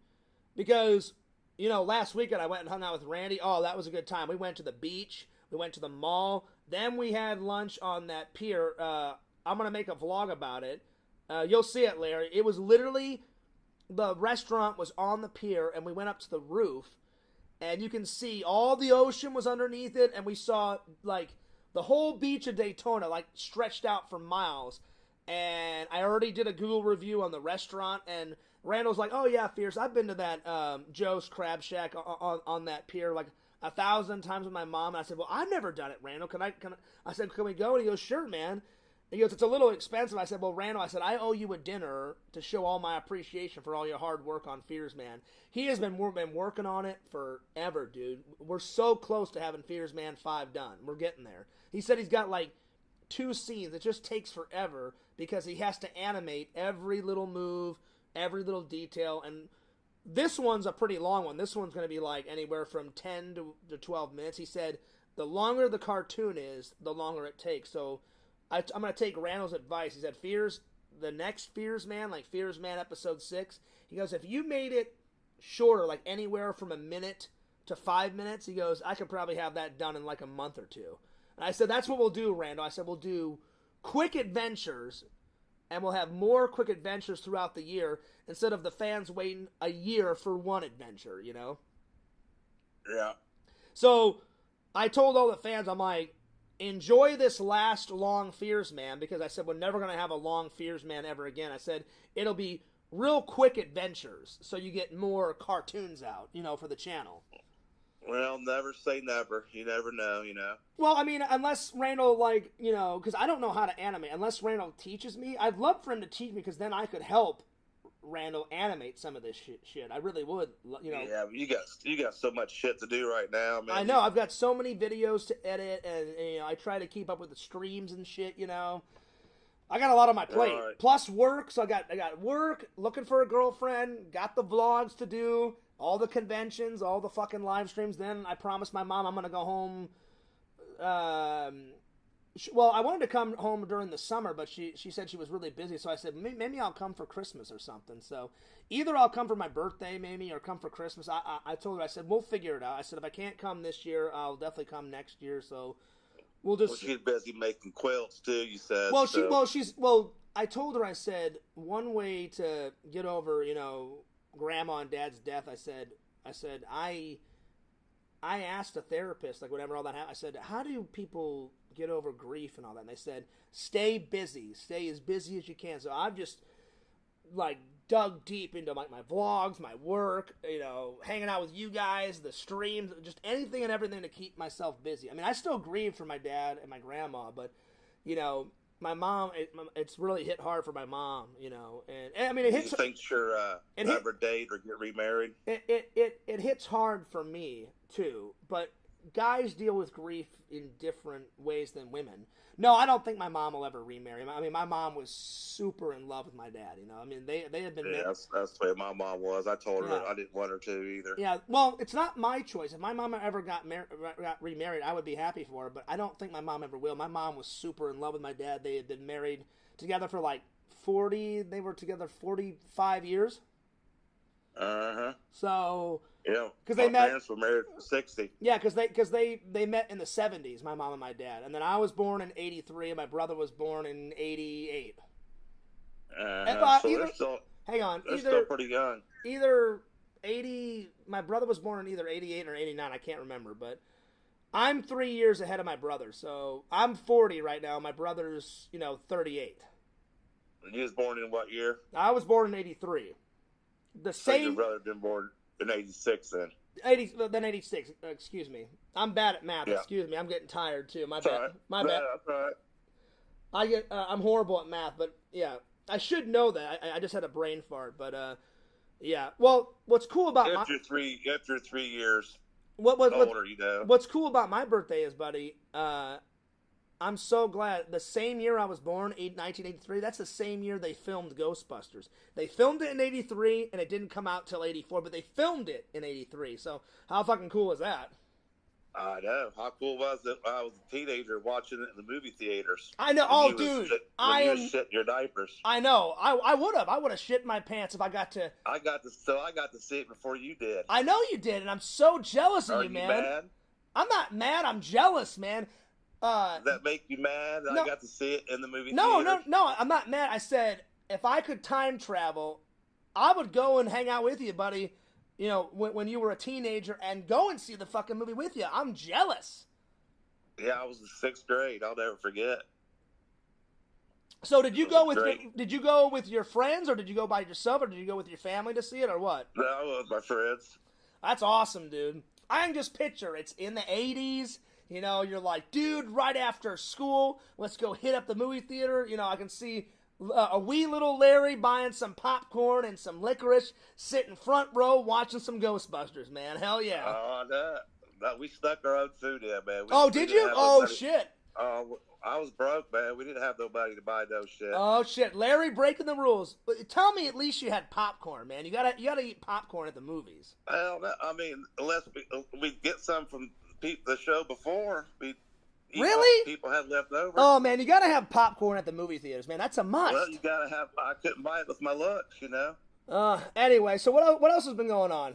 because... last weekend I went and hung out with Randy. Oh, that was a good time. We went to the beach. We went to the mall. Then we had lunch on that pier. I'm going to make a vlog about it. You'll see it, Larry. It was literally, the restaurant was on the pier, and we went up to the roof, and you can see all the ocean was underneath it, and we saw, like, the whole beach of Daytona, like, stretched out for miles. And I already did a Google review on the restaurant, and Randall's like, "Oh yeah, Fierce, I've been to that Joe's Crab Shack on that pier like 1,000 times with my mom." And I said, "Well, I've never done it, Randall. Can I said, "Can we go?" And he goes, "Sure, man." And he goes, "It's a little expensive." I said, "Well, Randall," I said, "I owe you a dinner to show all my appreciation for all your hard work on Fears Man." He has been working on it forever, dude. We're so close to having Fears Man 5 done. We're getting there. He said he's got like 2 scenes. It just takes forever because he has to animate every little move, every little detail, and this one's a pretty long one. This one's going to be like anywhere from 10 to 12 minutes. He said the longer the cartoon is, the longer it takes. So I'm going to take Randall's advice. He said, "Fears, the next Fears Man, like Fears Man episode 6, he goes, if you made it shorter, like anywhere from a minute to 5 minutes, he goes, I could probably have that done in like a month or 2. And I said, "That's what we'll do, Randall." I said, "We'll do quick adventures, and we'll have more quick adventures throughout the year instead of the fans waiting a year for one adventure, Yeah. So I told all the fans, I'm like, enjoy this last long Fears Man, because I said we're never going to have a long Fears Man ever again. I said it'll be real quick adventures, so you get more cartoons out, for the channel. Well, never say never. You never know, Well, I mean, unless Randall, because I don't know how to animate. Unless Randall teaches me. I'd love for him to teach me, because then I could help Randall animate some of this shit. I really would, Yeah, you got so much shit to do right now, man. I know. I've got so many videos to edit, and I try to keep up with the streams and shit, I got a lot on my plate. Right. Plus work, so I got work, looking for a girlfriend, got the vlogs to do, all the conventions, all the fucking live streams. Then I promised my mom I'm going to go home. Well, I wanted to come home during the summer, but she said she was really busy. So I said, maybe I'll come for Christmas or something. So either I'll come for my birthday maybe, or come for Christmas. I told her, I said, we'll figure it out. I said, if I can't come this year, I'll definitely come next year. So we'll just... Well, she's busy making quilts too, you said. Well, I told her, I said, one way to get over, Grandma and Dad's death, I said, I asked a therapist, like, whenever all that happened, I said, how do people get over grief and all that? And they said, stay busy. Stay as busy as you can. So I've just, like, dug deep into, like, my vlogs, my work, hanging out with you guys, the streams, just anything and everything to keep myself busy. I mean, I still grieve for my dad and my grandma, but, my mom, it's really hit hard for my mom, and I mean it hits. You think she'll ever date or get remarried? It hits hard for me too, but guys deal with grief in different ways than women. No, I don't think my mom will ever remarry. I mean, my mom was super in love with my dad. I mean, they had been. Yeah, that's the way my mom was. I told her I didn't want her to either. Yeah, well, it's not my choice. If my mom ever got remarried, I would be happy for her. But I don't think my mom ever will. My mom was super in love with my dad. They had been married together for like 40. They were together 45 years. So. Yeah, because my parents were married for 60. Yeah, because they met in the 70s, my mom and my dad, and then I was born in 83, and my brother was born in 88. So still, hang on, they're still pretty young. Either 80, my brother was born in either 88 or 89, I can't remember, but I'm 3 years ahead of my brother, so I'm 40 right now. My brother's 38. And you was born in what year? I was born in 83. So your brother been born in 86 then. 86. Excuse me. I'm bad at math. Yeah. Excuse me. I'm getting tired too. My bad. Right. My bad. That's all right. I'm horrible at math, but yeah, I should know that. I just had a brain fart, but yeah. Well, what's cool about after 3 years. Older, What's cool about my birthday is, buddy. I'm so glad. The same year I was born, 1983, that's the same year they filmed Ghostbusters. They filmed it in 83, and it didn't come out till 84, but they filmed it in 83. So how fucking cool is that? I know. How cool was it? I was a teenager watching it in the movie theaters. I know. Oh, dude. You was shitting your diapers. I know. I would have. I would have shit my pants if I got to. I got to see it before you did. I know you did, and I'm so jealous of you, man. Are you mad? I'm not mad. I'm jealous, man. Does that make you mad that I got to see it in the movie theater? No, I'm not mad. I said, if I could time travel, I would go and hang out with you, buddy, when you were a teenager, and go and see the fucking movie with you. I'm jealous. Yeah, I was in 6th grade. I'll never forget. So did you go with your friends, or did you go by yourself, or did you go with your family to see it, or what? No, with my friends. That's awesome, dude. I can just picture it's in the 80s. You're like, dude, right after school, let's go hit up the movie theater. I can see a wee little Larry buying some popcorn and some licorice, sitting front row watching some Ghostbusters, man. Hell yeah. Oh, no, we stuck our own food in, man. Did you? Oh, shit. I was broke, man. We didn't have nobody to buy no shit. Oh, shit. Larry breaking the rules. But tell me at least you had popcorn, man. You gotta eat popcorn at the movies. Hell, no, I mean, unless we get some from the show before, really? People had left over. Oh man, you gotta have popcorn at the movie theaters, man. That's a must. Well, you gotta have. I couldn't buy it with my looks, Anyway, so what else has been going on?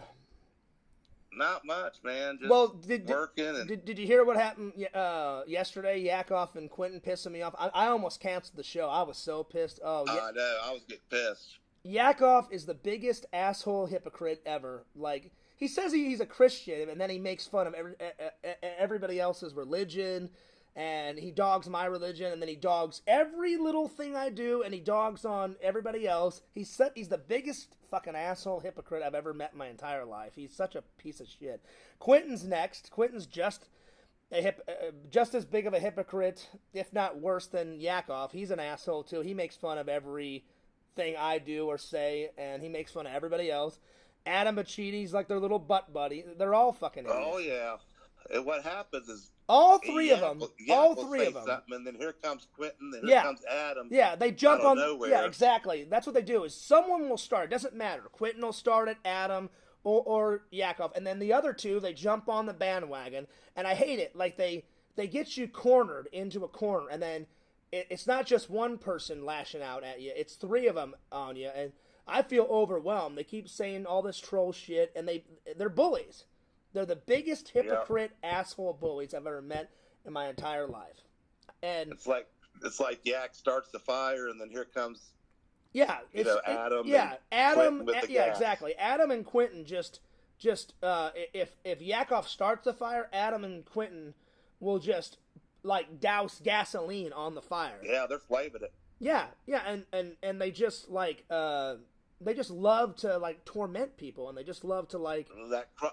Not much, man. Just working. Did you hear what happened yesterday? Yakov and Quentin pissing me off. I almost canceled the show. I was so pissed. Oh, yeah. I know. I was getting pissed. Yakov is the biggest asshole hypocrite ever. Like. He says he's a Christian, and then he makes fun of everybody else's religion, and he dogs my religion, and then he dogs every little thing I do, and he dogs on everybody else. He's the biggest fucking asshole hypocrite I've ever met in my entire life. He's such a piece of shit. Quentin's next. Quentin's just as big of a hypocrite, if not worse than Yakov. He's an asshole too. He makes fun of everything I do or say, and he makes fun of everybody else. Adam Bachidi's like their little butt buddy. They're all fucking idiots. Oh, yeah. And what happens is... All three of them. And then here comes Quentin, and here comes Adam. Yeah, they jump on... nowhere. Yeah, exactly. That's what they do, is someone will start. It doesn't matter. Quentin will start it, Adam, or Yakov. And then the other two, they jump on the bandwagon. And I hate it. Like, they get you cornered into a corner. And then it's not just one person lashing out at you. It's 3 of them on you. And... I feel overwhelmed. They keep saying all this troll shit, and they're bullies. They're the biggest hypocrite asshole bullies I've ever met in my entire life. And it's like Yak starts the fire, and then here comes Adam. Adam. Exactly. Adam and Quentin just if Yakov starts the fire, Adam and Quentin will just like douse gasoline on the fire. Yeah, they're flaming it. Yeah, and they just like they just love to like torment people, and they just love to like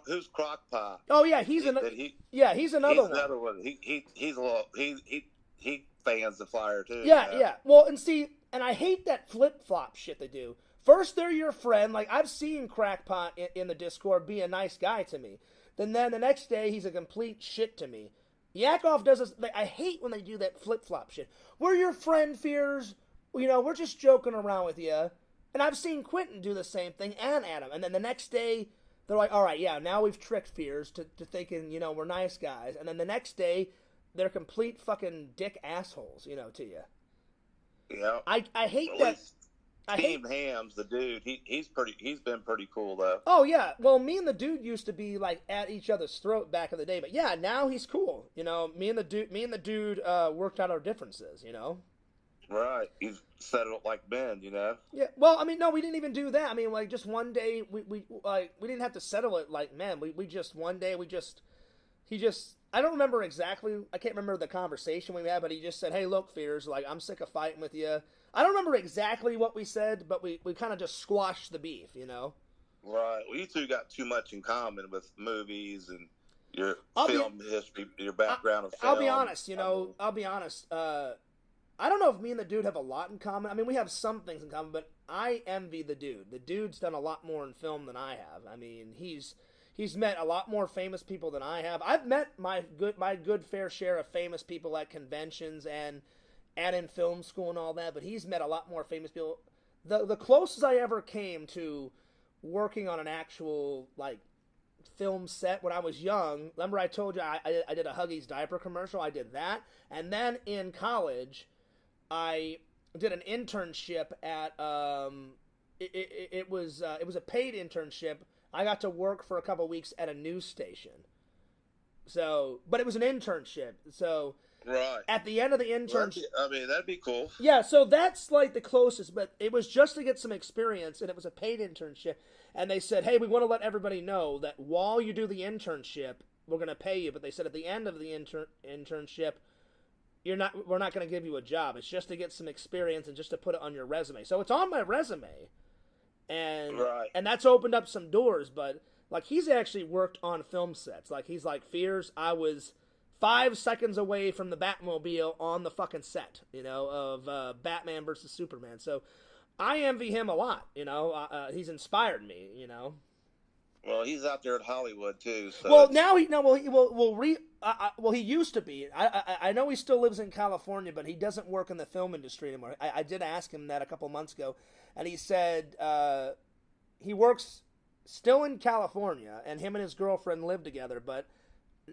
who's Crockpot? Oh yeah, he's another one. He's another one. He's a little he fans the flyer too. Yeah, you know? yeah. Well, and see, and I hate that flip-flop shit they do. First, they're your friend. Like, I've seen Crackpot in the Discord be a nice guy to me. Then the next day, he's a complete shit to me. Yakov does this. I hate when they do that flip-flop shit. We're your friend, Fears. You know, we're just joking around with you. And I've seen Quentin do the same thing, and Adam. And then the next day, they're like, all right, yeah, now we've tricked Fears to thinking, you know, we're nice guys. And then the next day, they're complete fucking dick assholes, you know, to you. Yeah. I hate that. Team Hams, the dude, he's been pretty cool though. Oh yeah, well, me and the dude used to be like at each other's throat back in the day, but yeah, now he's cool. You know, me and the dude worked out our differences. You know. Right, he's settled like men. You know. Yeah. Well, I mean, no, we didn't even do that. I mean, like just one day we didn't have to settle it like men. We just one day he just. I don't remember exactly. I can't remember the conversation we had, but he just said, "Hey, look, Fears, like I'm sick of fighting with you." I don't remember exactly what we said, but we kind of just squashed the beef, you know? Right. Well, you two got too much in common with movies and your film history, your background of film. I'll be honest, you know, I don't know if me and the dude have a lot in common. I mean, we have some things in common, but I envy the dude. The dude's done a lot more in film than I have. I mean, he's met a lot more famous people than I have. I've met my good fair share of famous people at conventions and in film school and all that, but he's met a lot more famous people. The closest I ever came to working on an actual like film set when I was young. Remember I told you I did a Huggies diaper commercial. I did that, and then in college, I did an internship at it was a paid internship. I got to work for a couple weeks at a news station. So, but it was an internship. So. Right. At the end of the internship. I mean, that'd be cool. Yeah, so that's like the closest, but it was just to get some experience, and it was a paid internship. And they said, hey, we want to let everybody know that while you do the internship, we're going to pay you. But they said at the end of the internship, we're not going to give you a job. It's just to get some experience and just to put it on your resume. So it's on my resume. And that's opened up some doors, but like he's actually worked on film sets. Like he's like, Fears, I was 5 seconds away from the Batmobile on the fucking set, you know, of Batman versus Superman. So I envy him a lot, you know. He's inspired me, you know. Well, he's out there in Hollywood too. So well, now he used to be. I know he still lives in California, but he doesn't work in the film industry anymore. I did ask him that a couple months ago, and he said he works still in California, and him and his girlfriend live together, but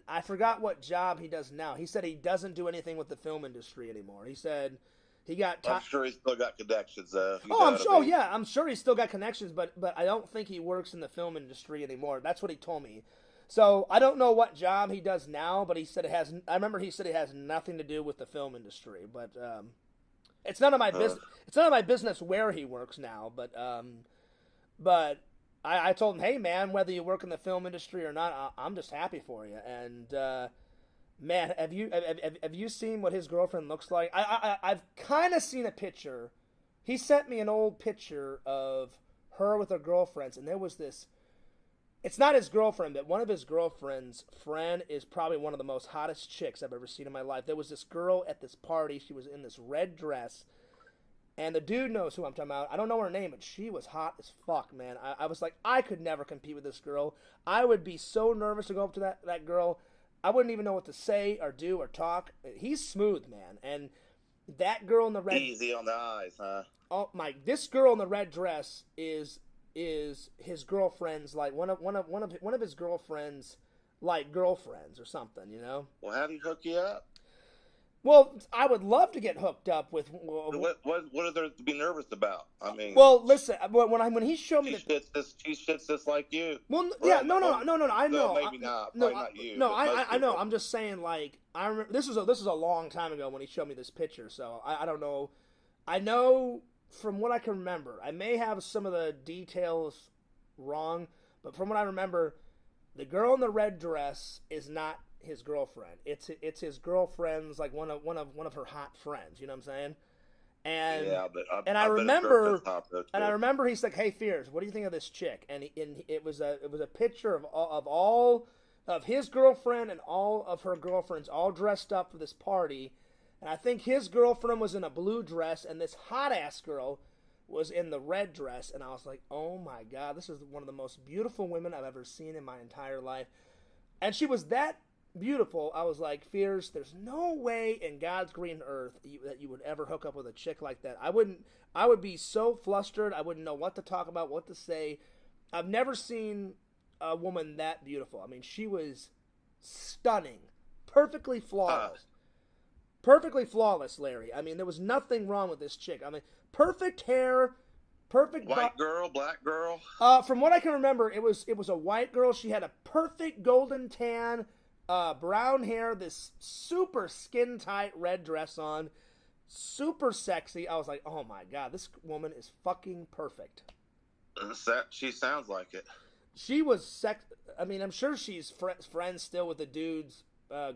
I forgot what job he does now. He said he doesn't do anything with the film industry anymore. He said he got. I'm sure he's still got connections, though. I'm sure he's still got connections, but I don't think he works in the film industry anymore. That's what he told me. So I don't know what job he does now, but he said it has. I remember he said it has nothing to do with the film industry. But it's none of my business. It's none of my business where he works now. But. I told him, hey, man, whether you work in the film industry or not, I'm just happy for you. And, man, have you seen what his girlfriend looks like? I've kind of seen a picture. He sent me an old picture of her with her girlfriends, and there was this. It's not his girlfriend, but one of his girlfriend's friend is probably one of the most hottest chicks I've ever seen in my life. There was this girl at this party. She was in this red dress. And the dude knows who I'm talking about. I don't know her name, but she was hot as fuck, man. I was like, I could never compete with this girl. I would be so nervous to go up to that girl. I wouldn't even know what to say or do or talk. He's smooth, man. And that girl in the red... Easy on the eyes, huh? Oh, my. This girl in the red dress is his girlfriend's, like, one of his girlfriend's, like, girlfriends or something, you know? Well, how do you hook you up? Well, I would love to get hooked up with. What are there to be nervous about? I mean, well, listen. When he showed me she shits just like you. Well, yeah, no. I know. Maybe not. Probably not you. No, I know. I'm just saying. Like, I remember this is a long time ago when he showed me this picture. So I don't know. I know from what I can remember. I may have some of the details wrong, but from what I remember, the girl in the red dress is not his girlfriend. It's his girlfriend's, like one of her hot friends. You know what I'm saying? And yeah, but I remember he's like, "Hey, Fears, what do you think of this chick?" And it was a picture of all of his girlfriend and all of her girlfriends all dressed up for this party, And I think his girlfriend was in a blue dress, and this hot-ass girl was in the red dress. And I was like, oh my God, this is one of the most beautiful women I've ever seen in my entire life. And she was that beautiful. I was like, Fierce, there's no way in God's green earth that you would ever hook up with a chick like that. I would be so flustered. I wouldn't know what to talk about, what to say. I've never seen a woman that beautiful. I mean, she was stunning. Perfectly flawless. Perfectly flawless, Larry. I mean, there was nothing wrong with this chick. I mean, perfect hair, perfect white girl, black girl. From what I can remember, it was a white girl. She had a perfect golden tan, brown hair, this super skin tight red dress on, super sexy. I was like, oh my God, this woman is fucking perfect. She sounds like it. She was I mean, I'm sure she's friends still with the dude's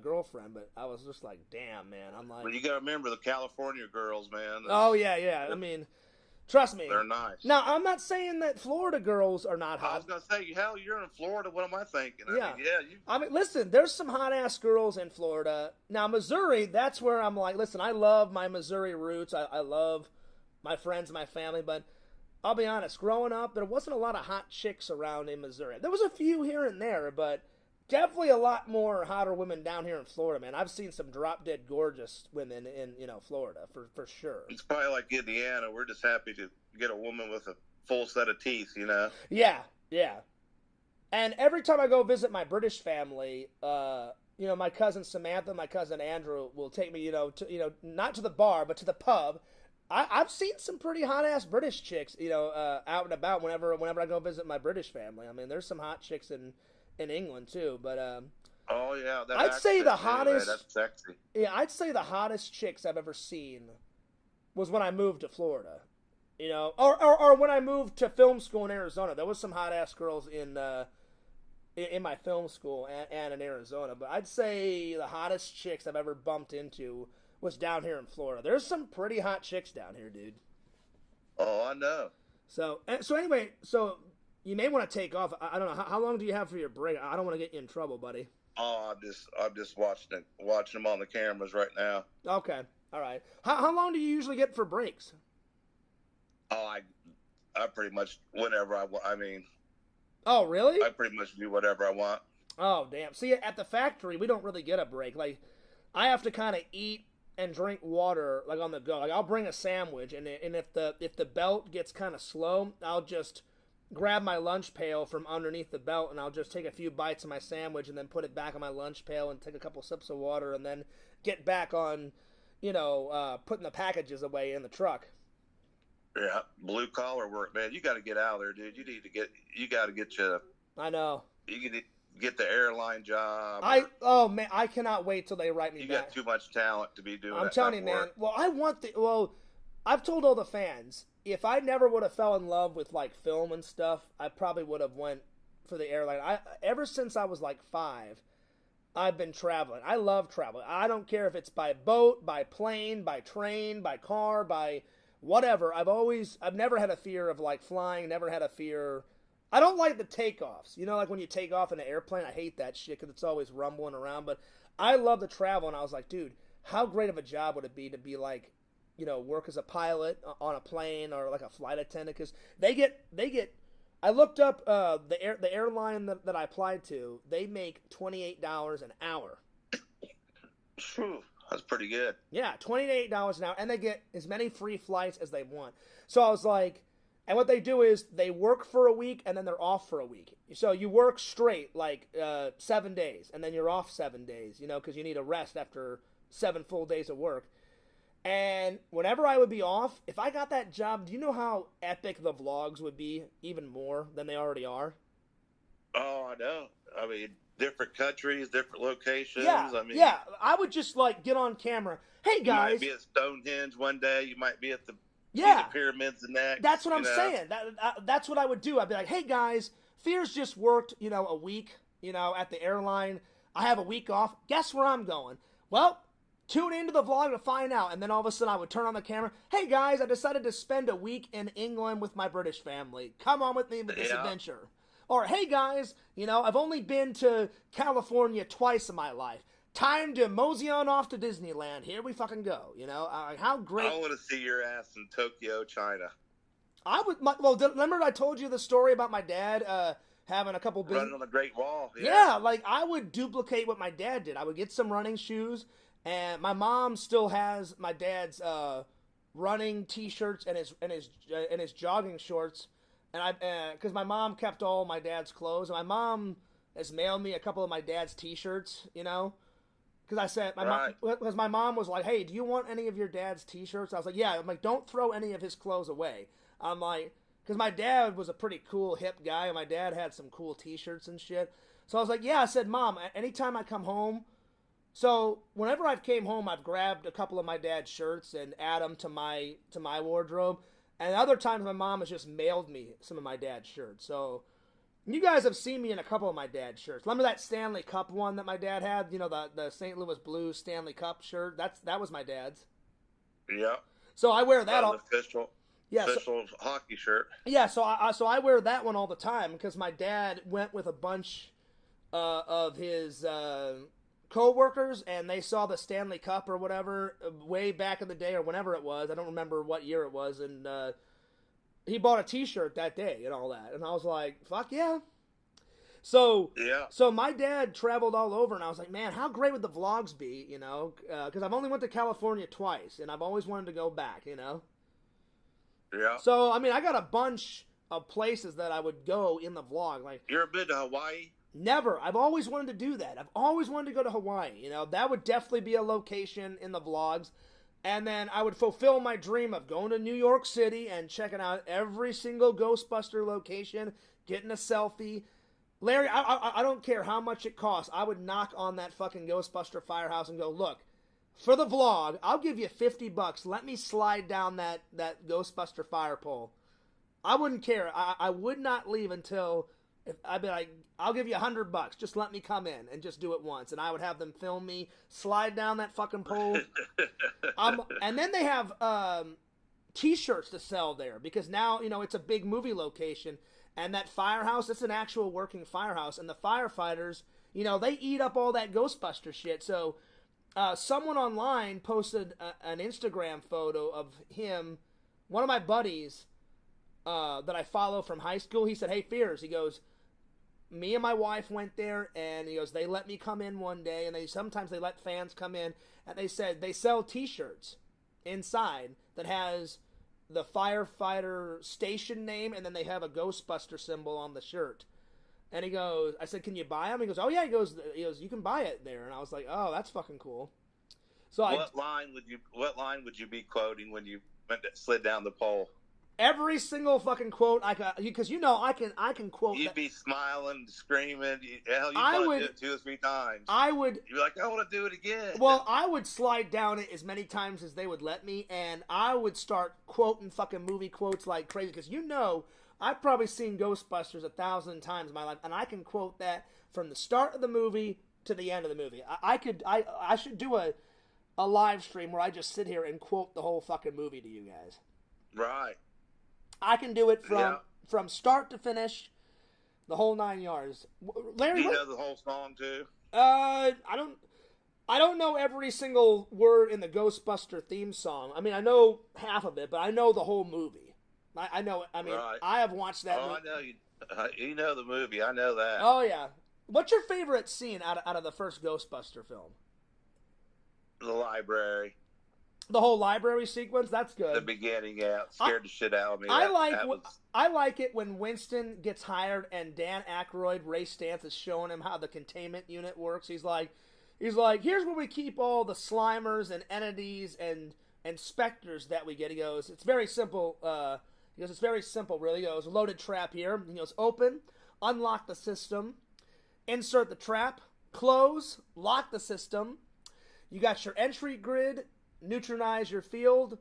girlfriend, but I was just like, damn, man. I'm like, well, you gotta remember the California girls, man. Oh yeah. I mean, trust me, they're nice. Now, I'm not saying that Florida girls are not hot. I was gonna say, hell, you're in Florida. What am I thinking? Yeah, I mean, listen, there's some hot ass girls in Florida. Now, Missouri, that's where I'm like, listen, I love my Missouri roots. I love my friends, my family, but I'll be honest, growing up, there wasn't a lot of hot chicks around in Missouri. There was a few here and there, but definitely a lot more hotter women down here in Florida, man. I've seen some drop-dead gorgeous women in, Florida, for sure. It's probably like Indiana. We're just happy to get a woman with a full set of teeth, Yeah. And every time I go visit my British family, my cousin Samantha, my cousin Andrew will take me, not to the bar, but to the pub. I've seen some pretty hot-ass British chicks, out and about whenever I go visit my British family. I mean, there's some hot chicks in England, too, but... oh, yeah. I'd say the hottest... That's sexy. Yeah, I'd say the hottest chicks I've ever seen was when I moved to Florida, or when I moved to film school in Arizona. There was some hot-ass girls in my film school and in Arizona, but I'd say the hottest chicks I've ever bumped into was down here in Florida. There's some pretty hot chicks down here, dude. Oh, I know. So anyway, you may want to take off. I don't know how long do you have for your break. I don't want to get you in trouble, buddy. Oh, I'm just watching them on the cameras right now. Okay, all right. How long do you usually get for breaks? Oh, I pretty much whenever I want. I mean. Oh, really? I pretty much do whatever I want. Oh, damn. See, at the factory, we don't really get a break. Like, I have to kind of eat and drink water, like, on the go. Like, I'll bring a sandwich, and if the belt gets kind of slow, I'll just grab my lunch pail from underneath the belt, and I'll just take a few bites of my sandwich and then put it back on my lunch pail and take a couple sips of water and then get back on, putting the packages away in the truck. Yeah, blue collar work, man. You got to get out of there, dude. You got to get you. I know. You can get the airline job. I cannot wait till they write me back. You got too much talent to be doing. I'm telling you, man. Well, I've told all the fans, if I never would have fell in love with like film and stuff, I probably would have went for the airline. Ever since I was like 5, I've been traveling. I love traveling. I don't care if it's by boat, by plane, by train, by car, by whatever. I've never had a fear of like flying, never had a fear. I don't like the takeoffs. Like when you take off in an airplane, I hate that shit because it's always rumbling around. But I love to travel, and I was like, dude, how great of a job would it be to be like, work as a pilot on a plane or like a flight attendant? Because they get. I looked up the airline that I applied to. They make $28 an hour. That's pretty good. Yeah, $28 an hour, and they get as many free flights as they want. So I was like, and what they do is they work for a week, and then they're off for a week. So you work straight, like 7 days, and then you're off 7 days, because you need a rest after 7 full days of work. And whenever I would be off, if I got that job, do you know how epic the vlogs would be, even more than they already are? Oh, I know. I mean, different countries, different locations. Yeah, I would just like get on camera. Hey guys, you might be at Stonehenge one day. You might be at the pyramids the next. That's what I'm saying. That's what I would do. I'd be like, hey guys, Fears just worked, a week, at the airline. I have a week off. Guess where I'm going? Well, tune into the vlog to find out. And then all of a sudden I would turn on the camera. Hey guys, I decided to spend a week in England with my British family. Come on with me with this adventure. Or, hey guys, I've only been to California twice in my life. time to mosey on off to Disneyland. Here we fucking go. You know, how great. I want to see your ass in Tokyo, China. Remember I told you the story about my dad having a couple running on the Great Wall. Yeah, like I would duplicate what my dad did. I would get some running shoes, and my mom still has my dad's running T-shirts and his jogging shorts, and because my mom kept all my dad's clothes, and my mom has mailed me a couple of my dad's T-shirts, you know. Because I said, because my mom was like, hey, do you want any of your dad's T-shirts? I was like, yeah. I'm like, don't throw any of his clothes away. I'm like, because my dad was a pretty cool, hip guy, and my dad had some cool T-shirts and shit. So I was like, yeah. I said, Mom, anytime I come home. So whenever I've came home, I've grabbed a couple of my dad's shirts and add them to my wardrobe. And other times, my mom has just mailed me some of my dad's shirts. So you guys have seen me in a couple of my dad's shirts. Remember that Stanley Cup one that my dad had? You know, the St. Louis Blues Stanley Cup shirt? That was my dad's. Yeah. So I wear that all. Official hockey shirt. Yeah, so I wear that one all the time because my dad went with a bunch of his co-workers, and they saw the Stanley Cup or whatever way back in the day or whenever it was. I don't remember what year it was, and he bought a T-shirt that day and all that, and I was like, fuck yeah. So my dad traveled all over, and I was like, man, how great would the vlogs be, you know, because I've only went to California twice, and I've always wanted to go back, you know. Yeah. So, I mean, I got a bunch of places that I would go in the vlog. Like, you ever been to Hawaii? Never. I've always wanted to do that. I've always wanted to go to Hawaii, you know. That would definitely be a location in the vlogs. And then I would fulfill my dream of going to New York City and checking out every single Ghostbuster location, getting a selfie. Larry, I don't care how much it costs. I would knock on that fucking Ghostbuster firehouse and go, look, for the vlog, I'll give you $50. Let me slide down that Ghostbuster fire pole. I wouldn't care. I would not leave until I'd be like, I'll give you $100. Just let me come in and just do it once. And I would have them film me slide down that fucking pole. And then they have T-shirts to sell there because now, you know, it's a big movie location. And that firehouse, it's an actual working firehouse. And the firefighters, you know, they eat up all that Ghostbuster shit. So someone online posted an Instagram photo of him, one of my buddies that I follow from high school. He said, hey, Fears, he goes, me and my wife went there, and he goes, they let me come in one day, and sometimes they let fans come in, and they said they sell T-shirts inside that has the firefighter station name, and then they have a Ghostbuster symbol on the shirt. And he goes, I said, can you buy them? He goes, oh yeah. He goes, you can buy it there. And I was like, oh, that's fucking cool. So what line would you be quoting when you slid down the pole? Every single fucking quote because you know I can quote. You'd be smiling, screaming. Hell, you did it 2 or 3 times. You're like, I want to do it again. Well, I would slide down it as many times as they would let me, and I would start quoting fucking movie quotes like crazy. Because you know, I've probably seen Ghostbusters 1,000 times in my life, and I can quote that from the start of the movie to the end of the movie. I should do a live stream where I just sit here and quote the whole fucking movie to you guys. Right. I can do it from start to finish, the whole 9 yards. Larry, do you know the whole song too? I don't know every single word in the Ghostbuster theme song. I mean, I know half of it, but I know the whole movie. I know it. I mean, right. I have watched that. Oh, movie. I know you know the movie. I know that. Oh yeah. What's your favorite scene out of the first Ghostbuster film? The library. The whole library sequence, that's good. The beginning, yeah, scared the shit out of me. I like it when Winston gets hired and Dan Aykroyd, Ray Stantz, is showing him how the containment unit works. He's like, here's where we keep all the Slimers and entities and specters that we get. He goes, it's very simple. He goes, it's very simple, really. He goes, loaded trap here. He goes, open, unlock the system, insert the trap, close, lock the system. You got your entry grid. Neutralize your field,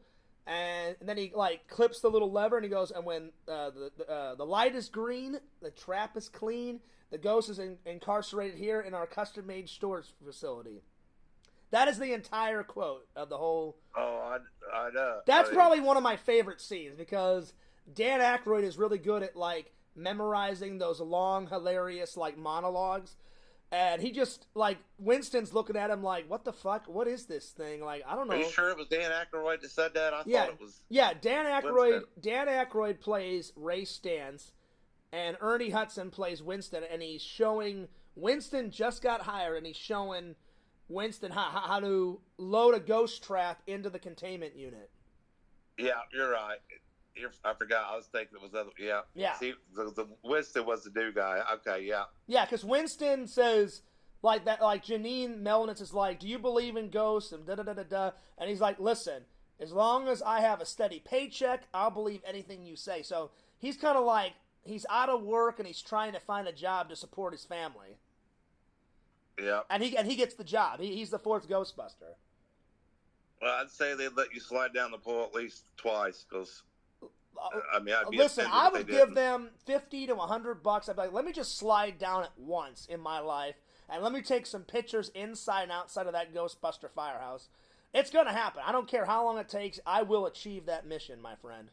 and then he like clips the little lever, and he goes, and when the light is green, the trap is clean, the ghost is incarcerated here in our custom-made storage facility. That is the entire quote of the whole. Oh, I know. That's probably one of my favorite scenes because Dan Aykroyd is really good at like memorizing those long, hilarious like monologues. And he just, like, Winston's looking at him like, what the fuck? What is this thing? Like, I don't know. Are you sure it was Dan Aykroyd that said that? I Yeah, thought it was. yeah. Dan Aykroyd. Winston. Dan Aykroyd plays Ray Stantz, and Ernie Hudson plays Winston, and he's showing Winston just got hired, and he's showing Winston how to load a ghost trap into the containment unit. Yeah, you're right. I forgot. I was thinking it was other. Yeah. Yeah. See, the Winston was the new guy. Okay, yeah. Yeah, because Winston says like that. Like Janine Melnitz is like, "Do you believe in ghosts?" And da da da da da. And he's like, "Listen, as long as I have a steady paycheck, I'll believe anything you say." So he's kind of like he's out of work and he's trying to find a job to support his family. Yeah. And he gets the job. He's the fourth Ghostbuster. Well, I'd say they'd let you slide down the pole at least twice, because I mean, I'd be listen, offended I if would they give didn't. them $50 to $100. I'd be like, let me just slide down it once in my life, and let me take some pictures inside and outside of that Ghostbuster firehouse. It's going to happen. I don't care how long it takes. I will achieve that mission, my friend.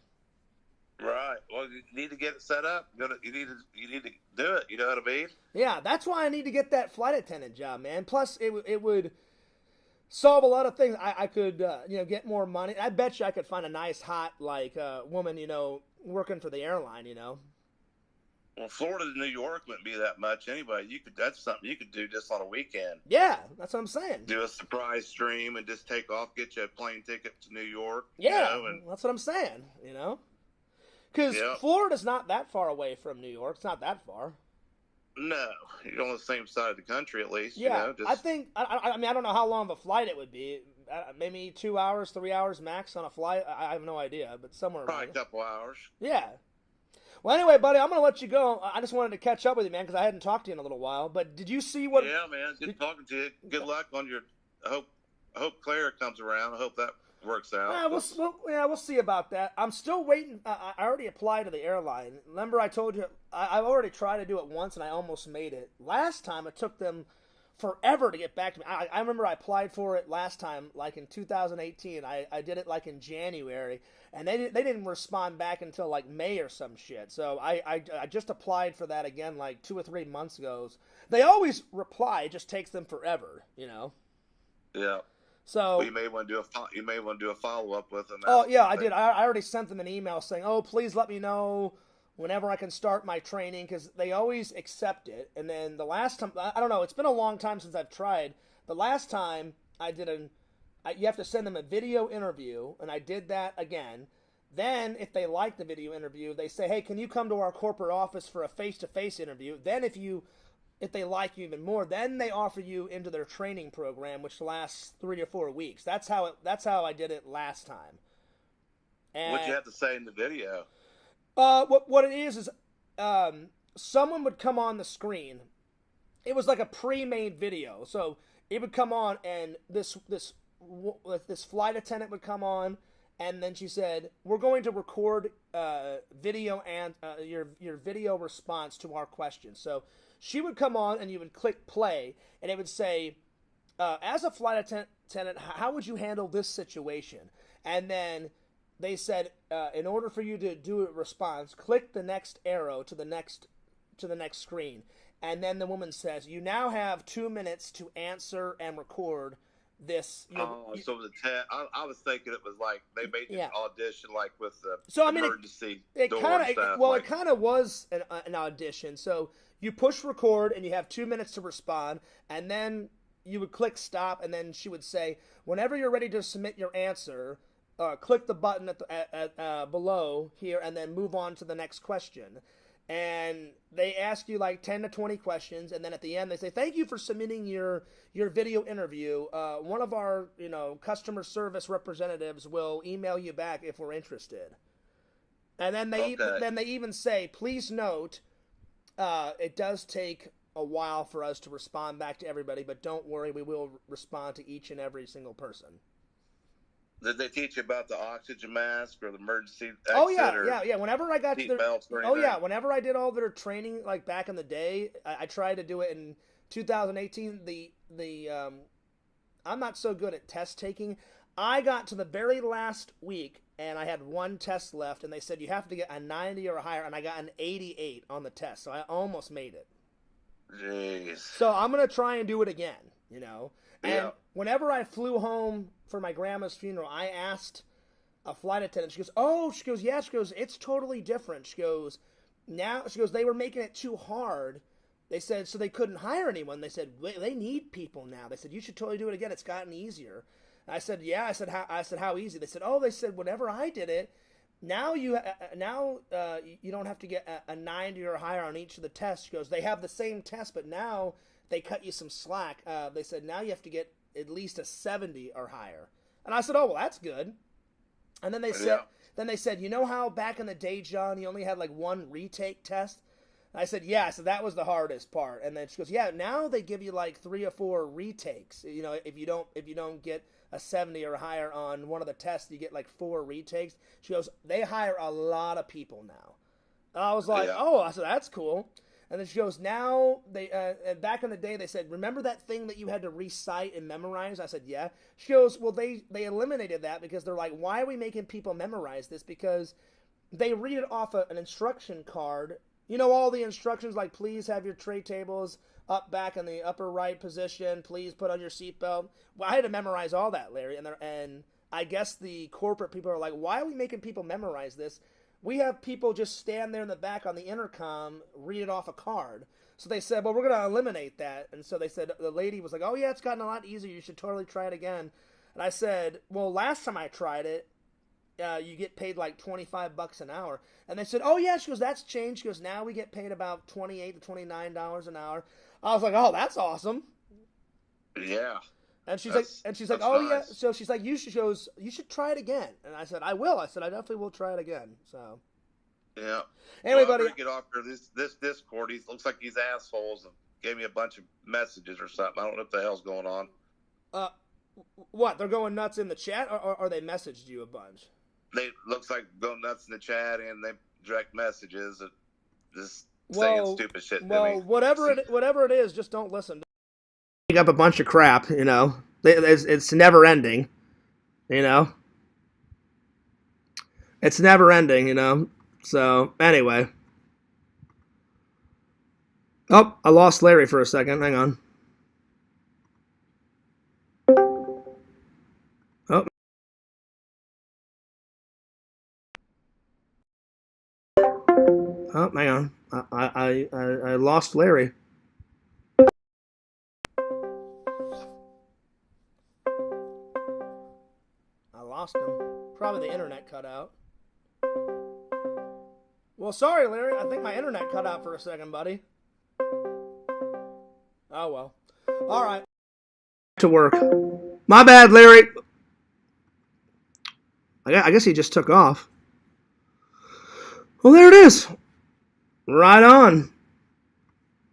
Right. Well, you need to get it set up. You need to do it. You know what I mean? Yeah, that's why I need to get that flight attendant job, man. Plus, it would solve a lot of things. I could get more money. I bet you I could find a nice hot woman working for the airline. Well, Florida to New York wouldn't be that much anyway. That's something you could do just on a weekend. Yeah, that's what I'm saying. Do a surprise stream and just take off, get you a plane ticket to New York. Yeah, and that's what I'm saying. Because Florida's not that far away from New York. It's not that far. No, you're on the same side of the country at least. Yeah, I think. I mean, I don't know how long of a flight it would be. Maybe 2 hours, 3 hours max on a flight. I have no idea, but somewhere probably around a couple hours. Yeah. Well, anyway, buddy, I'm gonna let you go. I just wanted to catch up with you, man, because I hadn't talked to you in a little while. But did you see what? Yeah, man. Good talking to you. Good luck on your. I hope Claire comes around. I hope that works out. Yeah, we'll see about that. I'm still waiting. I already applied to the airline. Remember, I told you I've already tried to do it once, and I almost made it. Last time, it took them forever to get back to me. I remember I applied for it last time, like in 2018. I did it like in January, and they didn't respond back until like May or some shit. So I just applied for that again like 2 or 3 months ago. They always reply. It just takes them forever, Yeah. So well, you may want to do a follow up with them. Oh yeah, I did. I already sent them an email saying, "Oh, please let me know whenever I can start my training," because they always accept it. And then the last time, I don't know, it's been a long time since I've tried. The last time I did you have to send them a video interview, and I did that again. Then, if they like the video interview, they say, "Hey, can you come to our corporate office for a face-to-face interview?" Then, if they like you even more, then they offer you into their training program, which lasts 3 to 4 weeks. That's how I did it last time. And what'd you have to say in the video? What it is someone would come on the screen. It was like a pre-made video, so it would come on, and this flight attendant would come on, and then she said, "We're going to record video and your video response to our questions." So she would come on, and you would click play, and it would say, "As a flight attendant, how would you handle this situation?" And then they said, in order for you to do a response, click the next arrow to the next screen. And then the woman says, "You now have 2 minutes to answer and record this." So the test. I was thinking it was like they made you audition like with the emergency door and stuff. Well, it kind of was an audition. So you push record, and you have 2 minutes to respond, and then you would click stop, and then she would say, "Whenever you're ready to submit your answer, click the button at below here, and then move on to the next question." And they ask you like 10 to 20 questions, and then at the end they say, "Thank you for submitting your video interview. One of our customer service representatives will email you back if we're interested." And then they even say, "Please note, it does take a while for us to respond back to everybody, but don't worry, we will respond to each and every single person." Did they teach you about the oxygen mask or the emergency exit? Oh yeah. Whenever I got to whenever I did all their training, like back in the day, I tried to do it in 2018. I'm not so good at test taking. I got to the very last week, and I had one test left, and they said you have to get a 90 or higher, and I got an 88 on the test, so I almost made it. Jeez. So I'm going to try and do it again, you know. And Yeah. whenever I flew home for my grandma's funeral, I asked a flight attendant. She goes, "Oh," she goes, "yeah." She goes, "It's totally different." She goes, "Now," she goes, "they were making it too hard." They said, so they couldn't hire anyone. They said, they need people now. They said, you should totally do it again. It's gotten easier. I said, yeah. I said, how easy? They said, oh, they said, whenever I did it, now you don't have to get a 90 or higher on each of the tests. She goes, they have the same test, but now they cut you some slack. They said, now you have to get at least a 70 or higher. And I said, oh, well, that's good. And then they said, you know how back in the day, John, you only had like one retake test? I said, yeah. So that was the hardest part. And then she goes, yeah, now they give you like 3 or 4 retakes. You know, if you don't get a 70 or higher on one of the tests, you get like 4 retakes. She goes, they hire a lot of people now. And I was like, oh, I said, that's cool. And then she goes, now and back in the day, they said, remember that thing that you had to recite and memorize? I said, yeah. She goes, well, they eliminated that because they're like, why are we making people memorize this? Because they read it off an instruction card. You know, all the instructions like, please have your tray tables up back in the upper right position. Please put on your seatbelt. Well, I had to memorize all that, Larry. And I guess the corporate people are like, why are we making people memorize this? We have people just stand there in the back on the intercom, read it off a card. So they said, well, we're going to eliminate that. And so they said, the lady was like, oh, yeah, it's gotten a lot easier. You should totally try it again. And I said, well, last time I tried it, you get paid like $25 an hour. And they said, oh, yeah. She goes, that's changed. She goes, now we get paid about $28 to $29 an hour. I was like, oh, that's awesome. Yeah. And she's like, oh, nice. Yeah. So she's like, you should try it again. And I said, I will. I said, I definitely will try it again. So. Yeah. Anyway, well, buddy. Get off here. This Discord. He looks like he's assholes and gave me a bunch of messages or something. I don't know what the hell's going on. What? They're going nuts in the chat, or they messaged you a bunch? They looks like going nuts in the chat, and they direct messages, just saying stupid shit. Well, whatever it is, just don't listen. Pick up a bunch of crap, you know. It's never ending, you know. It's never ending, you know. So anyway. Oh, I lost Larry for a second. Hang on. Oh. Oh, hang on. I lost Larry. I lost him. Probably the internet cut out. Well, sorry, Larry. I think my internet cut out for a second, buddy. Oh, well. All right. To work. My bad, Larry. I guess he just took off. Well, there it is. Right on.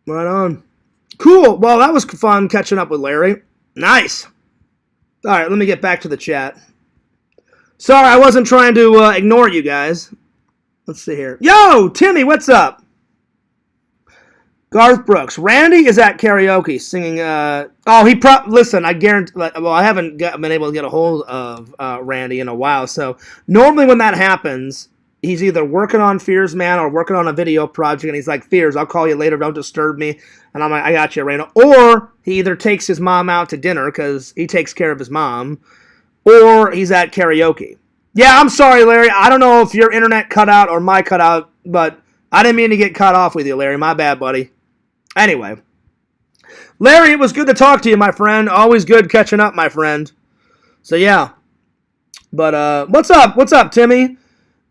Right on. Cool. Well, that was fun catching up with Larry. Nice. All right, let me get back to the chat. Sorry, I wasn't trying to ignore you guys. Let's see here. Yo, Timmy, what's up? Garth Brooks. Randy is at karaoke singing. Listen, I guarantee. Well, I haven't been able to get a hold of Randy in a while. So normally when that happens, he's either working on Fears Man or working on a video project, and he's like, Fears, I'll call you later. Don't disturb me. And I'm like, I got you, Randy. Or he either takes his mom out to dinner because he takes care of his mom, or he's at karaoke. Yeah, I'm sorry, Larry. I don't know if your internet cut out or my cut out, but I didn't mean to get cut off with you, Larry. My bad, buddy. Anyway. Larry, it was good to talk to you, my friend. Always good catching up, my friend. So, yeah. But, what's up? What's up, Timmy?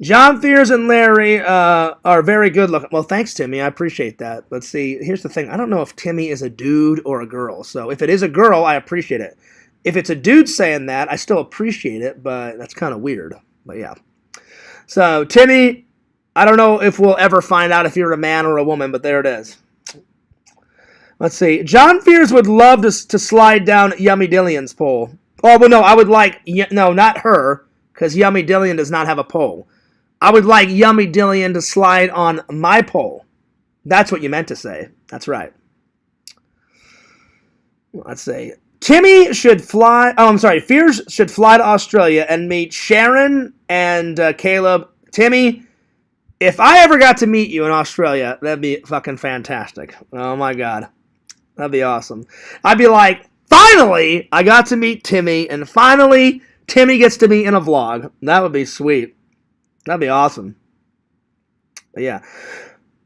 John Fears and Larry are very good looking. Well, thanks, Timmy. I appreciate that. Let's see. Here's the thing. I don't know if Timmy is a dude or a girl. So, if it is a girl, I appreciate it. If it's a dude saying that, I still appreciate it, but that's kind of weird. But yeah. So, Timmy, I don't know if we'll ever find out if you're a man or a woman, but there it is. Let's see. John Fears would love to slide down Yummy Dillion's pole. Oh, but no, I would like... No, not her, because Yummy Dillion does not have a pole. I would like Yummy Dillion to slide on my pole. That's what you meant to say. That's right. Let's see. Timmy should fly... Oh, I'm sorry. Fears should fly to Australia and meet Sharon and Caleb. Timmy, if I ever got to meet you in Australia, that'd be fucking fantastic. Oh, my God. That'd be awesome. I'd be like, finally, I got to meet Timmy, and finally, Timmy gets to be in a vlog. That would be sweet. That'd be awesome. But yeah.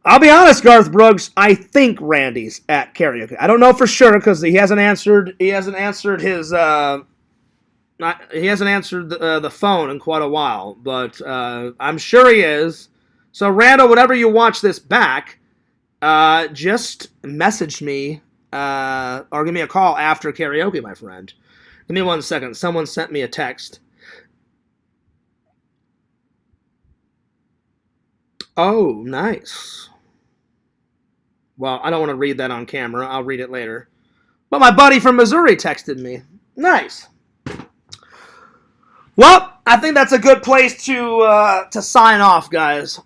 I'll be honest, Garth Brooks. I think Randy's at karaoke. I don't know for sure because he hasn't answered. He hasn't answered his. He hasn't answered the phone in quite a while, but I'm sure he is. So, Randall, whenever you watch this back, just message me or give me a call after karaoke, my friend. Give me 1 second. Someone sent me a text. Oh, nice. Well, I don't want to read that on camera. I'll read it later. But my buddy from Missouri texted me. Nice. Well, I think that's a good place to sign off, guys.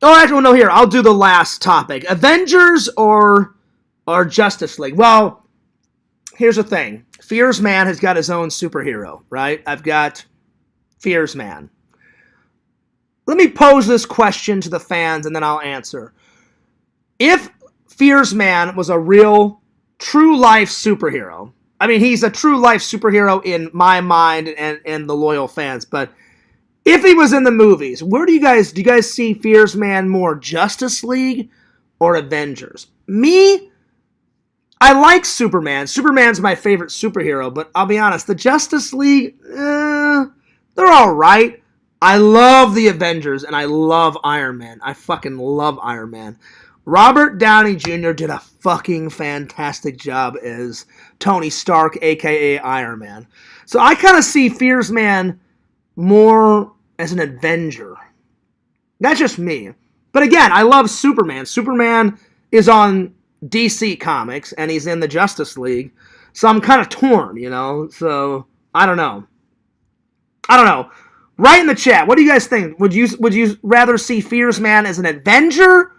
Oh, actually, no, here. I'll do the last topic. Avengers or Justice League? Well, here's the thing. Fierce Man has got his own superhero, right? I've got Fierce Man. Let me pose this question to the fans, and then I'll answer. If Fierce Man was a real, true-life superhero, I mean, he's a true-life superhero in my mind and the loyal fans, but if he was in the movies, where do you guys see Fierce Man more, Justice League or Avengers? Me, I like Superman. Superman's my favorite superhero, but I'll be honest, the Justice League, they're all right. I love the Avengers, and I love Iron Man. I fucking love Iron Man. Robert Downey Jr. did a fucking fantastic job as Tony Stark, a.k.a. Iron Man. So I kind of see Fierce Man more as an Avenger. That's just me. But again, I love Superman. Superman is on DC Comics, and he's in the Justice League. So I'm kind of torn, you know? So, I don't know. Write in the chat. What do you guys think? Would you rather see Fierce Man as an Avenger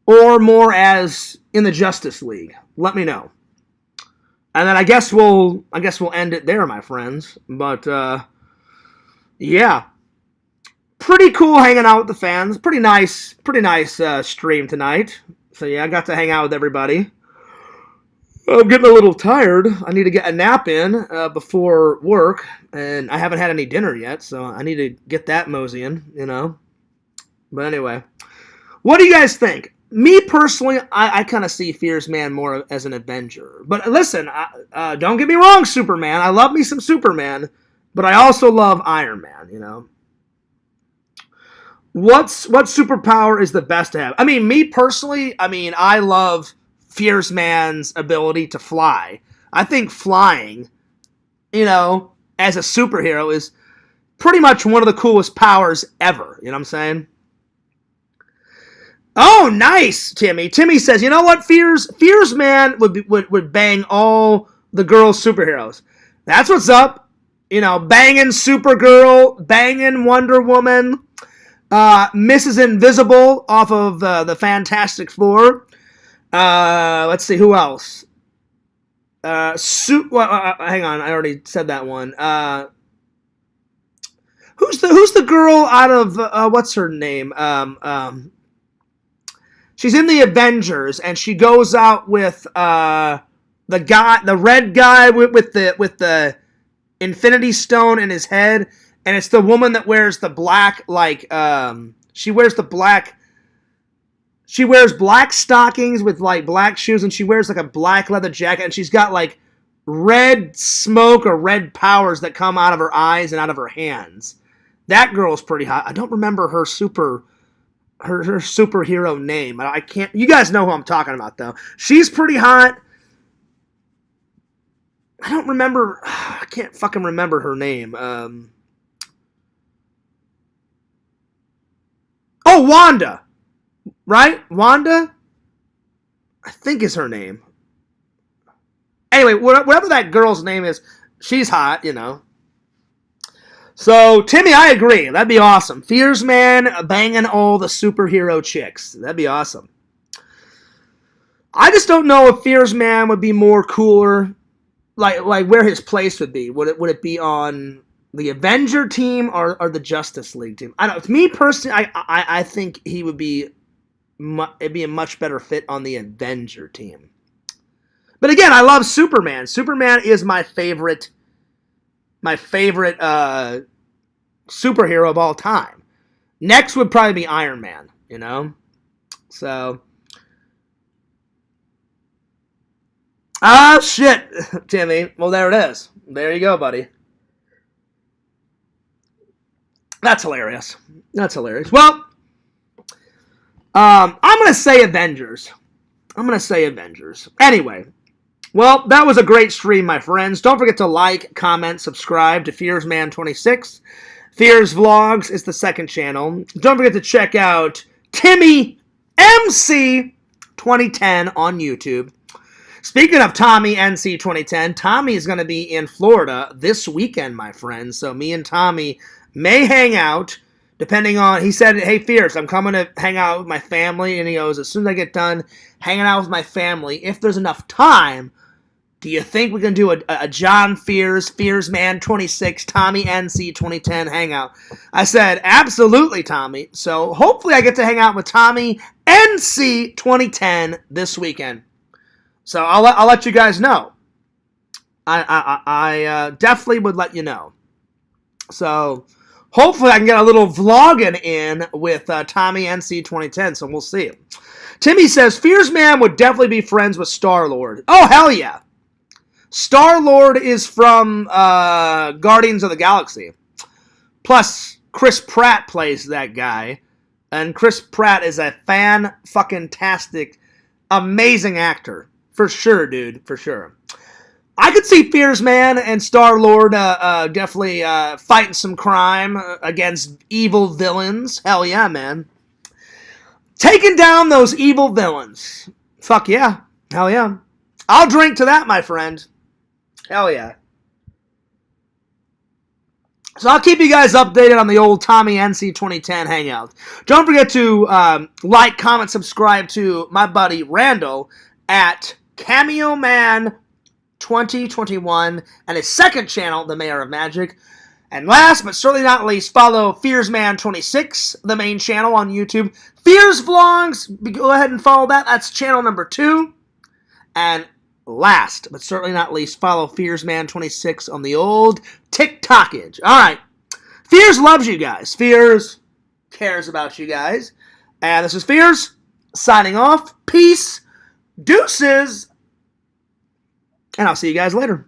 or more as in the Justice League? Let me know. And then I guess we'll end it there, my friends. But yeah, pretty cool hanging out with the fans. Pretty nice stream tonight. So yeah, I got to hang out with everybody. I'm getting a little tired. I need to get a nap in before work, and I haven't had any dinner yet, so I need to get that moseying, you know. But anyway, what do you guys think? Me personally, I kind of see Fierce Man more as an Avenger. But listen, don't get me wrong, Superman. I love me some Superman, but I also love Iron Man, you know. What superpower is the best to have? I mean, me personally, I love Fierce Man's ability to fly. I think flying, you know, as a superhero is pretty much one of the coolest powers ever. You know what I'm saying? Oh, nice, Timmy. Timmy says, you know what, Fierce Man would bang all the girls' superheroes. That's what's up. You know, banging Supergirl, banging Wonder Woman, Mrs. Invisible off of the Fantastic Four. Let's see, who else? Hang on, I already said that one. Who's the girl out of what's her name? She's in the Avengers, and she goes out with the red guy with the Infinity Stone in his head, and it's the woman that wears the black, she wears black stockings with like black shoes, and she wears like a black leather jacket, and she's got like red smoke or red powers that come out of her eyes and out of her hands. That girl's pretty hot. I don't remember her superhero name. I can't. You guys know who I'm talking about, though. She's pretty hot. I don't remember. I can't fucking remember her name. Oh, Wanda. Right? Wanda? I think is her name. Anyway, whatever that girl's name is, she's hot, you know. So, Timmy, I agree. That'd be awesome. Fierce Man banging all the superhero chicks. That'd be awesome. I just don't know if Fierce Man would be more cooler, like where his place would be. Would it be on the Avenger team or the Justice League team? I don't know. To me personally, I think he would be. It'd be a much better fit on the Avenger team. But again, I love Superman. Superman is my favorite superhero of all time. Next would probably be Iron Man, you know? So. Ah, shit, Timmy. Well, there it is. There you go, buddy. That's hilarious. That's hilarious. Well, I'm going to say Avengers. Anyway, well, that was a great stream, my friends. Don't forget to like, comment, subscribe to FearsMan26. Fears Vlogs is the second channel. Don't forget to check out Timmy MC 2010 on YouTube. Speaking of Tommy NC 2010, Tommy is going to be in Florida this weekend, my friends. So me and Tommy may hang out, depending on, he said, hey, Fierce, I'm coming to hang out with my family. And he goes, as soon as I get done hanging out with my family, if there's enough time, do you think we can do a John Fearsman 26, Tommy NC 2010 hangout? I said, absolutely, Tommy. So hopefully I get to hang out with Tommy NC 2010 this weekend. So I'll let you guys know. I definitely would let you know. So hopefully I can get a little vlogging in with Tommy NC 2010. So we'll see. Timmy says Fearsman would definitely be friends with Star-Lord. Oh hell yeah! Star-Lord is from Guardians of the Galaxy. Plus Chris Pratt plays that guy, and Chris Pratt is a fan-fucking-tastic, amazing actor. For sure, dude. For sure. I could see Fearsman and Star-Lord definitely fighting some crime against evil villains. Hell yeah, man. Taking down those evil villains. Fuck yeah. Hell yeah. I'll drink to that, my friend. Hell yeah. So I'll keep you guys updated on the old Tommy NC 2010 hangout. Don't forget to like, comment, subscribe to my buddy Randall at Cameo Man 2021 and his second channel, The Mayor of Magic. And last but certainly not least, follow Fearsman 26, the main channel on YouTube. Fears Vlogs, go ahead and follow that. That's channel number 2. And last but certainly not least, follow Fearsman 26 on the old TikTokage. All right. Fears loves you guys. Fears cares about you guys. And this is Fears signing off. Peace. Deuces. And I'll see you guys later.